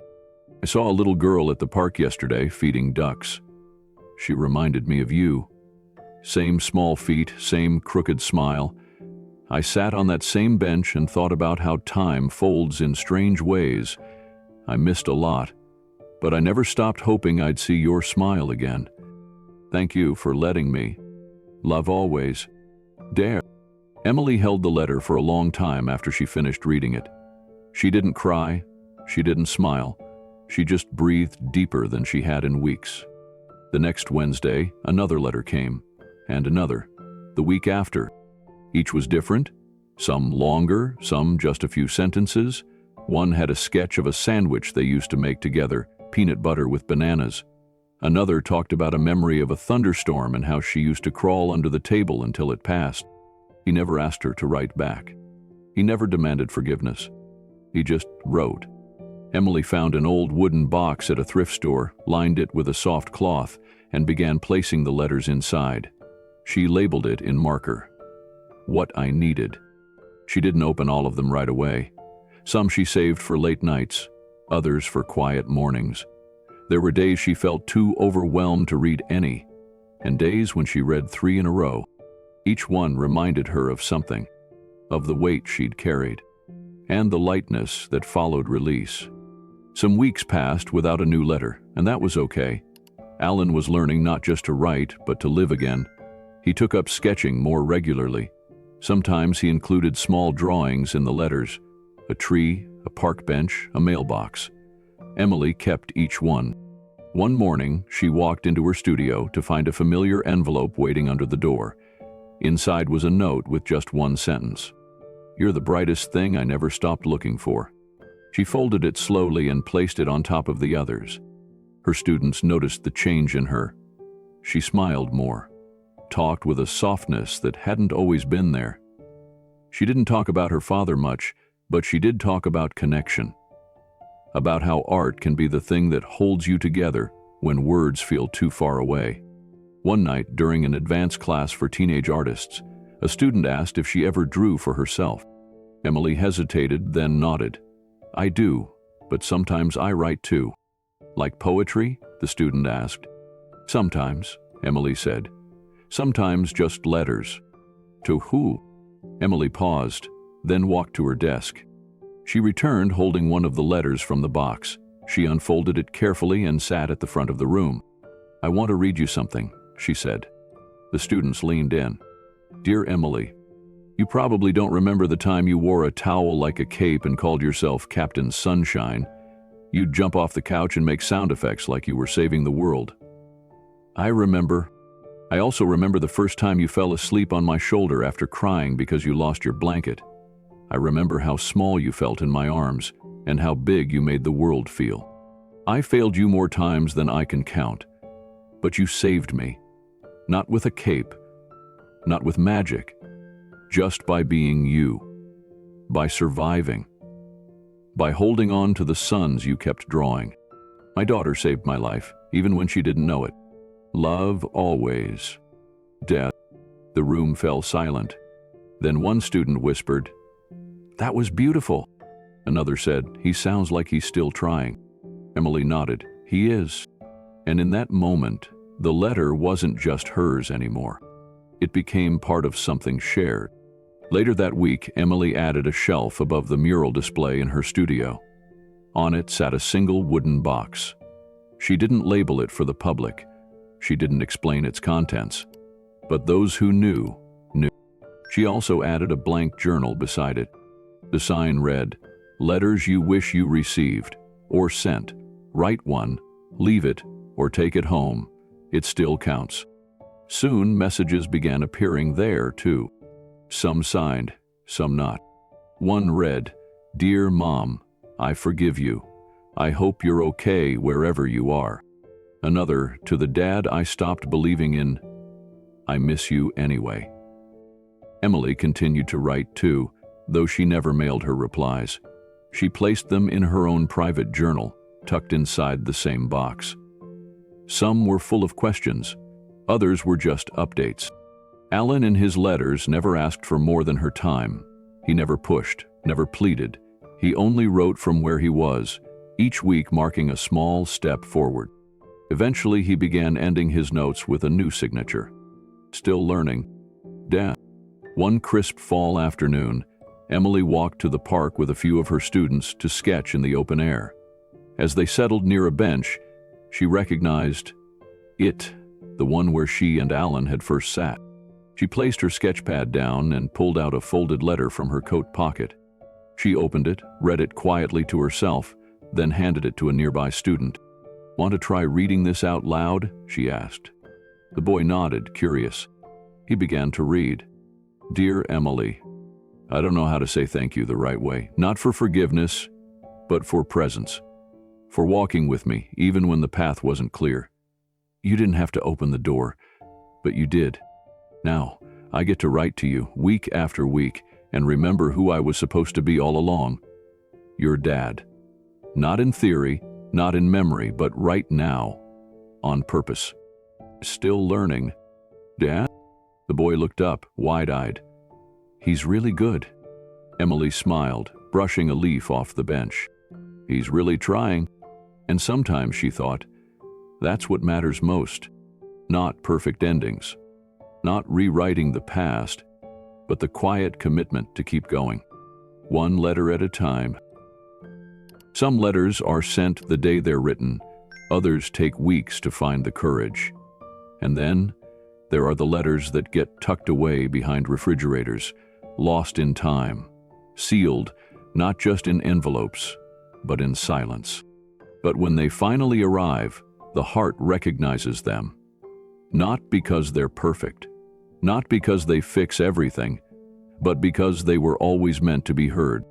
I saw a little girl at the park yesterday feeding ducks. She reminded me of you. Same small feet, same crooked smile. I sat on that same bench and thought about how time folds in strange ways. I missed a lot, but I never stopped hoping I'd see your smile again. Thank you for letting me. Love always. Dare. Emily held the letter for a long time after she finished reading it. She didn't cry. She didn't smile. She just breathed deeper than she had in weeks. The next Wednesday, another letter came, and another. The week after. Each was different, some longer, some just a few sentences. One had a sketch of a sandwich they used to make together, peanut butter with bananas. Another talked about a memory of a thunderstorm and how she used to crawl under the table until it passed. He never asked her to write back. He never demanded forgiveness. He just wrote. Emily found an old wooden box at a thrift store, lined it with a soft cloth, and began placing the letters inside. She labeled it in marker. What I needed. She didn't open all of them right away. Some she saved for late nights, others for quiet mornings. There were days she felt too overwhelmed to read any, and days when she read 3 in a row. Each one reminded her of something, of the weight she'd carried, and the lightness that followed release. Some weeks passed without a new letter, and that was okay. Alan was learning not just to write, but to live again. He took up sketching more regularly. Sometimes he included small drawings in the letters, a tree, a park bench, a mailbox. Emily kept each one. One morning, she walked into her studio to find a familiar envelope waiting under the door. Inside was a note with just one sentence. You're the brightest thing I never stopped looking for. She folded it slowly and placed it on top of the others. Her students noticed the change in her. She smiled more, talked with a softness that hadn't always been there. She didn't talk about her father much, but she did talk about connection. About how art can be the thing that holds you together when words feel too far away. One night, during an advanced class for teenage artists, a student asked if she ever drew for herself. Emily hesitated, then nodded. I do, but sometimes I write too. Like poetry? The student asked. Sometimes, Emily said. Sometimes just letters. To who? Emily paused, then walked to her desk. She returned holding one of the letters from the box. She unfolded it carefully and sat at the front of the room. I want to read you something, she said. The students leaned in. Dear Emily, you probably don't remember the time you wore a towel like a cape and called yourself Captain Sunshine. You'd jump off the couch and make sound effects like you were saving the world. I remember. I also remember the first time you fell asleep on my shoulder after crying because you lost your blanket. I remember how small you felt in my arms and how big you made the world feel. I failed you more times than I can count, but you saved me. Not with a cape, not with magic, just by being you, by surviving, by holding on to the suns you kept drawing. My daughter saved my life, even when she didn't know it. Love always. Death. The room fell silent. Then one student whispered, "That was beautiful." Another said, "He sounds like he's still trying." Emily nodded. "He is." And in that moment, the letter wasn't just hers anymore. It became part of something shared. Later that week, Emily added a shelf above the mural display in her studio. On it sat a single wooden box. She didn't label it for the public. She didn't explain its contents. But those who knew, knew. She also added a blank journal beside it. The sign read, "Letters you wish you received or sent. Write one, leave it, or take it home. It still counts." Soon, messages began appearing there, too. Some signed, some not. One read, "Dear Mom, I forgive you. I hope you're okay wherever you are." Another, "To the dad I stopped believing in, I miss you anyway." Emily continued to write too, though she never mailed her replies. She placed them in her own private journal, tucked inside the same box. Some were full of questions, others were just updates. Alan in his letters never asked for more than her time. He never pushed, never pleaded. He only wrote from where he was, each week marking a small step forward. Eventually, he began ending his notes with a new signature. Still learning. Dad. One crisp fall afternoon, Emily walked to the park with a few of her students to sketch in the open air. As they settled near a bench, she recognized it, the one where she and Alan had first sat. She placed her sketchpad down and pulled out a folded letter from her coat pocket. She opened it, read it quietly to herself, then handed it to a nearby student. "Want to try reading this out loud?" she asked. The boy nodded, curious. He began to read. "Dear Emily, I don't know how to say thank you the right way. Not for forgiveness, but for presence. For walking with me, even when the path wasn't clear. You didn't have to open the door, but you did. Now, I get to write to you week after week and remember who I was supposed to be all along. Your dad. Not in theory, not in memory, but right now, on purpose." Still learning. "Dad?" The boy looked up, wide-eyed. "He's really good." Emily smiled, brushing a leaf off the bench. "He's really trying." And sometimes, she thought, that's what matters most. Not perfect endings. Not rewriting the past, but the quiet commitment to keep going. One letter at a time. Some letters are sent the day they're written. Others take weeks to find the courage. And then, there are the letters that get tucked away behind refrigerators, lost in time, sealed not just in envelopes, but in silence. But when they finally arrive, the heart recognizes them. Not because they're perfect, not because they fix everything, but because they were always meant to be heard.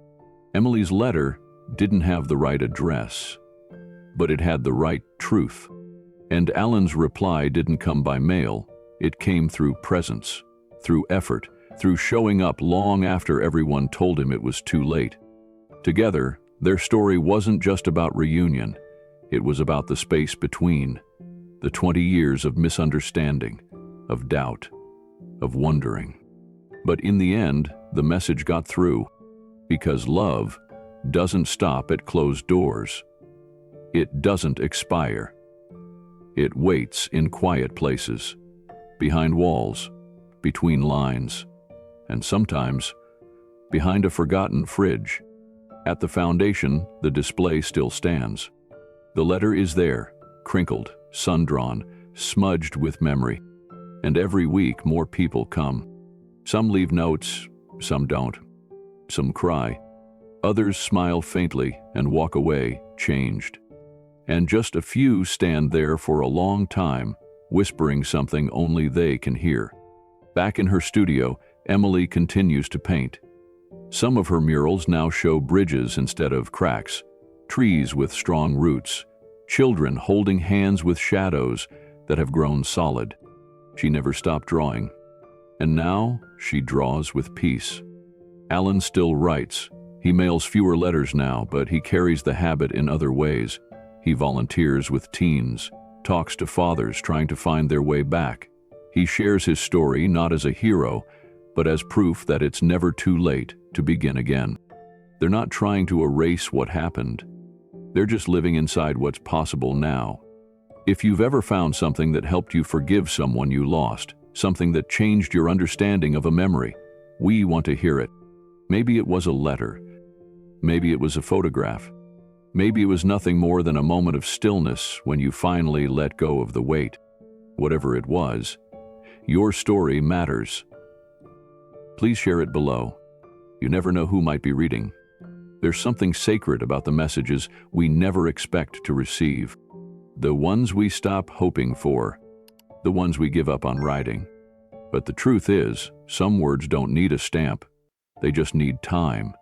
Emily's letter didn't have the right address, but it had the right truth. And Alan's reply didn't come by mail. It came through presence, through effort, through showing up long after everyone told him it was too late. Together, their story wasn't just about reunion. It was about the space between, the 20 years of misunderstanding, of doubt, of wondering. But in the end, the message got through, because love doesn't stop at closed doors. It doesn't expire. It waits in quiet places, behind walls, between lines, and sometimes behind a forgotten fridge. At the foundation, the display still stands. The letter is there, crinkled, sun-drawn, smudged with memory. And every week more people come. Some leave notes, some don't. Some cry. Others smile faintly and walk away, changed. And just a few stand there for a long time, whispering something only they can hear. Back in her studio, Emily continues to paint. Some of her murals now show bridges instead of cracks, trees with strong roots, children holding hands with shadows that have grown solid. She never stopped drawing. And now she draws with peace. Alan still writes. He mails fewer letters now, but he carries the habit in other ways. He volunteers with teens, talks to fathers trying to find their way back. He shares his story not as a hero, but as proof that it's never too late to begin again. They're not trying to erase what happened. They're just living inside what's possible now. If you've ever found something that helped you forgive someone you lost, something that changed your understanding of a memory, we want to hear it. Maybe it was a letter. Maybe it was a photograph. Maybe it was nothing more than a moment of stillness when you finally let go of the weight. Whatever it was, your story matters. Please share it below. You never know who might be reading. There's something sacred about the messages we never expect to receive. The ones we stop hoping for. The ones we give up on writing. But the truth is, some words don't need a stamp. They just need time.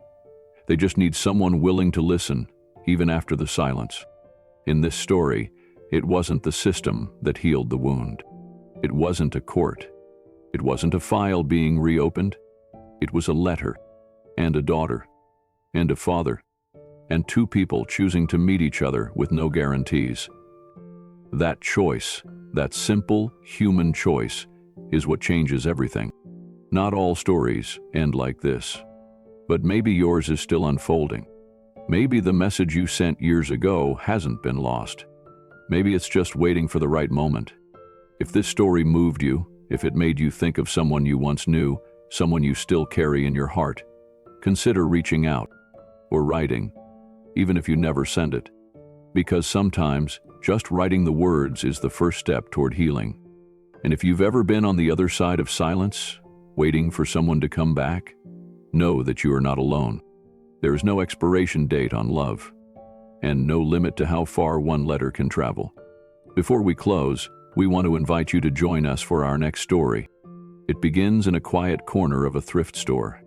They just need someone willing to listen, even after the silence. In this story, it wasn't the system that healed the wound. It wasn't a court. It wasn't a file being reopened. It was a letter, and a daughter, and a father, and two people choosing to meet each other with no guarantees. That choice, that simple human choice, is what changes everything. Not all stories end like this. But maybe yours is still unfolding. Maybe the message you sent years ago hasn't been lost. Maybe it's just waiting for the right moment. If this story moved you, if it made you think of someone you once knew, someone you still carry in your heart, consider reaching out or writing, even if you never send it. Because sometimes, just writing the words is the first step toward healing. And if you've ever been on the other side of silence, waiting for someone to come back, know that you are not alone. There is no expiration date on love, and no limit to how far one letter can travel. Before we close, we want to invite you to join us for our next story. It begins in a quiet corner of a thrift store,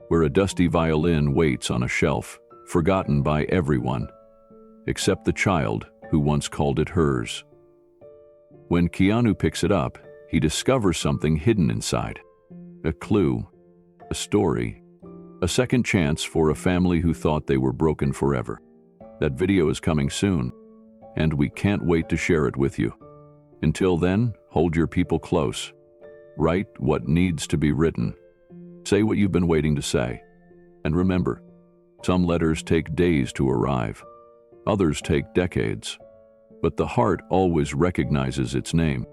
where a dusty violin waits on a shelf, forgotten by everyone, except the child who once called it hers. When Keanu picks it up, he discovers something hidden inside. A clue, a story, a second chance for a family who thought they were broken forever. That video is coming soon, and we can't wait to share it with you. Until then, hold your people close. Write what needs to be written. Say what you've been waiting to say. And remember, some letters take days to arrive. Others take decades. But the heart always recognizes its name.